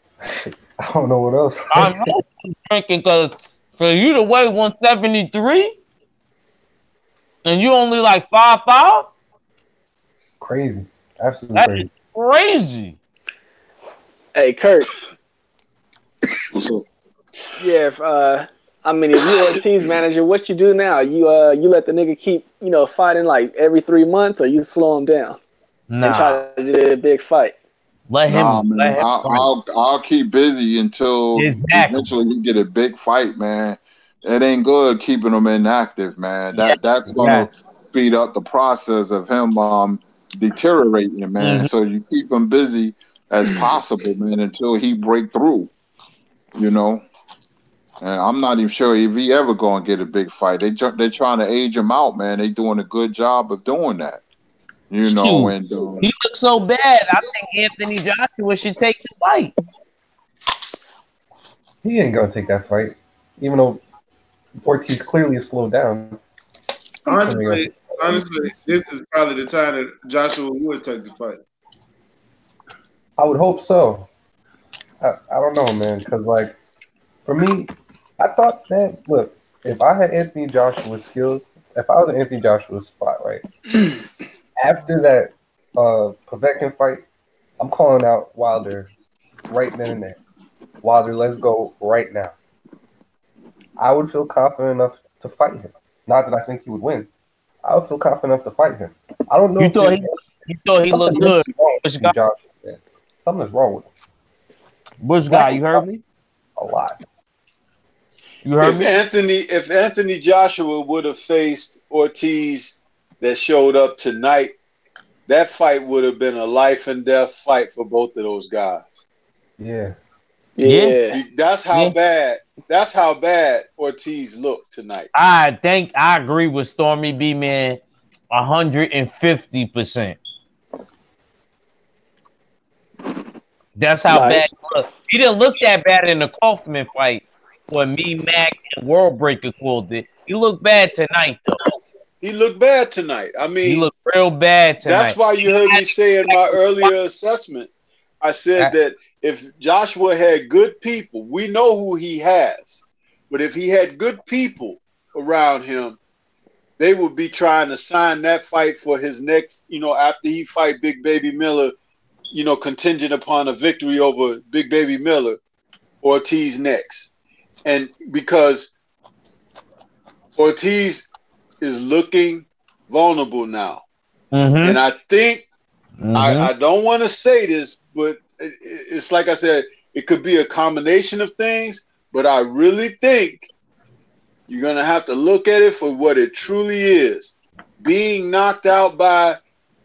I don't know what else. I'm not drinking because for you to weigh 173 and you only like 5'5", crazy, absolutely that's crazy. Crazy. Hey, Kurt. What's up? Yeah, if you Ortiz manager, what you do now? You let the nigga keep fighting like every 3 months, or you slow him down and try to do a big fight? Let him. I'll keep busy until eventually he get a big fight, man. It ain't good keeping him inactive, man. That's gonna speed up the process of him deteriorating, man. Mm-hmm. So you keep him busy as possible, man, until he break through. And I'm not even sure if he ever gonna get a big fight. They're trying to age him out, man. They doing a good job of doing that. And he looks so bad. I think Anthony Joshua should take the fight. He ain't gonna take that fight, even though Ortiz clearly is slowed down. Honestly, this is probably the time that Joshua would take the fight. I would hope so. I don't know, man, because like for me, I thought that look, if I had Anthony Joshua's skills, if I was in Anthony Joshua's spot, right, after that Povetkin fight, I'm calling out Wilder right then and there. Wilder, let's go right now. I would feel confident enough to fight him. Not that I think he would win. I would feel confident enough to fight him. I don't know. You thought he looked good. Something's wrong with him. Bush guy, you heard me? A lot. You heard me? If Anthony Joshua would have faced Ortiz that showed up tonight that fight would have been a life and death fight for both of those guys. Yeah. Yeah. That's how bad. That's how bad Ortiz looked tonight. I agree with Stormy B, man, 150%. That's how bad he looked. He didn't look that bad in the Kaufman fight when me, Mac, and World Breaker quoted it. He looked bad tonight, though. He looked bad tonight. I mean, he looked real bad tonight. That's why you heard me say in my earlier assessment, I said that if Joshua had good people, we know who he has, but if he had good people around him, they would be trying to sign that fight for his next, after he fight Big Baby Miller, contingent upon a victory over Big Baby Miller, Ortiz next. And because Ortiz is looking vulnerable now. And I think, I don't want to say this, but it's like I said, it could be a combination of things, but I really think you're going to have to look at it for what it truly is. Being knocked out by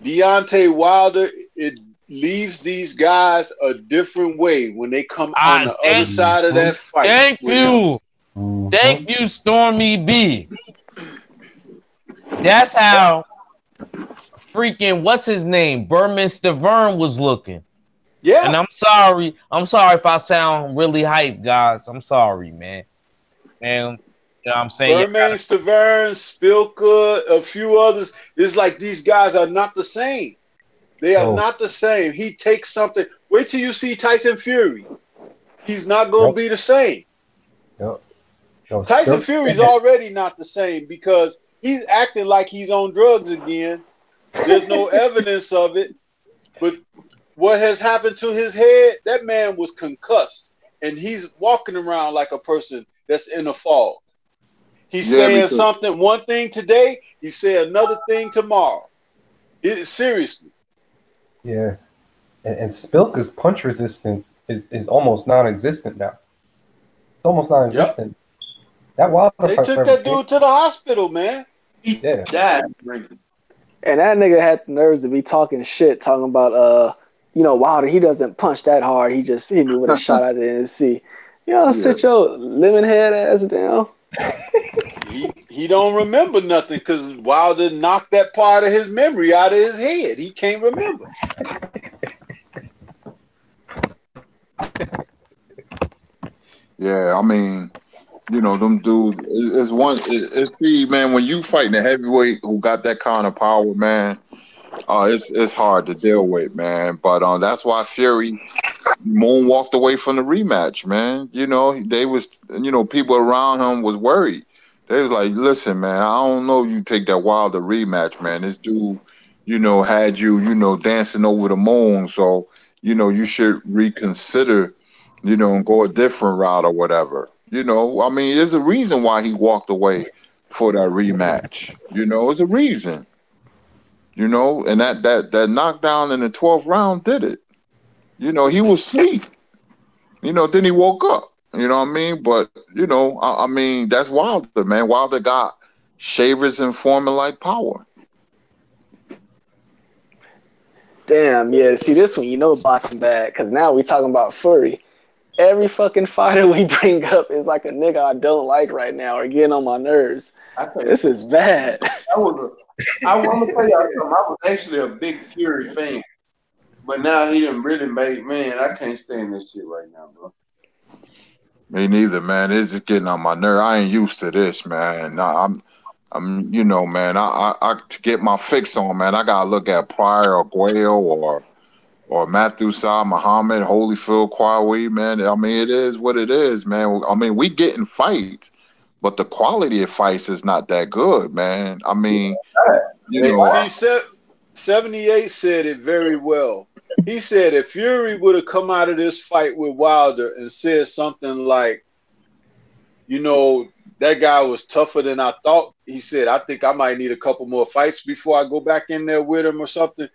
Deontay Wilder, it leaves these guys a different way when they come on the other side of that fight. Thank you. Thank you, Stormy B. That's how freaking, what's his name? Berman Stavern was looking. Yeah. And I'm sorry if I sound really hyped, guys. I'm sorry, man. And you know what I'm saying? Berman Stavern, Spilka, a few others. It's like these guys are not the same. They are not the same. He takes something. Wait till you see Tyson Fury. He's not going to be the same. Tyson Fury's already not the same because he's acting like he's on drugs again. There's no evidence of it. But what has happened to his head, that man was concussed. And he's walking around like a person that's in a fog. He's saying something, one thing today, he said another thing tomorrow. Seriously. Yeah. And Spilka's punch resistance is almost non-existent now. It's almost non-existent. That Wilder They took that dude to the hospital, man. He died drinking. And that nigga had the nerves to be talking shit, talking about Wilder, he doesn't punch that hard. He just hit me with a shot at the NC. Sit your lemon head ass down. He don't remember nothing because Wilder knocked that part of his memory out of his head. He can't remember. Yeah, I mean, them dudes. See, man, when you fighting a heavyweight who got that kind of power, man, it's hard to deal with, man. But that's why Fury moonwalked away from the rematch, man. They was, people around him was worried. They was like, listen, man, I don't know if you take that Wilder rematch, man. This dude, had you, dancing over the moon. So, you should reconsider, and go a different route or whatever. I mean, there's a reason why he walked away for that rematch. There's a reason. And that knockdown in the 12th round did it. He was asleep. Then he woke up. You know what I mean? But, I mean, that's Wilder, man. Wilder got Shavers and Foreman-like power. Damn, yeah. See, this one, boxing bad, because now we talking about Fury. Every fucking fighter we bring up is like a nigga I don't like right now or getting on my nerves. This is bad. I want to tell y'all something. I was actually a big Fury fan. But now he done really made, man, I can't stand this shit right now, bro. Me neither, man. It's just getting on my nerve. I ain't used to this, man. I'm man. I to get my fix on, man. I gotta look at Pryor or Guayle or Matthew Sa Muhammad, Holyfield, Kwawe, man. I mean, it is what it is, man. I mean, we getting fights, but the quality of fights is not that good, man. I mean, 78 said it very well. He said if Fury would have come out of this fight with Wilder and said something like, that guy was tougher than I thought. He said, I think I might need a couple more fights before I go back in there with him or something.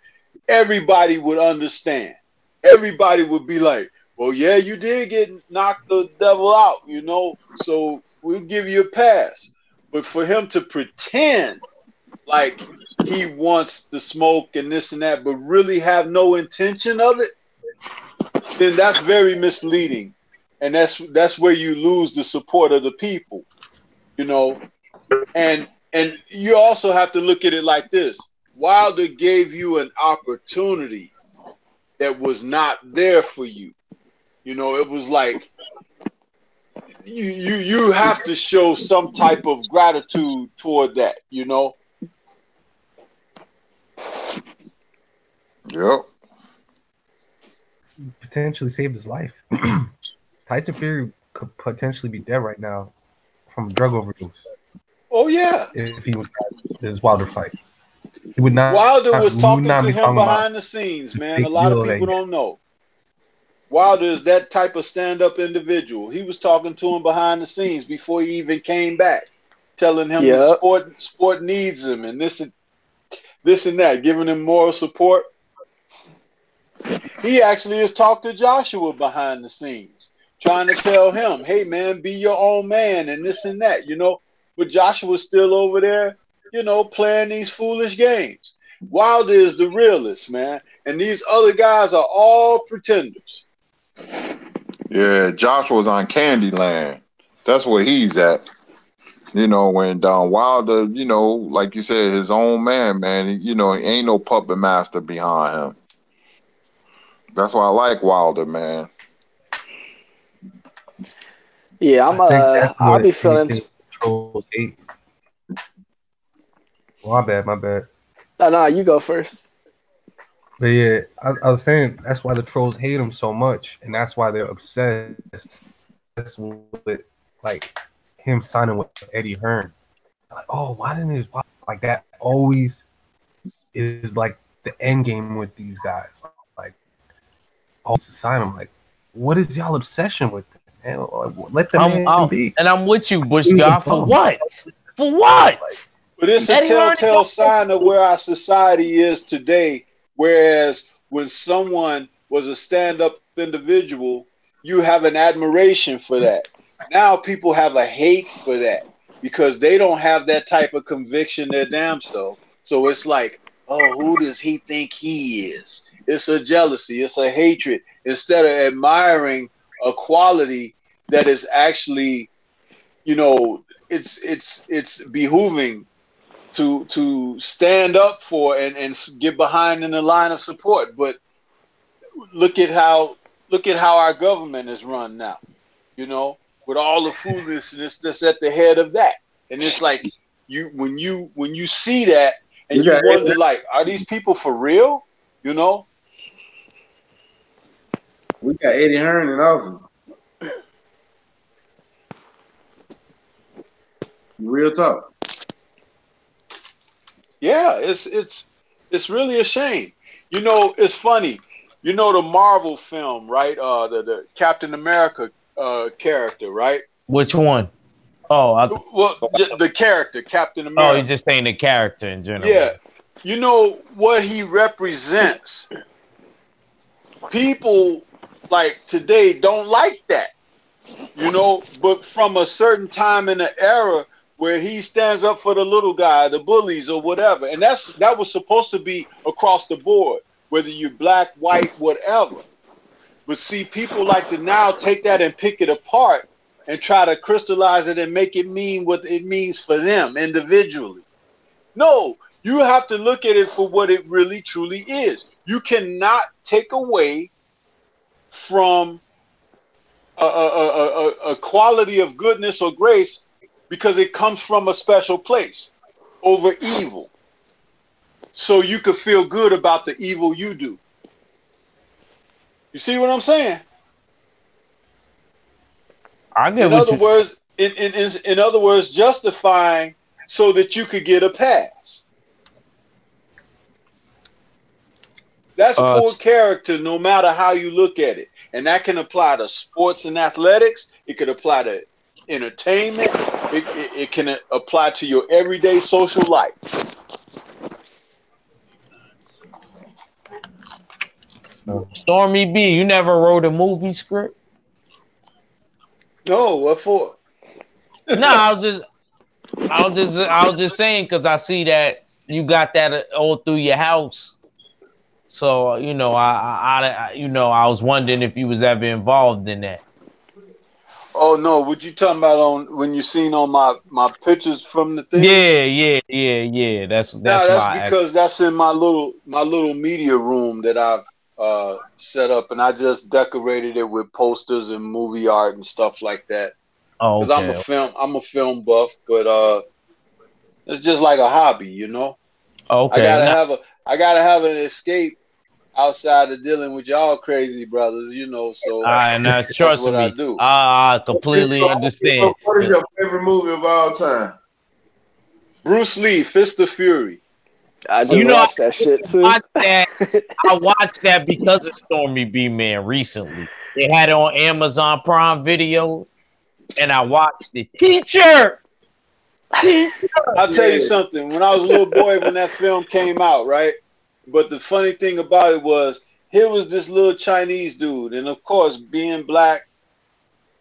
Everybody would understand. Everybody would be like, well, yeah, you did get knocked the devil out, so we'll give you a pass. But for him to pretend like he wants the smoke and this and that, but really have no intention of it, then that's very misleading. And that's where you lose the support of the people, you know. And you also have to look at it like this. Wilder gave you an opportunity that was not there for you. You know, it was like you have to show some type of gratitude toward that, you know. Yep. Potentially saved his life. Tyson Fury could potentially be dead right now from a drug overdose. Oh yeah. If he was this Wilder fight, he would not. Wilder was talking to him behind the scenes, man. A lot of people don't know. Wilder is that type of stand-up individual. He was talking to him behind the scenes before he even came back, telling him the sport needs him and this and that, giving him moral support. He actually has talked to Joshua behind the scenes, trying to tell him, hey, man, be your own man and this and that, you know. But Joshua's still over there, you know, playing these foolish games. Wilder is the realist, man. And these other guys are all pretenders. Yeah, Joshua's on Candyland. That's where he's at. You know, when Wilder, you know, like you said, his own man, you know, ain't no puppet master behind him. That's why I like Wilder, man. Yeah, I'll be feeling trolls hate. My bad. No, you go first. But yeah, I was saying that's why the trolls hate him so much, and that's why they're obsessed with like him signing with Eddie Hearn. Like, oh, why didn't his like that always is like the end game with these guys? Like, oh, to sign him. Like, what is y'all obsession with them? Man? Let the man be. And I'm with you, Bush God. For what? For what? But it's a telltale sign of where our society is today. Whereas when someone was a stand-up individual, you have an admiration for that. Now people have a hate for that because they don't have that type of conviction their damn self. So it's like, oh, who does he think he is? It's a jealousy. It's a hatred. Instead of admiring a quality that is actually, you know, it's behooving to stand up for and get behind in the line of support. But look at how our government is run now, you know, with all the foolishness that's at the head of that. And it's like when you see that and you wonder, like, are these people for real? You know? We got Eddie Hearn in office. Real talk. Yeah, it's really a shame. You know, it's funny. You know the Marvel film, right? The Captain America character, right? Which one? Oh, the character, Captain America. Oh, you're just saying the character in general. Yeah. You know what he represents. People like today don't like that. You know, but from a certain time in the era where he stands up for the little guy, the bullies or whatever. And that was supposed to be across the board, whether you're black, white, whatever. But see, people like to now take that and pick it apart and try to crystallize it and make it mean what it means for them individually. No, you have to look at it for what it really truly is. You cannot take away from a quality of goodness or grace because it comes from a special place over evil. So you could feel good about the evil you do. You see what I'm saying? I get in other words, justifying so that you could get a pass. That's poor character no matter how you look at it. And that can apply to sports and athletics. It could apply to entertainment. It can apply to your everyday social life. Stormy B, you never wrote a movie script? No, what for? No, I was just saying because I see that you got that all through your house. So you know, I was wondering if you was ever involved in that. Oh no, what you talking about on when you seen on my pictures from the thing? Yeah. That's That's my because that's in my little media room that I've set up, and I just decorated it with posters and movie art and stuff like that. Oh, Because okay. I'm a film buff, but it's just like a hobby, you know. I Okay. gotta Now, have an escape outside of dealing with y'all crazy brothers, you know. So now that's trust what I me, do. I completely understand. What is your favorite movie of all time? Bruce Lee, Fist of Fury. I You just know, watched that shit too. I watched that because of Stormy B Man recently. They had it on Amazon Prime Video, and I watched it. Teacher. I'll tell you something. When I was a little boy, when that film came out, right? But the funny thing about it was, here was this little Chinese dude, and of course, being black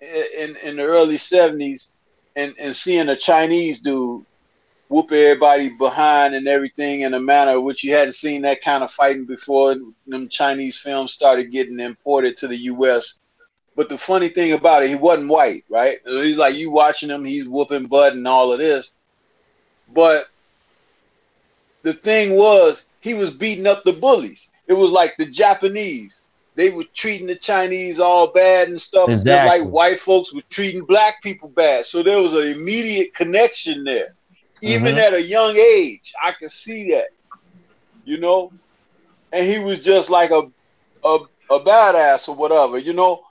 in the early 70s, and seeing a Chinese dude whoop everybody behind and everything in a manner which you hadn't seen that kind of fighting before them Chinese films started getting imported to the U.S. But the funny thing about it, he wasn't white, right? He's like, you watching him, he's whooping butt and all of this. But the thing was, he was beating up the bullies. It was like the Japanese. They were treating the Chinese all bad and stuff, just like Exactly. white folks were treating black people bad. So there was an immediate connection there. Even at a young age, I could see that, you know? And he was just like a badass or whatever, you know?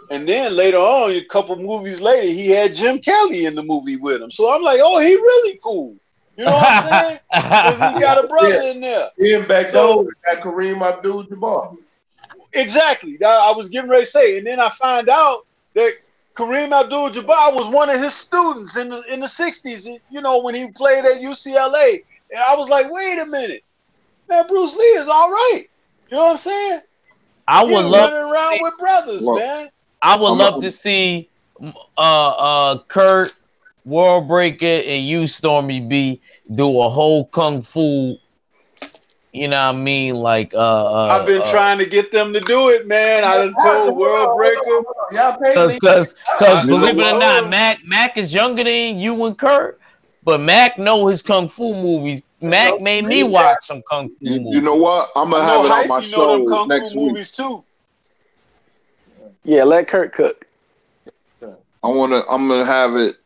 And then later on, a couple movies later, he had Jim Kelly in the movie with him. So I'm like, oh, he really cool. You know what I'm saying? Because he got a brother in there. Him back home, got Kareem Abdul-Jabbar. Exactly. I was getting ready to say. And then I find out that Kareem Abdul-Jabbar was one of his students in the 60s, you know, when he played at UCLA. And I was like, wait a minute. Man, Bruce Lee is all right. You know what I'm saying? I would love running around with brothers, man. I would love to see Kurt, World Breaker, and you, Stormy B, do a whole kung fu. You know what I mean? Like I've been trying to get them to do it, man. I done told World Breaker. Because believe it or not, Mac is younger than you and Kurt, but Mac know his kung fu movies. Mac made me watch some kung fu movies. You know what? I'm gonna have it on my show next week. Movies too. Yeah, let Kurt cook. I'm gonna have it.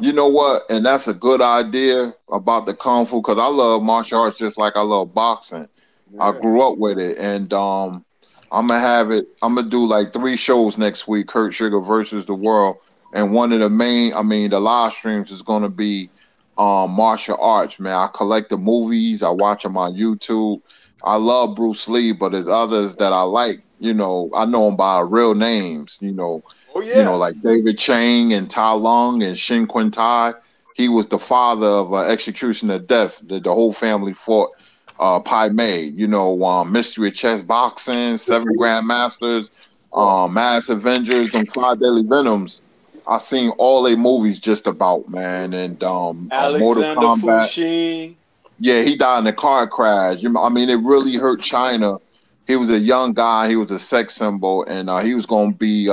You know what? And that's a good idea about the kung fu, because I love martial arts just like I love boxing. Yeah. I grew up with it, and I'm gonna have it. I'm gonna do like 3 shows next week. Kurt Sugar versus the world, and one of the the live streams is gonna be martial arts. Man, I collect the movies. I watch them on YouTube. I love Bruce Lee, but there's others that I like. You know, I know them by real names. You know. Oh, yeah. You know, like David Chang and Tai Lung and Shin Kun Tai. He was the father of Execution of Death. The whole family fought Pai Mei. You know, Mystery of Chess Boxing, 7 Grandmasters, Mass Avengers, and 5 Deadly Venoms. I've seen all their movies just about, man. And Mortal Kombat. Fushing. Yeah, he died in a car crash. I mean, it really hurt China. He was a young guy. He was a sex symbol, and he was going to be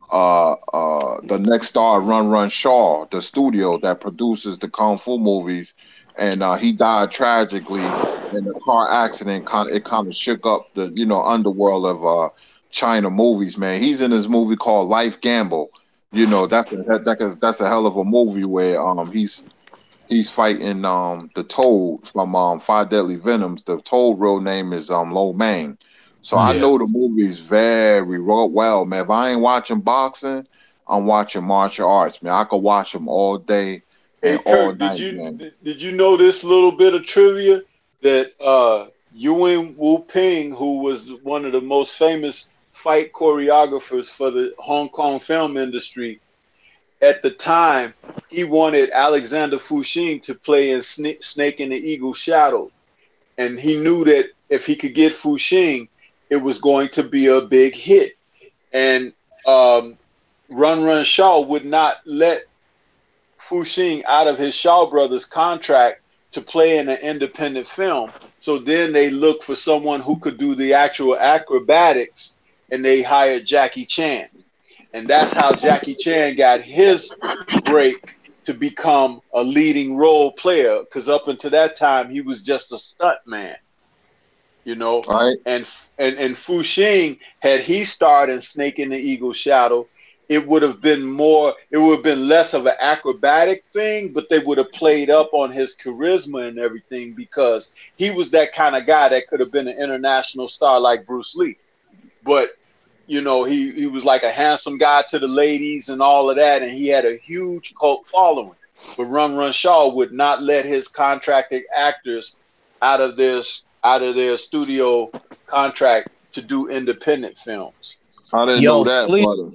the next star of Run Shaw, the studio that produces the kung fu movies, and he died tragically in a car accident. It kind of shook up the underworld of China movies. Man, he's in this movie called Life Gamble. You know, that's a hell of a movie where he's fighting the Toad from 5 Deadly Venoms. The Toad real name is Lo Mang. So I know the movies very well, man. If I ain't watching boxing, I'm watching martial arts, man. I could watch them all day and all night, man. Did you know this little bit of trivia that Yuen Wu Ping, who was one of the most famous fight choreographers for the Hong Kong film industry, at the time, he wanted Alexander Fushing to play in Snake and the Eagle's Shadow. And he knew that if he could get Fushing, it was going to be a big hit. And Run Shaw would not let Fushing out of his Shaw Brothers contract to play in an independent film. So then they looked for someone who could do the actual acrobatics, and they hired Jackie Chan. And that's how Jackie Chan got his break to become a leading role player, because up until that time, he was just a stunt man. You know, right. and Fu Xing, had he starred in Snake in the Eagle's Shadow, it would have been less of an acrobatic thing, but they would have played up on his charisma and everything, because he was that kind of guy that could have been an international star like Bruce Lee. But, you know, he was like a handsome guy to the ladies and all of that, and he had a huge cult following. But Run Shaw would not let his contracted actors out of their studio contract to do independent films. I didn't know that, brother.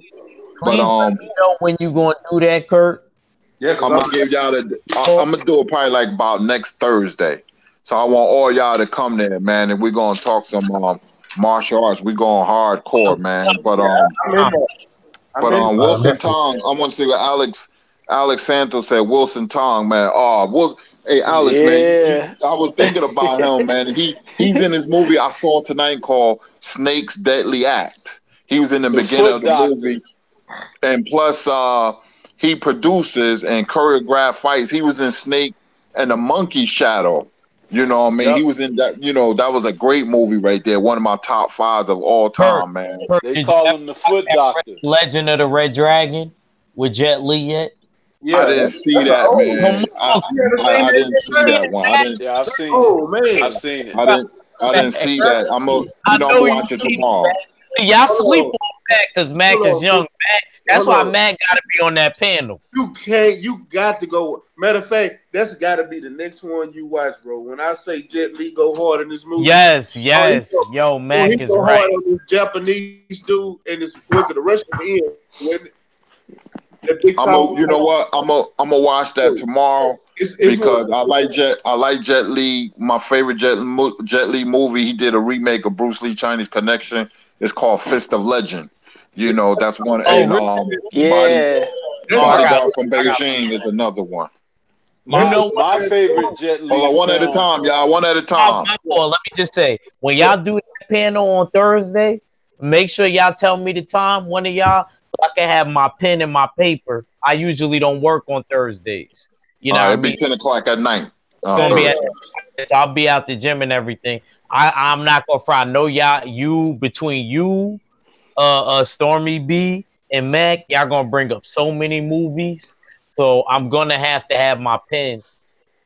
Please let me know when you going to do that, Kurt. Yeah, I'm gonna give y'all I'm gonna do it probably like about next Thursday. So I want all y'all to come there, man, and we're gonna talk some martial arts. We going hardcore, man. But Wilson Tong, I want to see what Alex Santos said. Wilson Tong, man. Hey, Alex, man. I was thinking about him, man. He's in this movie I saw tonight called Snake's Deadly Act. He was in the beginning of the movie. And plus, he produces and choreographed fights. He was in Snake and the Monkey Shadow. You know what I mean? Yep. He was in that, that was a great movie right there. One of my top 5s of all time, man. They call him the Foot Doctor. Legend of the Red Dragon with Jet Li yet? Yeah, I didn't see that, man. I didn't see that one. I've seen it. I've seen it. I didn't see that. I'm gonna watch it tomorrow. Y'all sleep on Mac because Mac is young. That's why Mac got to be on that panel. You got to go. Matter of fact, that's got to be the next one you watch, bro. When I say Jet Li go hard in this movie. Yes. Yo, Mac is right. Hard on this Japanese dude, and was it a Russian end? You know what? I'm gonna watch that tomorrow because I like Jet Li. My favorite Jet Li movie. He did a remake of Bruce Lee Chinese Connection. It's called Fist of Legend. That's one. Bodyguard from Beijing is another one. My favorite Jet Li. Hold on, one at a time, y'all. One at a time. Let me just say, when y'all do that panel on Thursday, make sure y'all tell me the time. One of y'all, so I can have my pen and my paper. I usually don't work on Thursdays. It'll be 10 o'clock at night. I'll be out the gym and everything. I'm not gonna fry. I know y'all. Between you, Stormy B, and Mac, y'all gonna bring up so many movies. So I'm gonna have to have my pen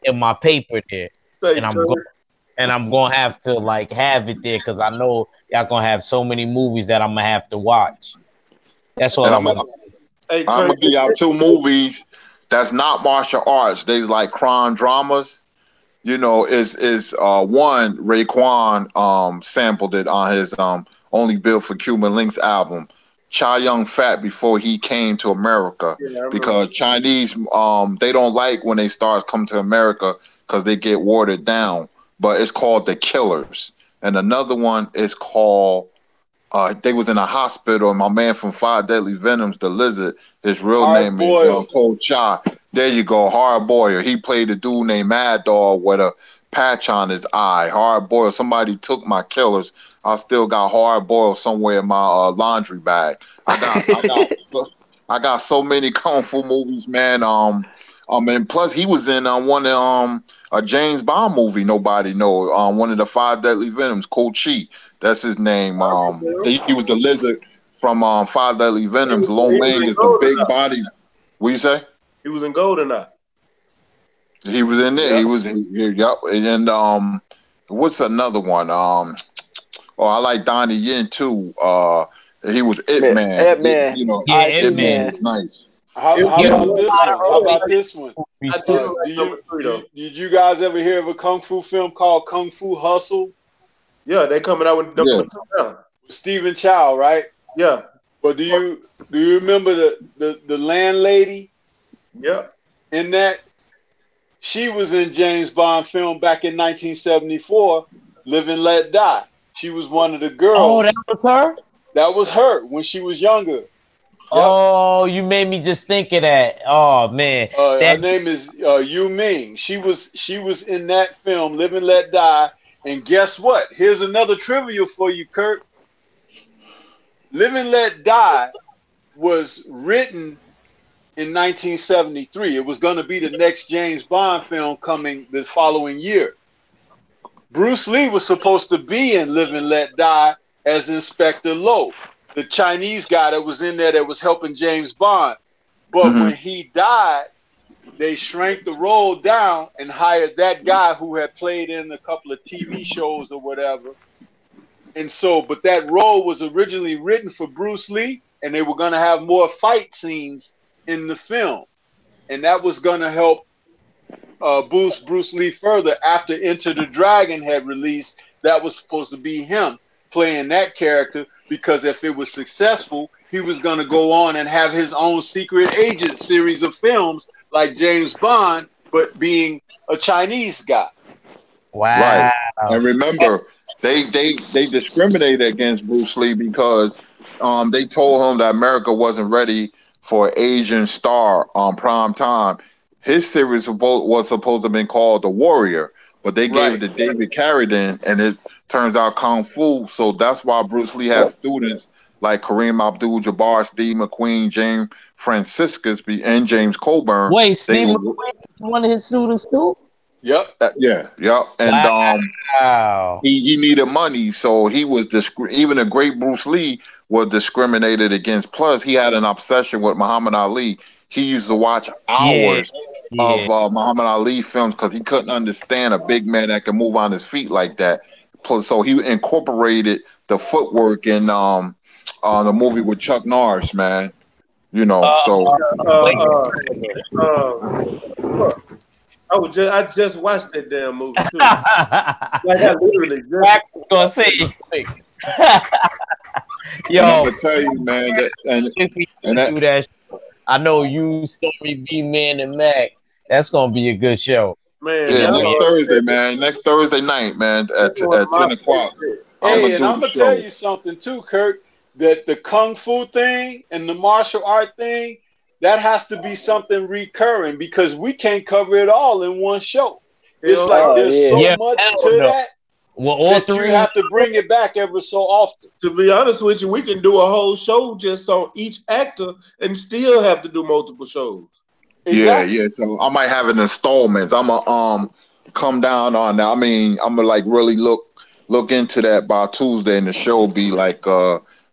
and my paper there, and I'm gonna have to have it there because I know y'all gonna have so many movies that I'm gonna have to watch. That's what I'm gonna give y'all 2 movies that's not martial arts. They's like crime dramas. Is one Raekwon sampled it on his Only Built for Cuban Links album, Cha Young Fat, before he came to America, because Chinese they don't like when they stars come to America because they get watered down. But it's called The Killers, and another one is called they was in a hospital, and my man from Five Deadly Venoms, the Lizard, his real name is Cole Cha. There you go, Hard Boiled. He played a dude named Mad Dog with a patch on his eye. Hard Boiled. Somebody took my Killers. I still got Hard Boiled somewhere in my laundry bag. I got so many kung fu movies, man. And plus he was in one of a James Bond movie nobody knows. One of the Five Deadly Venoms, Ko Chi. That's his name. He was the Lizard from Five Deadly Venoms. Lo Mein is the big body. What you say? He was in GoldenEye. He was in there. Yep. And what's another one? I like Donnie Yen too. He was Ip Man. Ip Man is nice. How about this one? Did you guys ever hear of a kung fu film called Kung Fu Hustle? Yeah, they coming out with Stephen Chow, right? Yeah. But do you remember the landlady? Yeah. In that, she was in James Bond film back in 1974, Live and Let Die. She was one of the girls. Oh, that was her? That was her when she was younger. Oh, you made me just think of that. Oh man, Her name is Yu Ming. She was in that film, Live and Let Die. And guess what? Here's another trivia for you, Kurt. Live and Let Die was written in 1973. It was going to be the next James Bond film coming the following year. Bruce Lee was supposed to be in Live and Let Die as Inspector Lowe, the Chinese guy that was in there that was helping James Bond. But when he died, they shrank the role down and hired that guy who had played in a couple of TV shows or whatever. And so, but that role was originally written for Bruce Lee, and they were going to have more fight scenes in the film. And that was going to help boost Bruce Lee further. After Enter the Dragon had released, that was supposed to be him playing that character, because if it was successful, he was going to go on and have his own secret agent series of films like James Bond, but being a Chinese guy. Wow. Right. And remember, they discriminated against Bruce Lee because they told him that America wasn't ready for an Asian star on prime time. His series was supposed to have been called The Warrior, but they gave it to David Carradine, and it turns out Kung Fu. So that's why Bruce Lee has students like Kareem Abdul-Jabbar, Steve McQueen, James Franciscus, and James Coburn. Wait, Steve McQueen was one of his students too? Yep. Yep. And he needed money, so he was even the great Bruce Lee was discriminated against. Plus, he had an obsession with Muhammad Ali. He used to watch hours of Muhammad Ali films because he couldn't understand a big man that can move on his feet like that. Plus, so he incorporated the footwork in the movie with Chuck Norris, man. You know, I just watched that damn movie too. Like I literally just gonna say. Yo, I'm gonna tell you, man, that I know you, Stormy B, Man, and Mac. That's gonna be a good show. Man, next Thursday, man. Next Thursday night, man, at 10 o'clock. Hey, and I'm gonna tell you something too, Kurt. That the Kung Fu thing and the martial art thing, that has to be something recurring because we can't cover it all in one show. It's like there's so much to that. Well, all three, you have to bring it back every so often. To be honest with you, we can do a whole show just on each actor and still have to do multiple shows. Exactly. Yeah. So I might have it in installments. I'm gonna come down on that. I mean, I'm gonna like really look into that by Tuesday, and the show will be like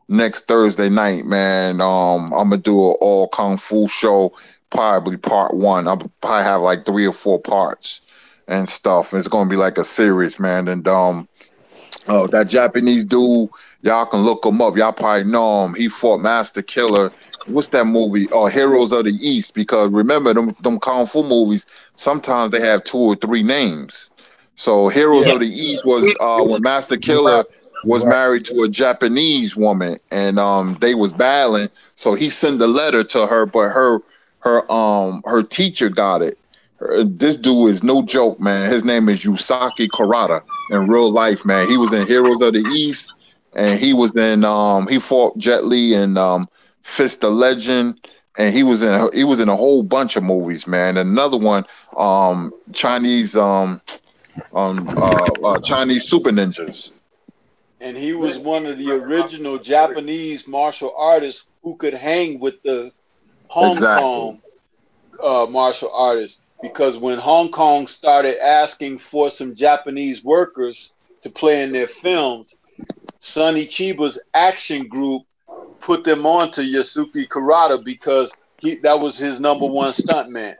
next Thursday night, man. I'm gonna do an all Kung Fu show, probably part 1. I'll probably have like 3 or 4 parts and stuff. It's gonna be like a series, man. And that Japanese dude, y'all can look him up. Y'all probably know him. He fought Master Killer. What's that movie? Heroes of the East. Because remember, them Kung Fu movies, sometimes they have 2 or 3 names. So Heroes of the East was when Master Killer was married to a Japanese woman, and they was battling. So he sent a letter to her, but her teacher got it. This dude is no joke, man. His name is Yusaki Kurata in real life, man. He was in Heroes of the East, and he was in he fought Jet Li in Fist of Legend, and he was in a whole bunch of movies, man. Another one, Chinese Super Ninjas. And he was one of the original Japanese martial artists who could hang with the Hong Kong martial artists. Because when Hong Kong started asking for some Japanese workers to play in their films, Sonny Chiba's action group put them on to Yasuki Kurata because that was his #1 stuntman.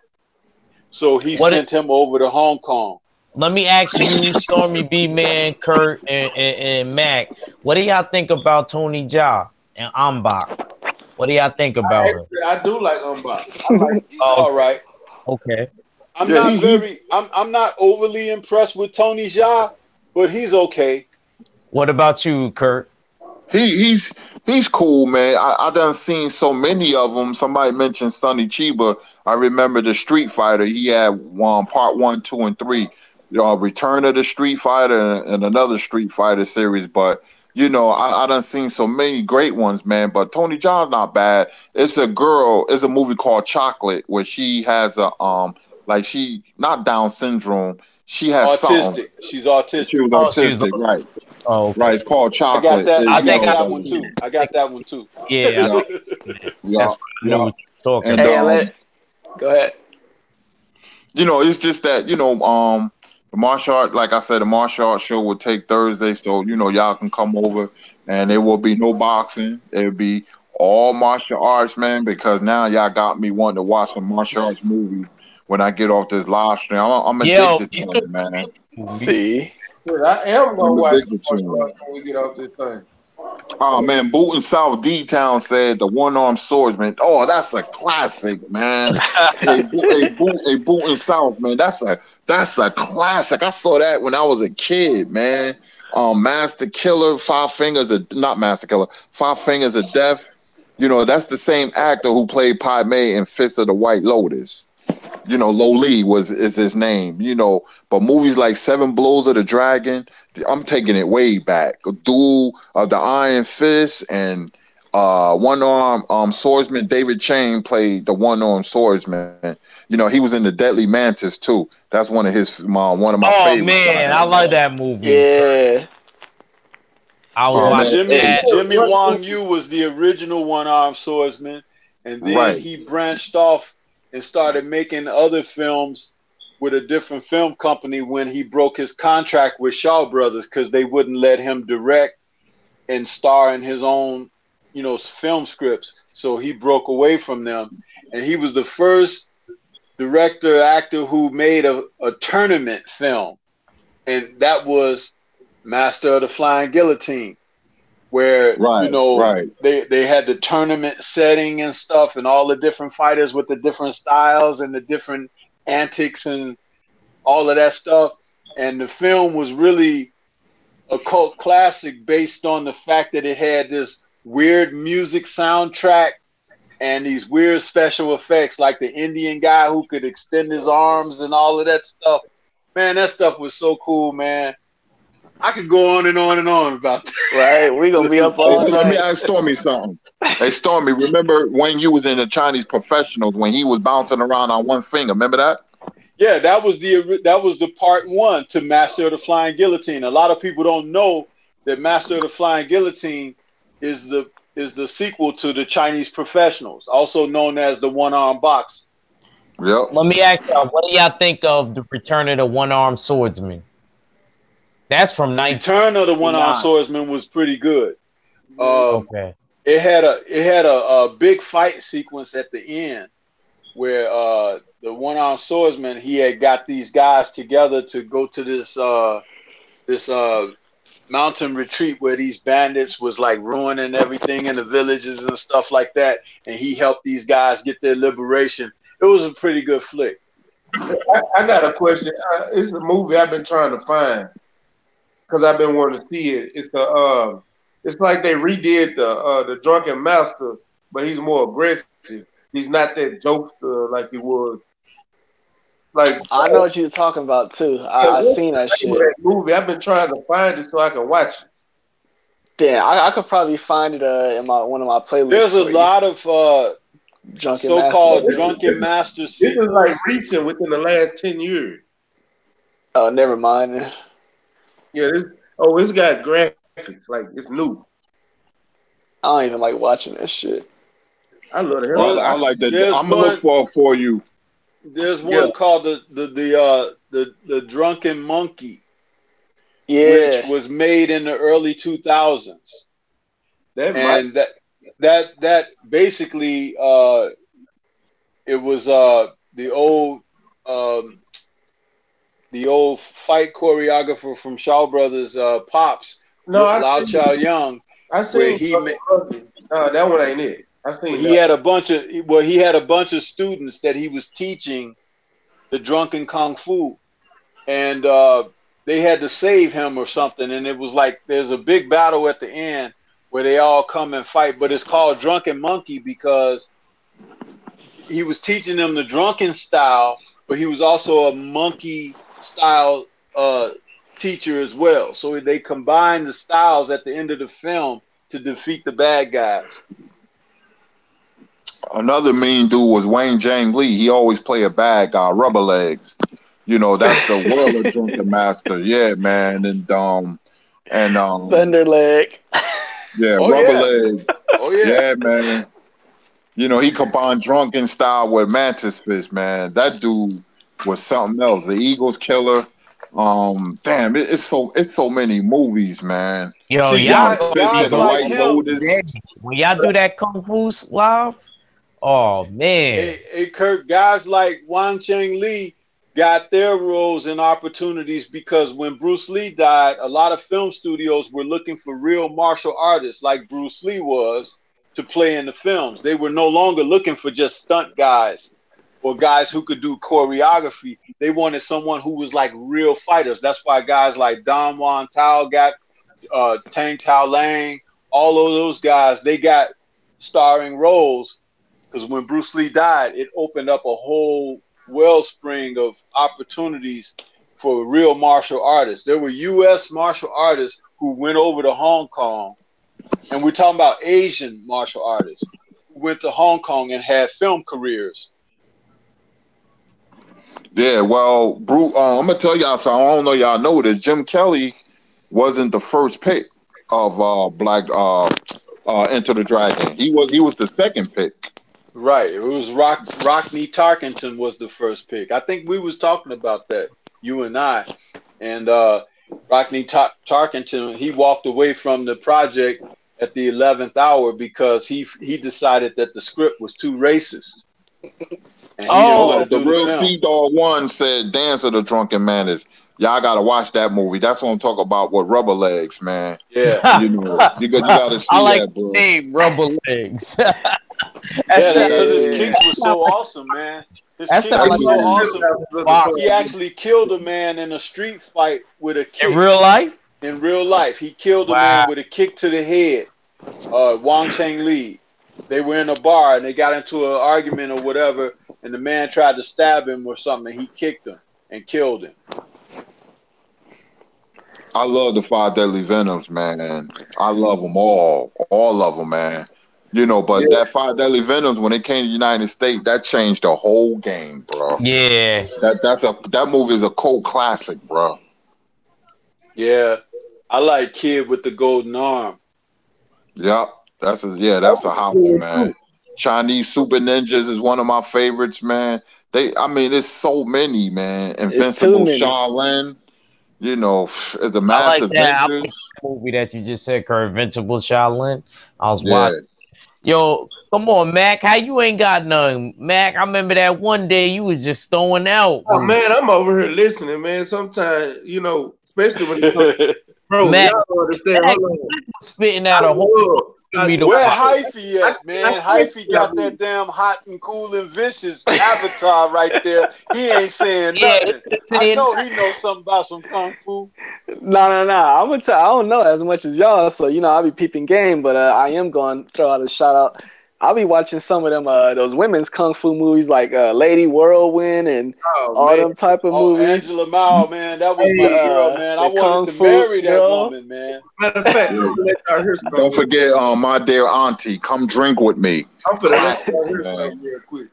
So he sent him over to Hong Kong. Let me ask you, Stormy B, Man, Kurt, and Mac, what do y'all think about Tony Jaa and Ambak? What do y'all think about her? I do like Ambak. He's all right. Okay. I'm not overly impressed with Tony Jaa, but he's okay. What about you, Kurt? He's cool, man. I done seen so many of them. Somebody mentioned Sonny Chiba. I remember the Street Fighter. He had part 1, 2, and 3. Return of the Street Fighter and another Street Fighter series. But You know, I done seen so many great ones, man. But Tony Jaa's not bad. It's a girl. It's a movie called Chocolate where she has a like she not Down syndrome. She has something. Autistic. She's She autistic. was Oh, she was. autistic, right? Oh, okay. Right. It's called I got Chocolate. that. I I think got I. that one too. I got that one too. Yeah, Yeah, yeah, that's. I know yeah. what you're talking And about. Go ahead. you know, it's just that, the martial art, like I said, the martial arts show will take Thursday, so y'all can come over, and there will be no boxing. It'll be all martial arts, man. Because now y'all got me wanting to watch some martial arts movies when I get off this live stream. I'm Yo, addicted to it, man. See, Dude, I am gonna I'm watch addicted to martial it. arts when we get off this thing. Oh man, Boot in South D Town said the one-armed swordsman. Oh, that's a classic, man. A Boot in South, man. That's a classic. I saw that when I was a kid, man. Master Killer, not Master Killer, Five Fingers of Death. That's the same actor who played Padme in Fist of the White Lotus. Lo Lee is his name. But movies like Seven Blows of the Dragon, I'm taking it way back. Duel of the Iron Fist and one arm swordsman David Chang played the one arm swordsman. He was in the Deadly Mantis too. That's one of my Oh favorites. man, I like that movie. yeah. I was watching that. Jimmy Wong Yu was the original one-armed swordsman, and then Right. he branched off and started making other films with a different film company when he broke his contract with Shaw Brothers because they wouldn't let him direct and star in his own, film scripts. So he broke away from them, and he was the first director actor who made a tournament film, and that was Master of the Flying Guillotine, where Right. they had the tournament setting and stuff, and all the different fighters with the different styles and the different antics and all of that stuff. And the film was really a cult classic based on the fact that it had this weird music soundtrack and these weird special effects, like the Indian guy who could extend his arms and all of that stuff. Man, that stuff was so cool, man. I could go on and on and on about that. Right, we're gonna be up all Hey, let me night. ask Stormy something. Hey, Stormy, remember when you was in the Chinese Professionals when he was bouncing around on one finger? Remember that? Yeah, that was the part one to Master of the Flying Guillotine. A lot of people don't know that Master of the Flying Guillotine is the sequel to the Chinese Professionals, also known as the one-arm box. Yep. Let me ask y'all, what do y'all think of the Return of the One-Armed Swordsman? That's from Return of the One-Armed Swordsman was pretty good. Okay. It had a big fight sequence at the end where the one-armed swordsman, he had got these guys together to go to this mountain retreat where these bandits was like ruining everything in the villages and stuff like that, and he helped these guys get their liberation. It was a pretty good flick. I got a question. It's a movie I've been trying to find because I've been wanting to see it. It's like they redid the Drunken Master, but he's more aggressive. He's not that jokester like he was. Like I know what you're talking about too. I seen that shit. That movie. I've been trying to find it so I can watch it. Damn, I could probably find it in one of my playlists. There's a lot of so-called Drunken Master. This is like recent, within the last 10 years. Oh, never mind. Yeah, it's got graphics, like it's new. I don't even like watching that shit. I love the hell. I like that. I'm gonna look for you. There's one called the Drunken Monkey, which was made in the early 2000s. That basically it was the old fight choreographer from Shaw Brothers, Pops, Lao Chow Young. I seen that one ain't it. He had a bunch of students that he was teaching the drunken kung fu, and they had to save him or something. And it was like there's a big battle at the end where they all come and fight. But it's called Drunken Monkey because he was teaching them the drunken style, but he was also a monkey style teacher as well. So they combine the styles at the end of the film to defeat the bad guys. Another mean dude was Wayne Jang Lee. He always play a bad guy, Rubber Legs. You know, that's the world of Drunken Master. Yeah, man. And Thunder Leg. Yeah, Oh, Rubber yeah. Legs. Oh yeah. Yeah, man. You know, he combined drunken style with Mantis Fish, man. That dude was something else. The Eagles Killer. Damn, it's so many movies, man. Yo, See, y'all Fist of the like White him, Lotus. when y'all do that kung fu live, oh man, hey Kurt, guys like Wang Cheng Li got their roles and opportunities because when Bruce Lee died, a lot of film studios were looking for real martial artists like Bruce Lee was to play in the films. They were no longer looking for just stunt guys or guys who could do choreography. They wanted someone who was like real fighters. That's why guys like Don Juan Tao got Tang Tao Lang, all of those guys, they got starring roles because when Bruce Lee died, it opened up a whole wellspring of opportunities for real martial artists. There were U.S. martial artists who went over to Hong Kong, and we're talking about Asian martial artists who went to Hong Kong and had film careers. Yeah, well, Bruce, I'm gonna tell y'all something. I don't know y'all know this. Jim Kelly wasn't the first pick of Black Enter the Dragon. He was the second pick. Right. It was Rockney Tarkington was the first pick. I think we was talking about that, you and I. And Rockney Tarkington, he walked away from the project at the 11th hour because he decided that the script was too racist. And the real Sea Dog One said Dance of the Drunken Menace. Y'all gotta watch that movie. That's what I'm talking about with Rubber Legs, man. Yeah. You know, you gotta see I like that, bro. the name Rubber Legs. That's because his kicks were so awesome, man. His kicks were so awesome. He actually killed a man in a street fight with a kick. In real life? In real life. He killed a man with a kick to the head. Wang Cheng Li. They were in a bar and they got into an argument or whatever, and the man tried to stab him or something, and he kicked him and killed him. I love the Five Deadly Venoms, man. I love them all of them, man. You know, but that Five Deadly Venoms, when it came to the United States, that changed the whole game, bro. Yeah. That movie is a cult classic, bro. Yeah. I like Kid with the Golden Arm. Yep. That's a hot one, man. Chinese Super Ninjas is one of my favorites, man. There's so many, man. Invincible Shaolin, you know, is a massive like movie that you just said, Invincible Shaolin. I was watching. Yo, come on, Mac. How you ain't got none? Mac, I remember that one day you was just throwing out. Oh, man, I'm over here listening, man. Sometimes, you know, especially when it comes bro, Mac, y'all don't understand. Mac spitting out a whole where Hyphy at, man? Hyphy got that damn hot and cool and vicious avatar right there. He ain't saying nothing. I know he knows something about some kung fu. No. I'm gonna tell. I don't know as much as y'all, so you know I'll be peeping game, but I am going to throw out a shout out. I'll be watching some of them those women's kung fu movies like Lady Whirlwind and all them type of movies. Angela Mao, man, that was my girl, man. I wanted to marry that woman, man. Matter of fact, don't forget my dear auntie, Come Drink With Me. I'm finna let y'all hear something real quick.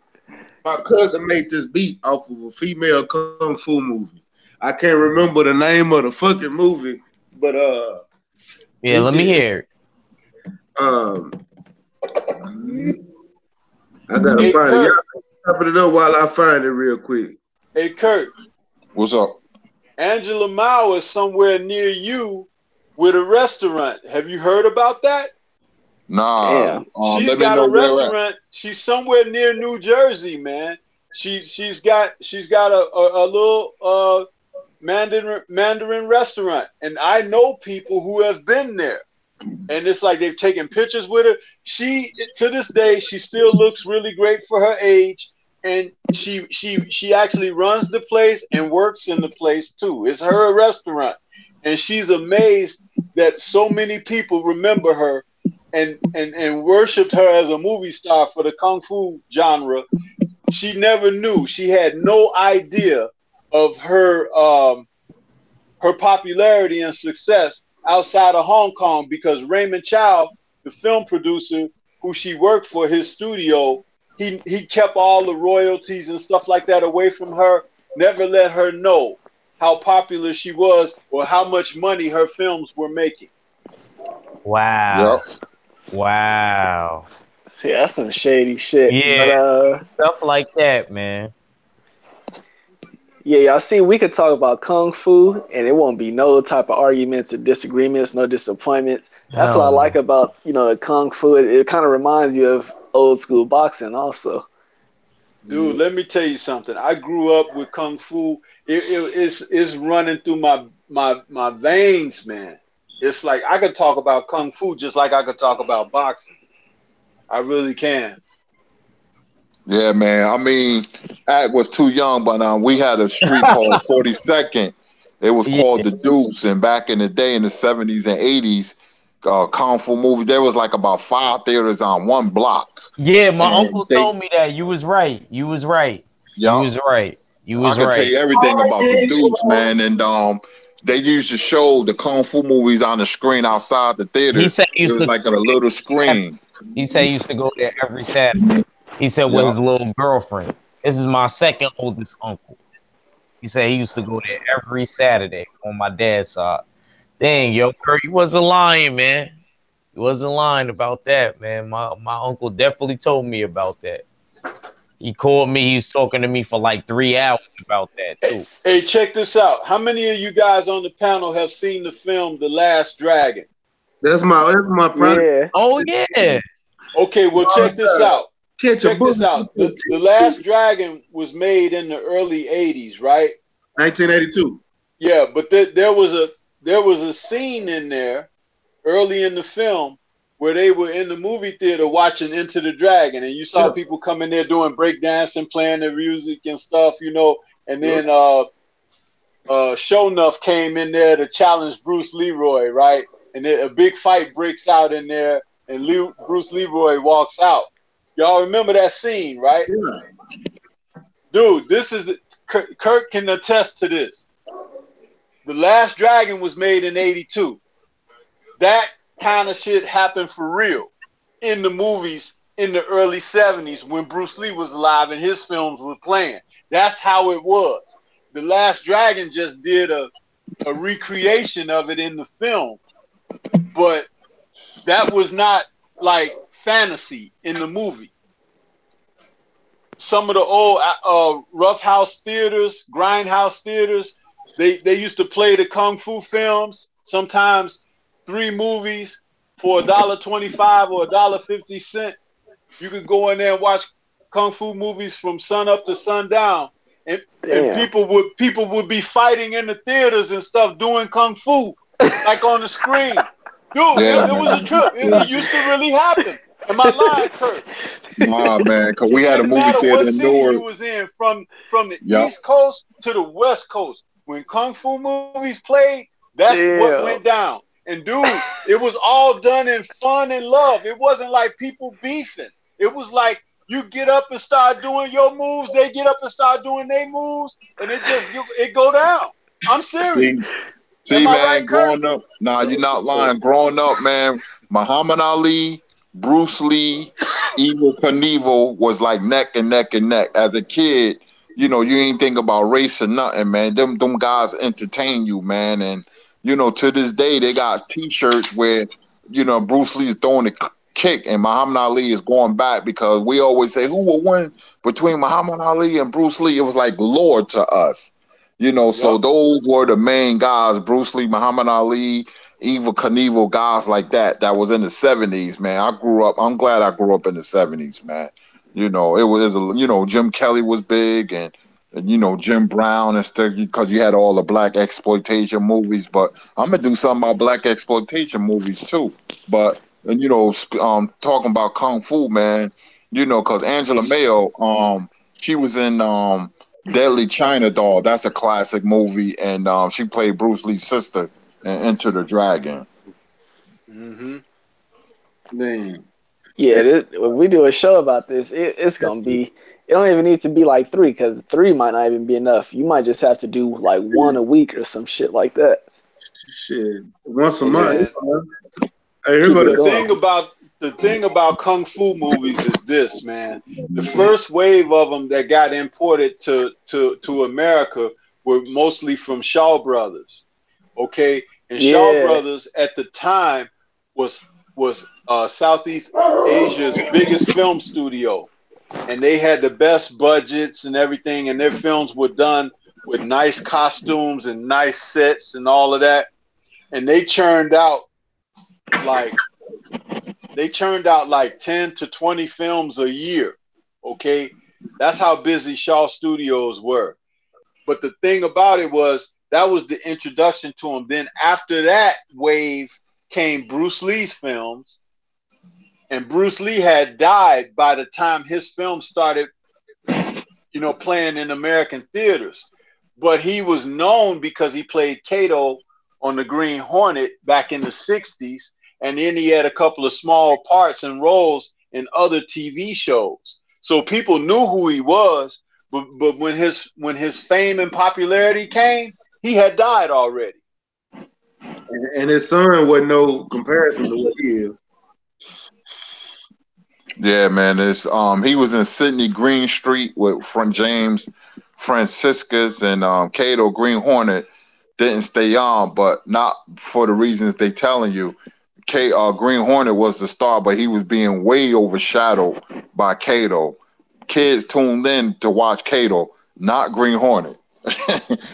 My cousin made this beat off of a female kung fu movie. I can't remember the name of the fucking movie, but yeah, let me hear it. I gotta find it. Y'all top it up while I find it real quick. Hey Kurt, what's up? Angela Mao is somewhere near you with a restaurant. Have you heard about that? Nah. She's got a restaurant. She's somewhere near New Jersey, man. She's got a little Mandarin restaurant, and I know people who have been there. And it's like they've taken pictures with her. She, to this day, she still looks really great for her age. And she actually runs the place and works in the place too. It's her restaurant. And she's amazed that so many people remember her and worshipped her as a movie star for the Kung Fu genre. She never knew. She had no idea of her her popularity and success outside of Hong Kong, because Raymond Chow, the film producer who she worked for, his studio, he kept all the royalties and stuff like that away from her, never let her know how popular she was or how much money her films were making. Wow. Yep. Wow. See, that's some shady shit. Yeah, But stuff like that, man. yeah, y'all see, we could talk about kung fu, and it won't be no type of arguments or disagreements, no disappointments. That's what I Hell like no. about the kung fu. It kind of reminds you of old school boxing, also. Dude, let me tell you something. I grew up with kung fu. It's running through my veins, man. It's like I could talk about kung fu just like I could talk about boxing. I really can. Yeah, man. I mean, I was too young, but we had a street called 42nd. It was Yeah, called the Deuce, and back in the day, in the 70s and 80s, kung fu movie. There was like about 5 theaters on one block, yeah. My and uncle they, told me that. You was right. You was right. You yeah, was right. You I was can tell right. you everything about the Deuce, man. And they used to show the kung fu movies on the screen outside the He theater. said he It used was to like on a little screen. He said he used to go there every Saturday. He said with Yeah. his little girlfriend. This is my second oldest uncle. He said he used to go there every Saturday on my dad's side. Dang, yo, Kurt, you wasn't lying, man. You wasn't lying about that, man. My uncle definitely told me about that. He called me. He was talking to me for like 3 hours about that too. Hey, check this out. How many of you guys on the panel have seen the film The Last Dragon? That's my product. Yeah. Oh yeah, Okay, well, check this out. Catch a Check this bullet. out. The Last Dragon was made in the early 80s, right? 1982. Yeah, but there was a scene in there early in the film where they were in the movie theater watching Into the Dragon, and you saw Yeah. people come in there doing breakdance and playing the music and stuff, and then Shownuff came in there to challenge Bruce Leroy, right? And then a big fight breaks out in there, and Bruce Leroy walks out. Y'all remember that scene, right? Yeah. Dude, this is Kurt can attest to this. The Last Dragon was made in 82. That kind of shit happened for real in the movies in the early 70s when Bruce Lee was alive and his films were playing. That's how it was. The Last Dragon just did a recreation of it in the film, but that was not like fantasy in the movie. Some of the old rough house theaters, grindhouse theaters, they used to play the kung fu films, sometimes 3 movies for $1.25 or $1.50. You could go in there and watch kung fu movies from sun up to sundown, and people would be fighting in the theaters and stuff, doing kung fu like on the screen. Dude, Yeah, it was a trip. It used to really happen. Am I lying, Kurt? Nah, man, because It we had a didn't movie matter theater what in city Newark. you was in, from the Yep. East Coast to the West Coast. When kung fu movies played, that's what went down. And dude, it was all done in fun and love. It wasn't like people beefing. It was like you get up and start doing your moves, they get up and start doing their moves, and it go down. I'm serious. See, Am I man, right, Kurt? growing up, nah, you're not lying. Growing up, man, Muhammad Ali, Bruce Lee, Evel Knievel was like neck and neck and neck. As a kid, you ain't think about race or nothing, man. Them guys entertain you, man. And, to this day, they got T-shirts where, Bruce Lee is throwing a kick and Muhammad Ali is going back, because we always say, who will win between Muhammad Ali and Bruce Lee? It was like Lord to us. So those were the main guys: Bruce Lee, Muhammad Ali, Evel Knievel, guys like that was in the 70s, man. I'm glad I grew up in the 70s, man. It was, Jim Kelly was big, and Jim Brown and stuff, because you had all the black exploitation movies. But I'm gonna do something about black exploitation movies too. But talking about Kung Fu, man, because Angela Mayo, she was in Deadly China Doll. That's a classic movie, and she played Bruce Lee's sister in Enter the Dragon. Mm-hmm. Man. Yeah, when we do a show about this, it's gonna be. It don't even need to be like 3 because 3 might not even be enough. You might just have to do like 1 a week or some shit like that. Shit, once a Hey, month. man. Hey, here go The thing about kung fu movies is this, man. The first wave of them that got imported to America were mostly from Shaw Brothers. Okay, and Shaw Brothers at the time was Southeast Asia's biggest film studio, and they had the best budgets and everything, and their films were done with nice costumes and nice sets and all of that, and they churned out like 10 to 20 films a year. Okay, that's how busy Shaw Studios were. But the thing about it was that was the introduction to him. Then after that wave came Bruce Lee's films, and Bruce Lee had died by the time his film started, playing in American theaters. But he was known because he played Kato on the Green Hornet back in the 60s, and then he had a couple of small parts and roles in other TV shows. So people knew who he was, but when his fame and popularity came, he had died already. And his son wasn't no comparison to what he is. Yeah, man. It's he was in Sydney Green Street with James Franciscus and Cato Green Hornet didn't stay on, but not for the reasons they telling you. Green Hornet was the star, but he was being way overshadowed by Cato. Kids tuned in to watch Cato, not Green Hornet.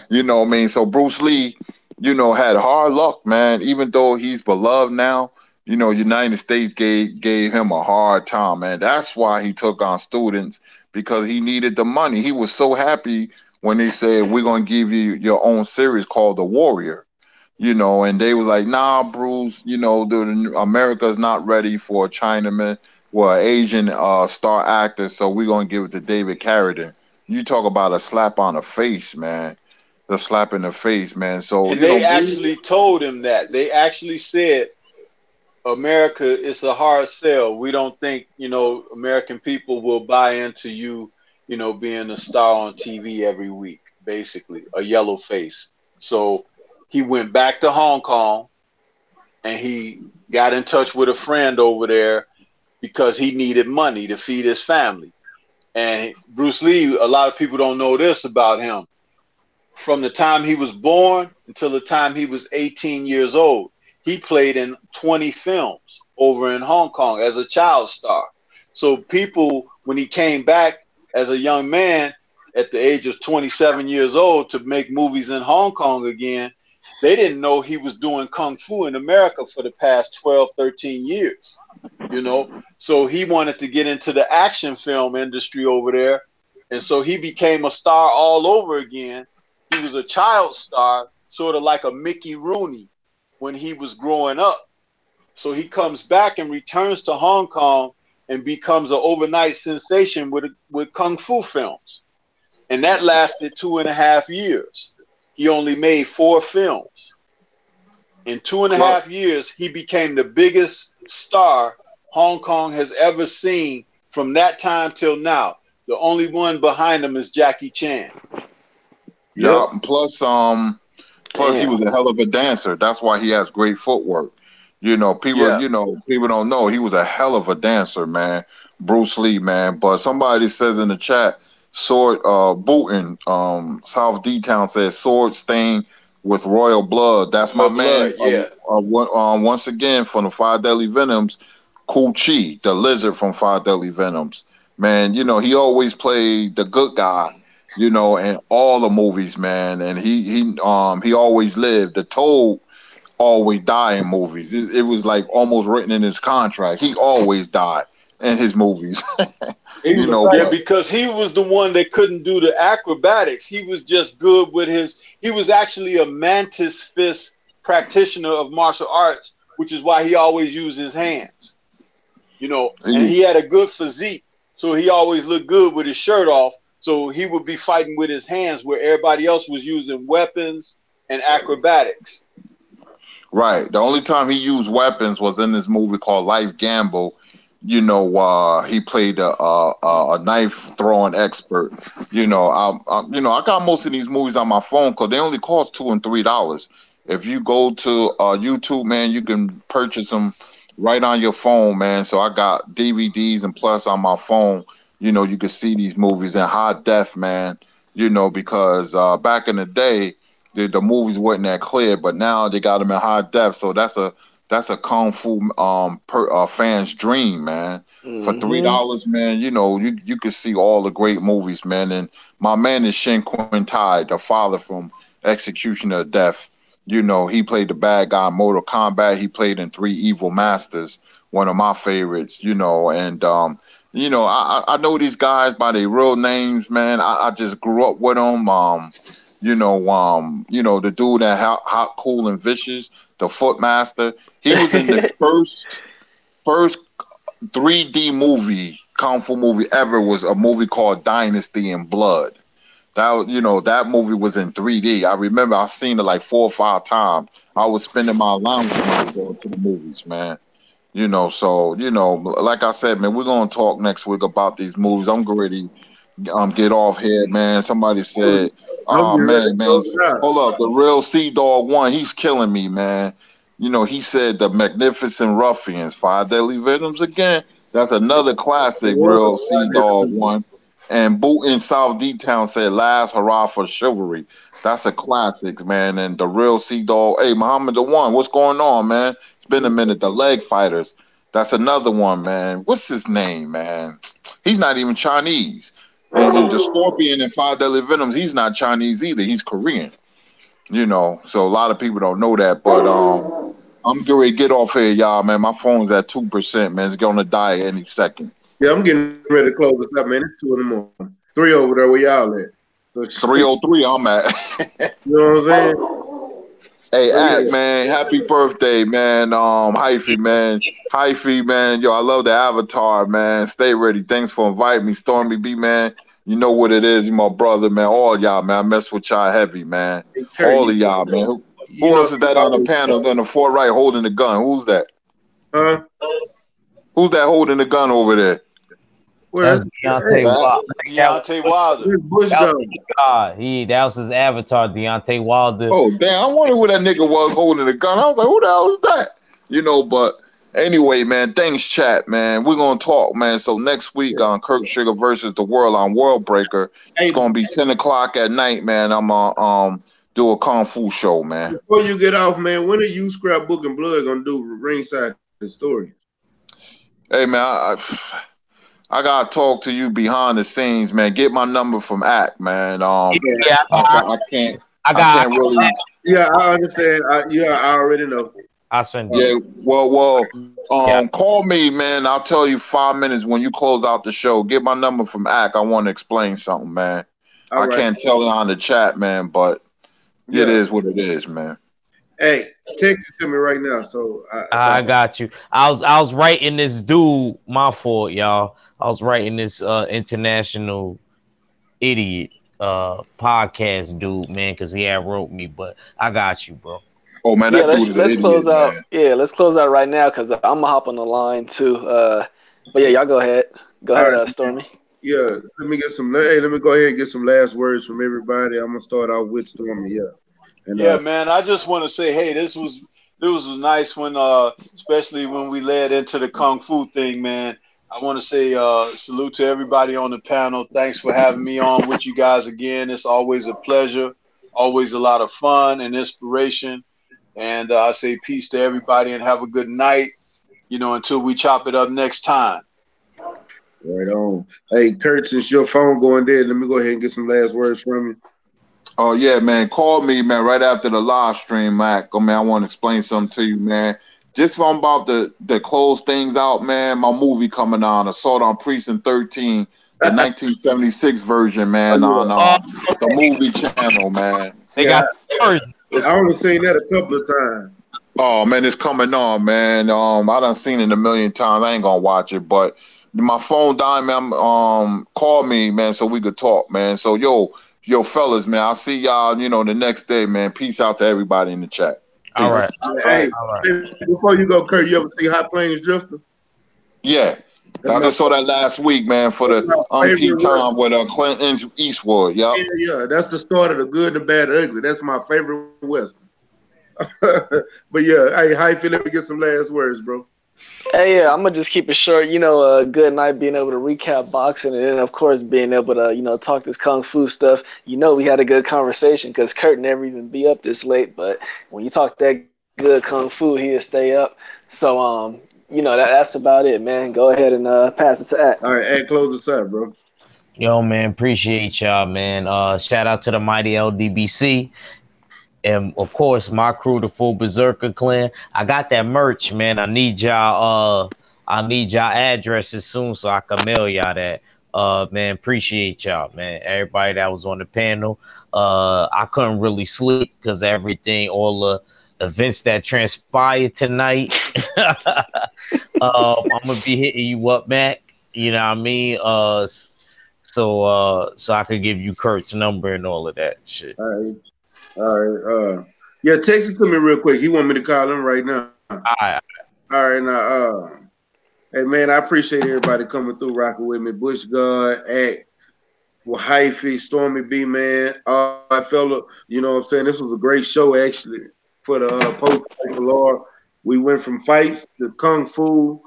You know what I mean? So Bruce Lee, had hard luck, man. Even though he's beloved now, United States gave him a hard time, man. That's why he took on students, because he needed the money. He was so happy when they said, we're going to give you your own series called The Warrior, and they was like, nah, Bruce, America's not ready for a Chinaman or Asian star actor, so we're going to give it to David Carradine. You talk about a slap on the face, man. The slap in the face, man. So and they actually told him that. They actually said, America is a hard sell. We don't think, American people will buy into you, being a star on TV every week, basically, a yellow face. So he went back to Hong Kong and he got in touch with a friend over there because he needed money to feed his family. And Bruce Lee, a lot of people don't know this about him. From the time he was born until the time he was 18 years old, he played in 20 films over in Hong Kong as a child star. So people, when he came back as a young man at the age of 27 years old to make movies in Hong Kong again, they didn't know he was doing Kung Fu in America for the past 12, 13 years, So he wanted to get into the action film industry over there. And so he became a star all over again. He was a child star, sort of like a Mickey Rooney when he was growing up. So he comes back and returns to Hong Kong and becomes an overnight sensation with Kung Fu films. And that lasted 2.5 years. He only made 4 films. In 2.5 years, he became the biggest star Hong Kong has ever seen from that time till now. The only one behind him is Jackie Chan. Yeah, plus he was a hell of a dancer. That's why he has great footwork. People don't know he was a hell of a dancer, man. Bruce Lee, man. But somebody says in the chat, sword Booten, South D Town says sword stained with royal blood. That's my man. Once again from the Five Deadly Venoms, Ku Chi, the lizard from Five Deadly Venoms. Man, he always played the good guy, in all the movies, man. And he always lived. The Toad always die in movies. It was like almost written in his contract. He always died in his movies. Because he was the one that couldn't do the acrobatics. He was just good with he was actually a mantis fist practitioner of martial arts, which is why he always used his hands. And he had a good physique, so he always looked good with his shirt off. So he would be fighting with his hands where everybody else was using weapons and acrobatics. Right. The only time he used weapons was in this movie called Life Gamble. He played a knife throwing expert. I got most of these movies on my phone because they only cost $2 and $3. If you go to YouTube, man, you can purchase them right on your phone, man. So I got DVDs and plus on my phone, you can see these movies in high def, man. Because back in the day, the movies weren't that clear, but now they got them in high def. So that's a kung fu fan's dream, man. For $3, man, you can see all the great movies, man. And my man is Shin Quin Tai, the father from Executioner of Death. He played the bad guy in Mortal Kombat. He played in Three Evil Masters, one of my favorites. And I know these guys by their real names, man. I just grew up with them. The dude that Hot, Cool, and Vicious, the Footmaster. He was in the first 3D movie, kung fu movie ever was a movie called Dynasty in Blood. That movie was in 3D. I remember I seen it like 4 or 5 times. I was spending my allowance money going to the movies, man. Like I said, man, we're gonna talk next week about these movies. I'm ready get off here, man. Somebody said, oh man, hold up, the real Sea Dog one, he's killing me, man. He said the Magnificent Ruffians, Five Deadly Venoms again. That's another classic, real Sea Dog one. And Boot in South D-Town said Last Hurrah for Chivalry. That's a classic, man. And the real Sea Dog, hey, Muhammad the One, what's going on, man? It's been a minute. The Leg Fighters. That's another one, man. What's his name, man? He's not even Chinese. And the Scorpion and Five Deadly Venoms, he's not Chinese either. He's Korean. So a lot of people don't know that. But I'm getting ready to get off here, y'all, man. My phone's at 2%, man. It's going to die any second. Yeah, I'm getting ready to close this up, man. It's 2 in the morning. 3 over there, where y'all at? 303, I'm at. You know what I'm saying? Hey, Act, man, happy birthday, man. Hyphy, man. Yo, I love the avatar, man. Stay ready. Thanks for inviting me. Stormy B, man. You know what it is. You my brother, man. All y'all, man. I mess with y'all heavy, man. All of y'all, man. Who else is that on the panel on the far right holding the gun? Who's that? Huh? Who's that holding the gun over there? That's Deontay Wilder. Deontay Wilder. That was his avatar, Deontay Wilder. Oh, damn. I wonder who that nigga was holding the gun. I was like, who the hell is that? But anyway, man, thanks, chat, man. We're going to talk, man. So next week on Kirk Sugar versus the World on World Breaker, it's going to be 10 o'clock at night, man. I'm going to do a Kung Fu show, man. Before you get off, man, when are you, Scrapbook and Blood, going to do ringside historians? Hey, man, I gotta talk to you behind the scenes, man. Get my number from Act, man. I can't really. Yeah, I understand. I already know. I send. Yeah, call me, man. I'll tell you 5 minutes when you close out the show. Get my number from Act. I want to explain something, man. I can't tell it on the chat, man, but it is what it is, man. Hey, text it to me right now. So I got you. I was writing this dude. My fault, y'all. I was writing this international idiot podcast dude, man, because he had wrote me. But I got you, bro. Oh man, that dude is an idiot, close out. Man. Yeah, let's close out right now because I'm gonna hop on the line too. But yeah, y'all go ahead. Go ahead, Stormy. Yeah, let me go ahead and get some last words from everybody. I'm gonna start out with Stormy. Yeah. And, man, I just want to say, hey, this was nice when, especially when we led into the Kung Fu thing, man. I want to say salute to everybody on the panel. Thanks for having me on with you guys again. It's always a pleasure, always a lot of fun and inspiration. And I say peace to everybody and have a good night, until we chop it up next time. Right on. Hey, Kurt, since your phone going dead, let me go ahead and get some last words from you. Oh, yeah, man. Call me, man, right after the live stream, Mac. Oh, man, I want to explain something to you, man. Just I'm about to close things out, man. My movie coming on, Assault on Precinct 13, the 1976 version, man, on the movie channel, man. They got I only seen that a couple of times. Oh, man, it's coming on, man. I done seen it a million times. I ain't going to watch it, but my phone died, man. Call me, man, so we could talk, man. So, Yo, fellas, man, I'll see y'all, the next day, man. Peace out to everybody in the chat. All right. Hey, before you go, Kurt, you ever see Hot Plains Drifter? Yeah. I just saw that last week, man, for the umpteenth time with Clinton Eastwood. Yep. Yeah, that's the start of the good, the bad, the ugly. That's my favorite Western. But yeah, hey, how you feel? Let me get some last words, bro. Hey, yeah, I'm gonna just keep it short. You know, a good night being able to recap boxing, and then of course being able to, you know, talk this kung fu stuff. You know, we had a good conversation because Kurt never even be up this late, but when you talk that good kung fu, he'll stay up. So, you know, that's about it, man. Go ahead and pass it to At. All right, At, close this out, bro. Yo, man, appreciate y'all, man. Shout out to the mighty LDBC. And of course, my crew, the full Berserker clan. I got that merch, man. I need y'all addresses soon so I can mail y'all that. Man, appreciate y'all, man. Everybody that was on the panel. I couldn't really sleep because everything, all the events that transpired tonight. I'm gonna be hitting you up, Mac. You know what I mean? So I could give you Kurt's number and all of that shit. All right. Yeah, text it to me real quick. He want me to call him right now. All right. Now, hey man, I appreciate everybody coming through, rocking with me. Bush God, Act, Hyphy, Stormy B, man. I felt, you know what I'm saying, this was a great show actually for the post for Lara. We went from fights to kung fu.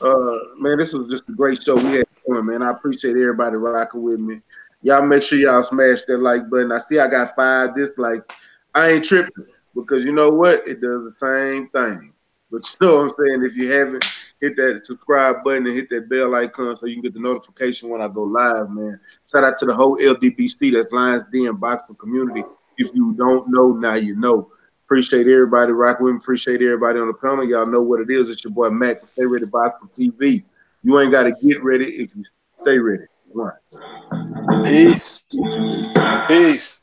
Man, this was just a great show we had fun, man. I appreciate everybody rocking with me. Y'all make sure y'all smash that like button. I see I got 5 dislikes. I ain't tripping because you know what? It does the same thing. But you know what I'm saying? If you haven't, hit that subscribe button and hit that bell icon so you can get the notification when I go live, man. Shout out to the whole LDBC, that's Lions Den boxing community. If you don't know, now you know. Appreciate everybody rocking with me. Appreciate everybody on the panel. Y'all know what it is. It's your boy Mac from StayReadyBoxingTV. You ain't got to get ready if you stay ready. All right. Peace. Peace.